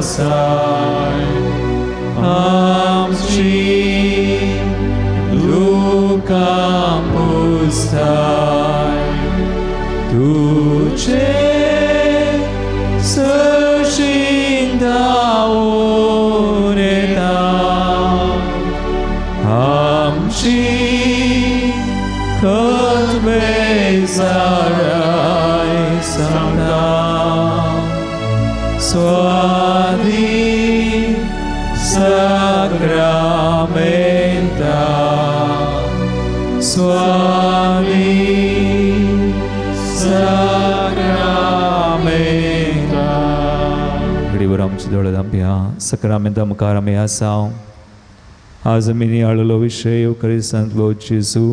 S2: आसाय आमची दुःखां पुसताय तुझे सशीन धावून येता आमची खतबे साराय सांगता स्वाधीन sacramenta स्वाधीन sacramenta
S13: गरीबर आमची दोळे दांप्या सक्रामेंता मुखार आमी आसाव आज आमी नियाळलो विशय क्रिस्तांत जेजू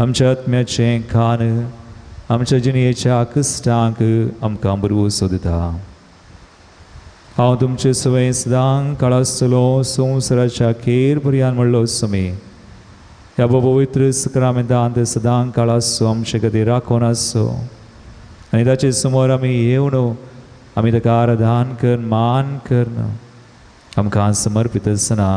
S13: आमच्या आत्म्याचें खाण आमच्या जिणेच्या कश्टांक आमकां बरवो सोदता हांव तुमचे सवय सदां काळासलो संवसाराच्या अखेर पर्यंत म्हणलो समय ह्या पवित्र सक्रामेंतांत सदां काळासो आमचे खातीर राखून आसो आनी ताचे समोर आमी येवन आमी ताका आराधन करन मान करन आमकां समर्पीत आसना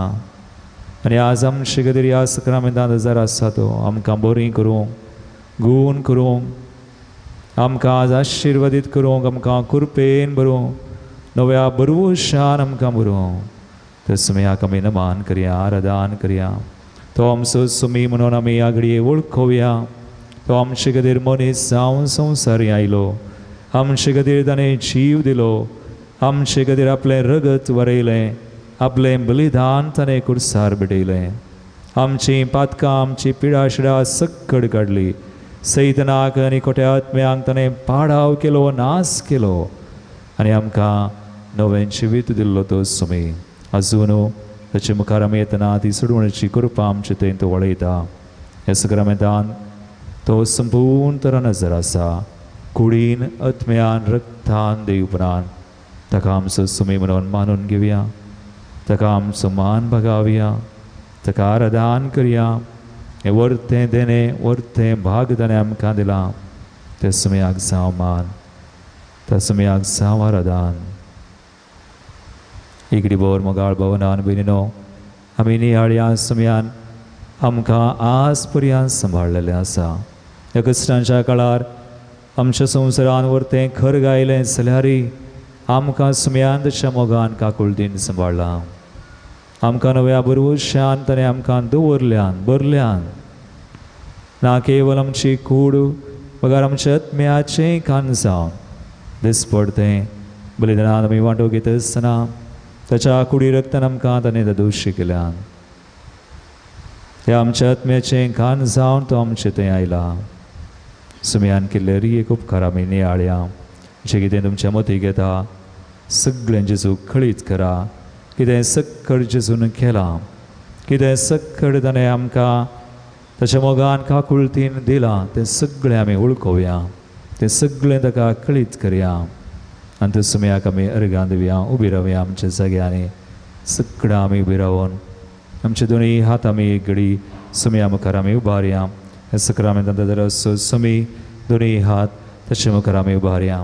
S13: आनी आज आमचे खातीर ह्या सक्रामेंतांत हजार आसा तो आमकां बरें करूंक गूण करूंक आमकां आज आशिर्वादीत करूंक आमकां कृपेन भरूंक नव्या बरवशान आमकां बरोवंक त्या समयाक आमी नमान करया आराधन करया तो आमचो सुमी म्हणून आमी ह्या घडये वळखुया तो आमचे खातीर मनीस जावन संवसारी आयलो आमचे खातीर ताणें जीव दिलो आमचे खातीर आपलें रगत वरयलें आपलें बलिदान ताणें कुर्सार पेटयलें आमचीं पातकां आमची पिडाशिडा सक्कड काडली सैतनाक आनी खोट्या आत्म्यांक ताणें पाडाव केलो नास केलो आनी आमकां नवें जिवीत दिल्लो तो सुमी अजून ताचे मुखार आमी येतना ती सोडवण्याची कृपा आमचे थंय तो वळयता हे सक्रामेंतान तो संपूर्ण तरान हजर आसा कुडीन आत्म्यान रक्तान देव उपरांत ताका आमचो सुमी म्हणून मानून घेवया ताका आमचो मान बगावया ताका आराधन करया हे वर्तें देणें वर्तें भाग ताणें आमकां दिलां त्या सुमयाक जावं मान त्या समयाक जावं आराधन इकडी बोर मोगाळ भवनान भयणीनो आमी नियाळ्या समयान आमकां आज पर्यंत सांबाळलेलें आसा ह्या कश्टांच्या काळार आमच्या संवसारान वर्तें खर गायलें जाल्यारय आमकां समयान ताच्या मोगान काकुळटीन सांबाळलां आमकां नव्या बरवशान ताणें आमकां दवरल्यान बरल्यान ना केवल आमची कूड मगर आमच्या आत्म्याचें खाण जावन दिसपडतें बलिदानान आमी वांटो घेत आसतना ताच्या कुडी रक्तान आमकां ताणें दोशी केल्यान ह्या आमच्या आत्म्याचें खाण जावन तो आमचे थंय आयला सुमयान केल्ले एक उपकार आमी नियाळ्या जें कितें तुमच्या मती घेता सगळें जेजू खळीत करा कितें सक्कड जेजून केलां कितें सक्कड ताणें आमकां ताच्या मोगान काकुळटीन दिलां तें सगळें आमी वळखुया तें सगळें ताका कळीत करया आनी त्या सुमयाक आमी अर्गां दिवया उबी रावया आमच्या जाग्यांनी सगळां आमी उबी रावून आमचे दोनी हात आमी एक घडी सुमया मुखार आमी उबारया हे सक्रामेंतांत जर असो सुमी दोनी हात ताचे मुखार आमी उबारया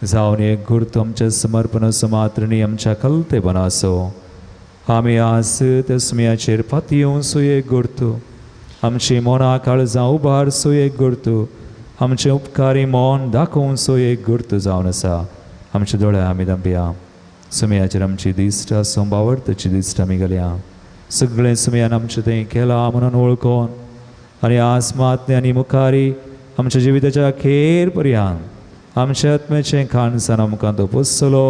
S13: जावन एक गुर्त आमच्या समर्पण मात्रणी आमच्या कलतेपणा असो आमी आज त्या सुमयाचेर पातयेवन सो एक गुर्त आमची मोना काळजां उबार सो एक गुर्त आमचें उपकारी मोन दाखोवन सो एक गुर्त जावन आसा आमचे दोळे आमी दांपया सुमयाचेर आमची दिश्ट आसूं बावडताची दिश्ट आमी घालया सगळें सुमयान आमचें थंय केलां म्हणून वळखून आनी आसमातलें आनी मुखारी आमच्या जिविताच्या अखेर पर्यंत आमच्या आत्म्याचें खाणसान आमकां तो पोसलो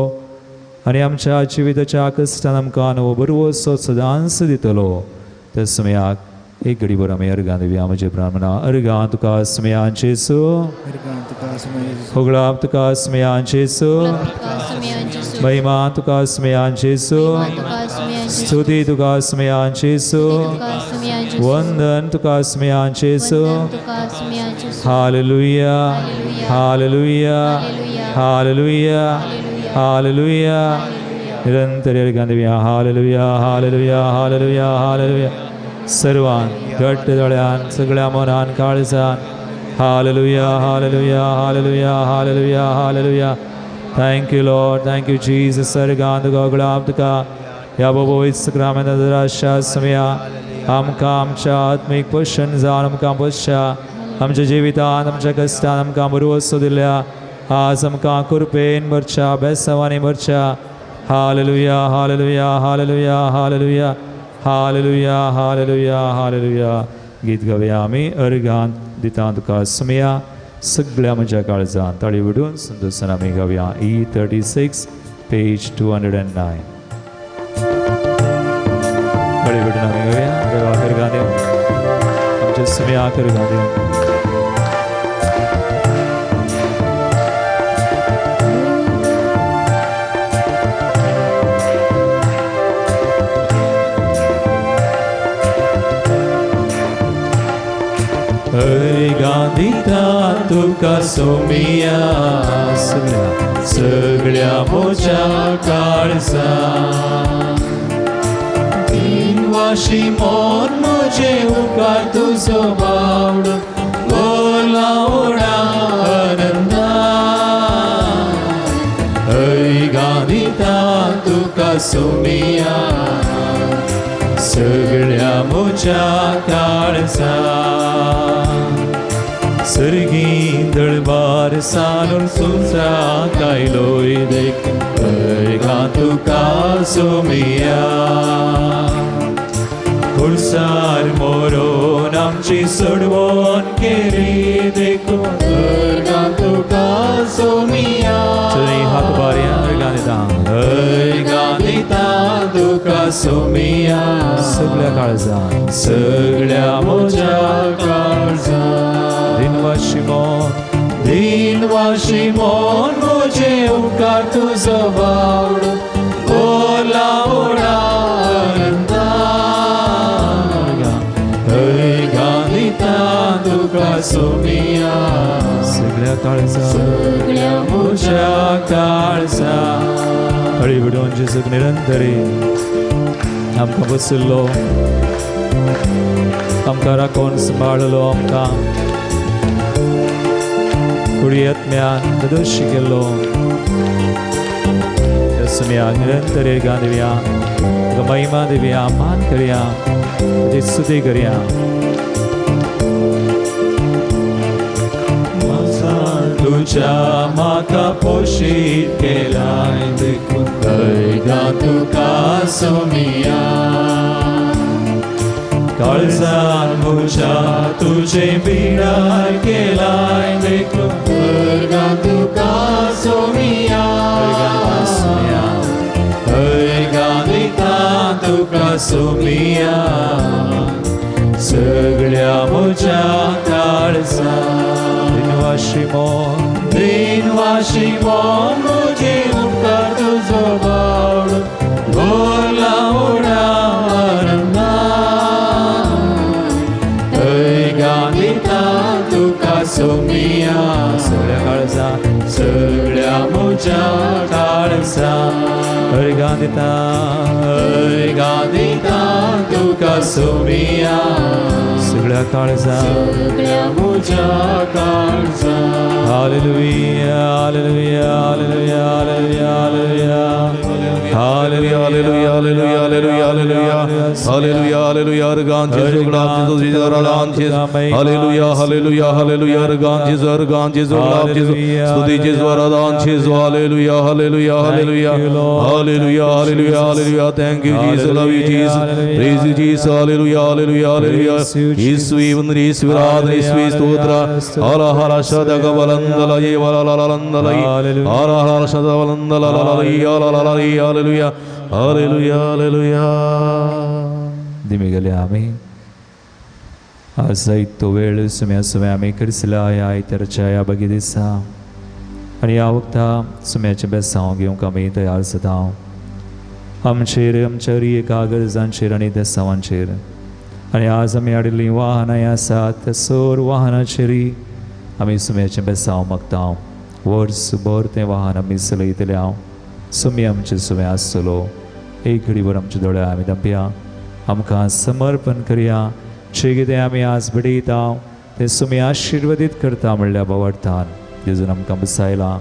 S13: आनी आमच्या जिविताच्या कश्टान आमकां नवो बरवसो सदांच दितलो त्या सुमयाक एक घडी भर आमी अर्गां दिवया म्हजे प्रार्थना अर्गां तुका सुमयाचें सो होगळाप तुका सुमयाचें सो महिमा तुका सुमयाचें सो स्तुती तुका सुमयाचें सो वंदन तुका सुमयाचें सो हालेलुया हालेलुया हालेलुया हालेलुया निरंतर अर्गां दिवया हालेलुया हालेलुया हालेलुया हालेलुया सर्वान घट्ट दोळ्यान सगळ्या मनान काळजान hallelujah hallelujah hallelujah hallelujah hallelujah Thank you, Lord. Thank you, Jesus. Sargand Gogolabdka. Yabovoit Sakramenadrasha Samya. Amka Amcha Atmik Pushan Zanamka Pusha. Amcha Jivitan Amcha Kastan Amka Murusudilya. Azamka Kurpen Murcha Besavani Murcha. Hallelujah, hallelujah, hallelujah, hallelujah. Hallelujah, hallelujah, hallelujah. गीत गाऊया आम्ही organ दितांत तुका सुमया सगळ्या म्हज्या काळजान ताळी विडून सुंदरसन आमी गाऊया E36 page 209 ताळी विडून आमी गाऊया देवा organ देव आमच्या सुमयाक organ देव Gandita tuka somiya सगळ्या मोच्या काळजा दिनवाशी मोर म्हजे उपकार तुजो बावड बोला ओडा आनंदा हय गांदिता तुका सोमिया सगळ्या मोच्या काळजा सर्गी दळबार सालून सुचा कायलोय देख गा तुका सोमिया खुर्सार मोरोन आमची सोडवण केली देखून गा तुका सोमिया चली हात बाऱ्या गाणिता तुका सोमिया सगळ्या काळजान सगळ्या मोच्या काळजान दिनवाशी मोन मोजे उपकार तुजो बावड बोला ओडा आनंदा हय गांदिता तुका सोमिया सगळ्या काळजा सगळ्या मोच्या काळजा हळी विडोन जेजूक निरंतरी आमकां बसयल्लो आमकां राखून सांबाळलो आमकां कुडियत्म्यान ददोशी केल्लो सुमयाक निरंतर गान दिवया महिमा दिवया मान करया तुजी स्तुती करया तुझ्या म्हाका पोशीत केलाय देखून हय गा तुका सोमिया काळजान म्हज्या तुजे पिडाय केलाय देखून गा तुका सोमिया हय गांदिता तुका सोमिया सगळ्या म्हज्या काळजान दिनवाशी मोन म्हजे उपकार तुजो बावड बोला ओडा आनंदा हय गांदिता तुका सोमिया सगळ्या काळजा सगळ्या म्हज्या काळजा हय गांदिता तुका सोमिया सगळ्या काळजा सगळ्या म्हज्या काळजा hallelujah hallelujah hallelujah hallelujah hallelujah hallelujah hallelujah hallelujah hallelujah organ जेजू ग्लाब जेजू जेजू अर्गान जेजू हालेलुया हालेलुया हालेलुया अर्गान जेजू ग्लाब जेजू स्तुति जेजू अर्गान जेजू hallelujah hallelujah hallelujah hallelujah hallelujah hallelujah thank you Jesus love you Jesus praise you Jesus hallelujah hallelujah hallelujah ईश्वी वंदनी ईश्वराधन ईश्वी स्तोत्र हर हर शतक बलंदलये वलललंदलये हर हर शतक बलंदललये हालेलुया हालेलुया हालेलुया दिमी गेले आम्ही आज जायतो वेळ सुम्या आमी करसला ह्या आयतारच्या ह्या बगी दिसा आनी ह्या वक्ता सुम्याचे बेसांव घेवंक आमी तयार जाता आमचेर आमच्या रियेका गरजांचेर आनी देसावांचेर आनी आज आमी हाडिल्लीं वाहनां आसात त्या सर वाहनाचेरी आमी सुम्याचें बेसांव मागता वर्सभर तें वाहन आमी चलयतले सुमी आमचें सुमें आसतलो एक घडीभर आमचे दोळे आमी धांपया आमकां समर्पण करया जें कितें आमी आज बडयता तें सुमी आशिर्वादीत करता म्हणल्या भावार्थान जेजून आमकां बसयला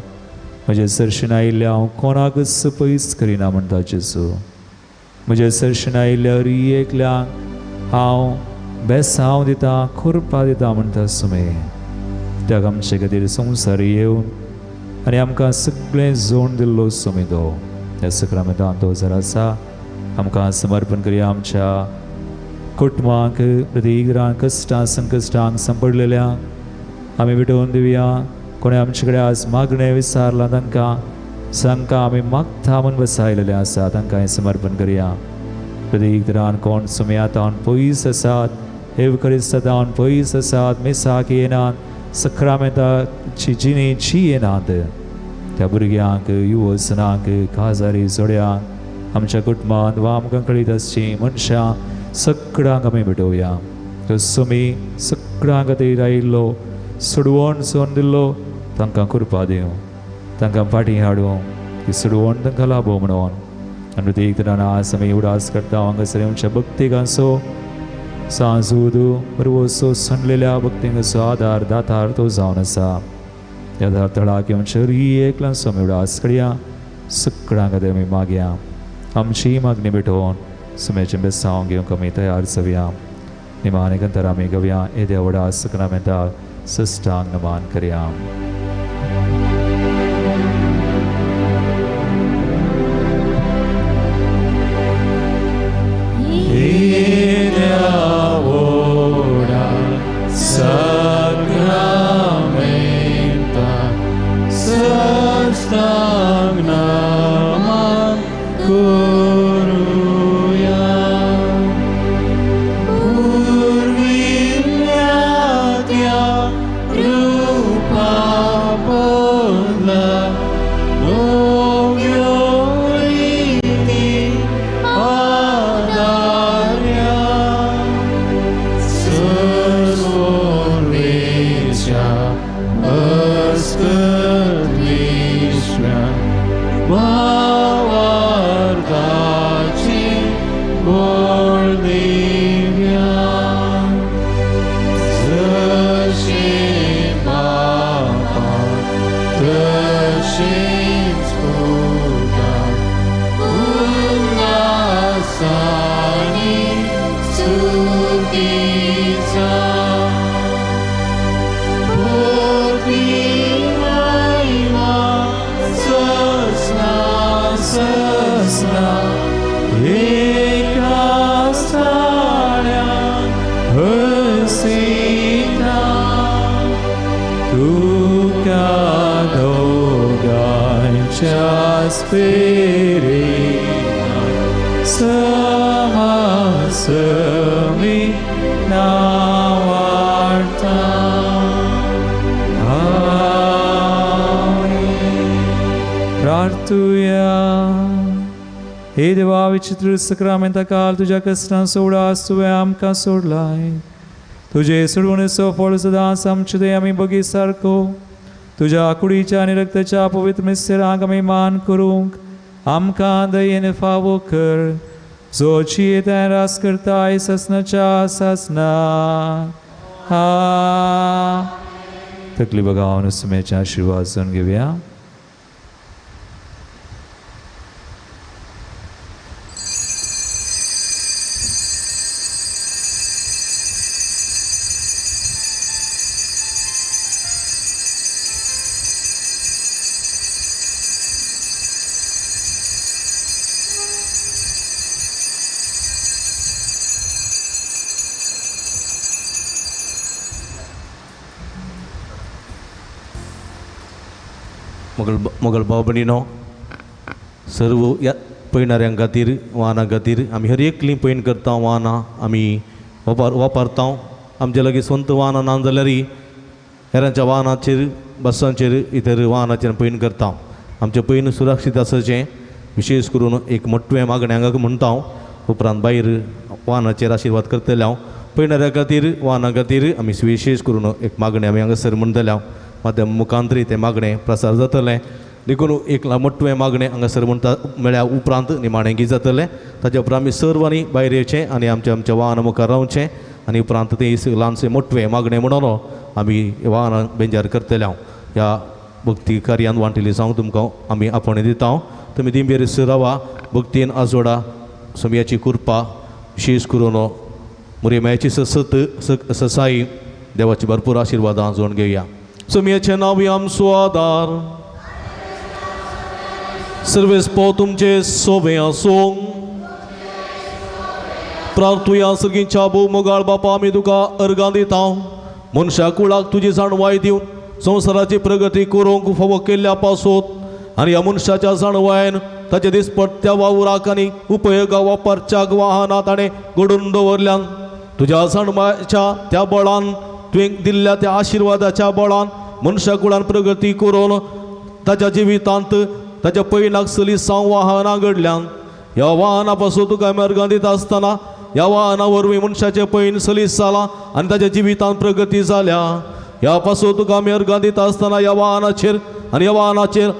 S13: म्हजे सरशीन आयिल्ल्या हांव कोणाकच पयस करिना म्हणटा जेजू. म्हजे सरशीन आयिल्ल्या एकल्यांक हांव बेसांव दिता, खुरपा दिता म्हणटा सुमे. त्याक आमचे खातीर संवसार येवन आनी आमकां सगळें जोड दिल्लो सुमे तो. ह्या सक्रामेंतान तो जर आसा आमकां समर्पण करया. आमच्या कुटुंबांक प्रत्येक घरांत कश्टां संकश्टांक सांपडलेल्यांक आमी विटोवन दिवया. कोणी आमचे कडेन आज मागणें विचारलां तांकां आमी मागता म्हूण बसयलेले आसा तांकां समर्पण करया. प्रत्येक तरान कोण सुमयातावन पयस आसात, एवकरिस्तातावन पयस आसात, मेसाक येनात, सक्रामेंताची जिणेची येनात, त्या भुरग्यांक, युवसनांक, काजारी जोड्यांक, आमच्या कुटुंबांत वा आमकां कळीत आसची मनशां सगळ्यांक आमी भेटोवया. तो सुमी सगळ्यां खातीर आयिल्लो, सुडवण सोन दिल्लो तांकां कृपा दिवं, तांकां फाटीं हाडूं, ती सुडवण तांकां लाभो म्हणून. आनी प्रत्येक तरान आज आमी उडास करता हांगासर आमच्या भक्तीक असो सांजूद परवोसो सणलेल्या भक्तीक असो आदार दातार तो जावन आसा. ह्या दाताळाक आमच्या एकल्यान आमी उडास करया. सगळ्यां खातीर आमी मागया. आमची मागणी भेटोवन सुमेचें बेसांव घेवंक आमी तयार जावया. निमाणे कंतर आमी घेवया. येद्या उडास सक्रामेंताक सश्टांग नमान करया. हे देवा विचित्र सक्रामेंता काल तुझ्या कष्टां सोडास तुवें आमकां सोडलाय. तुजे सोडवणेचो फळ सदांच आमचे दे आमी बगी सारको तुझ्या कुडीच्या आनी रक्ताच्या पवित्र मिस्रांक आमी मान करूंक आमकां दयेन फावो कर. जोची येता रास करताय ससनाच्या सासना तकली बगावन सुमेचे आशिर्वाद जावन घेवया.
S3: मोगल भाव भयणीनो, सर्व या पळयणाऱ्यां खातीर वाहनां खातीर आमी हर एकलीं पळयन करता वाहनां आमी वापरता. आमचे लागीं स्वंत वाहनां ना जाल्यारय हेरांच्या वाहनाचेर बसांचेर इतर वाहनाचेर पळयन करता. आमचें पळयन सुरक्षीत आसाचें विशेश करून एक मोठ्ठें मागण्यांक म्हणटा. उपरांत भायर वाहनाचेर आशिर्वाद करतले हांव. पळयणाऱ्यां खातीर वाहनां खातीर आमी विशेश करून एक मागणें आमी हांगासर म्हणटले हांव. माध्यम मुखांतरी तें मागणें प्रसार जातलें. देखून एक मोठ्ठें मागणें हांगासर म्हणटा म्हळ्यार उपरांत निमाणें गीत जातलें. ताच्या उपरांत आमी सर्वांनी भायर येवचें आनी आमच्या वाहनां मुखार रावचें आनी उपरांत तें ल्हानशें मोठ्ठें मागणें म्हणून आमी वाहनां बेंजार करतले हांव. ह्या भक्ती कार्यान वांटिली जावं तुमकां आमी आपणे दिता तुमी दिंबेर रावा भक्तीन आजोडा समयाची कृपा विशेष करून मुरिमायाची ससाई देवाची भरपूर आशिर्वादां जोडून घेवया. समयाचे नांव आमचो आदार सर्वेस्पो तुमचे सोबे आसूं प्रार्थुया सर्गीच्या मोगाळ बापा आमी तुका अर्गां दिता मनशा कुळाक तुजी जाणवाय दिवन संवसाराची प्रगती करूंक फावो केल्ल्या पासून आनी ह्या मनशाच्या जाणवायेन ताचे दिसपट्ट्या वावराक आनी उपयोगा वापरच्याक वाहनां ताणें घडोवन दवरल्यान तुज्या जाणवायच्या त्या बळान तुवें दिल्ल्या त्या आशिर्वादाच्या बळान मनशा कुळान प्रगती करून ताच्या जिवितांत ताच्या पैनाक सलिसांव वाहनां घडल्यान ह्या वाहना पासून तुका अर्गां दिता आसतना ह्या वाहना वरवीं मनशाचें पैन सलीस जालां आनी ताच्या जिवितांत प्रगती जाल्या. ह्या पासून तुका आमी अर्गां दिता आसतना ह्या वाहनाचेर आनी ह्या वाहनाचेर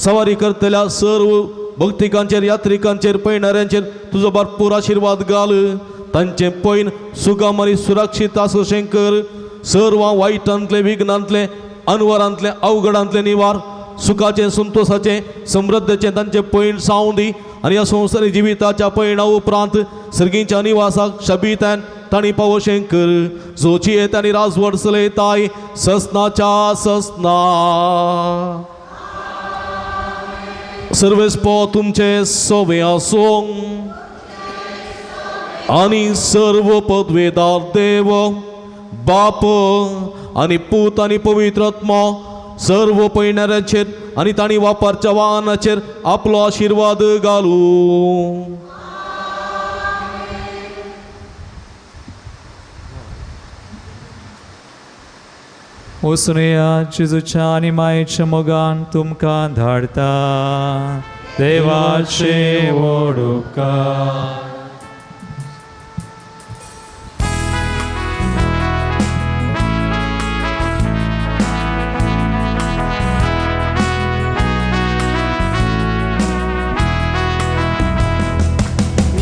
S3: सवारी करतल्या सर्व भक्तिकांचेर यात्रिकांचेर पैणाऱ्यांचेर तुजो भरपूर आशिर्वाद घाल. तांचें पैन सुगम आनी सुरक्षीत आसुशें कर. सर्व वायटांतले विघ्नांतले अनवरांतले अवघडांतले निवार सुखाचें संतोषाचें समृद्धेचें तांचें पैण सावूं दी आनी ह्या संवसारी जिविताच्या पैणा उपरांत सर्गीच्या निवासाक शबितान तांणी पावोशें कर. जोची येता आनी राजवट चलयताय ससनाच्या ससना. सर्वेस्पो तुमचे सोबे आसूं आनी सर्व पदवेदार देव बाप आनी पूत आनी पवित्र आत्मा सर्व पैणाऱ्यांचेर आनी तांणी वापरच्या वाहनाचेर आपलो आशिर्वाद घालूं.
S13: उसुया जेजूच्या आनी मायेच्या मोगान तुमकां धाडटा देवाचे व्हड उपकार.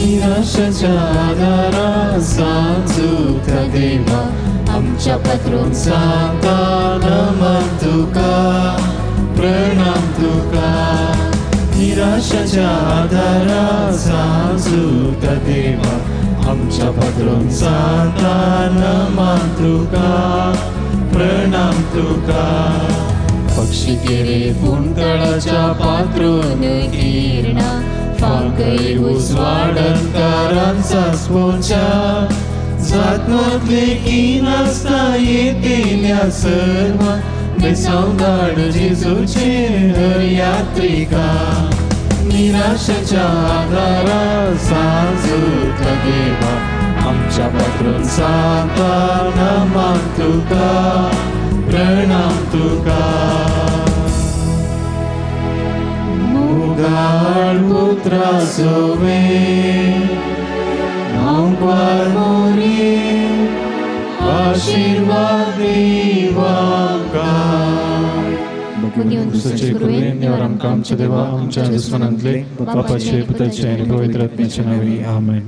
S5: निराशाच्या आदारात सांजुता देवा आमच्या पात्रून सांगता नमन तुका प्रणाम तुका. निराशाच्या आदारात सांजुता देवा आमच्या पात्रून सांगता नमन तुका प्रणाम तुका. पक्षी केरे पुंतळाच्या पात्रून किरणा फांकय उजवाडकारांचा स्पोच्या जातमतले की नासता येतेल्या सर्व बेसावधाड जेजूचे हर यात्रिका. निराशाच्या आदारात सांजुता देवा आमच्या पात्रून सांगता नमन तुका प्रणाम तुका. मुगाळ पुत्रा सोवे नांवार मोरी आशीर्वाद दिवा
S13: दुसऱ्याचे कृपेन देवार आमकां आमच्या देवा आमच्या दुस्मनांतले बापाचे पुताचे आनी पवित्र आत्म्याचे नांवे आमेन.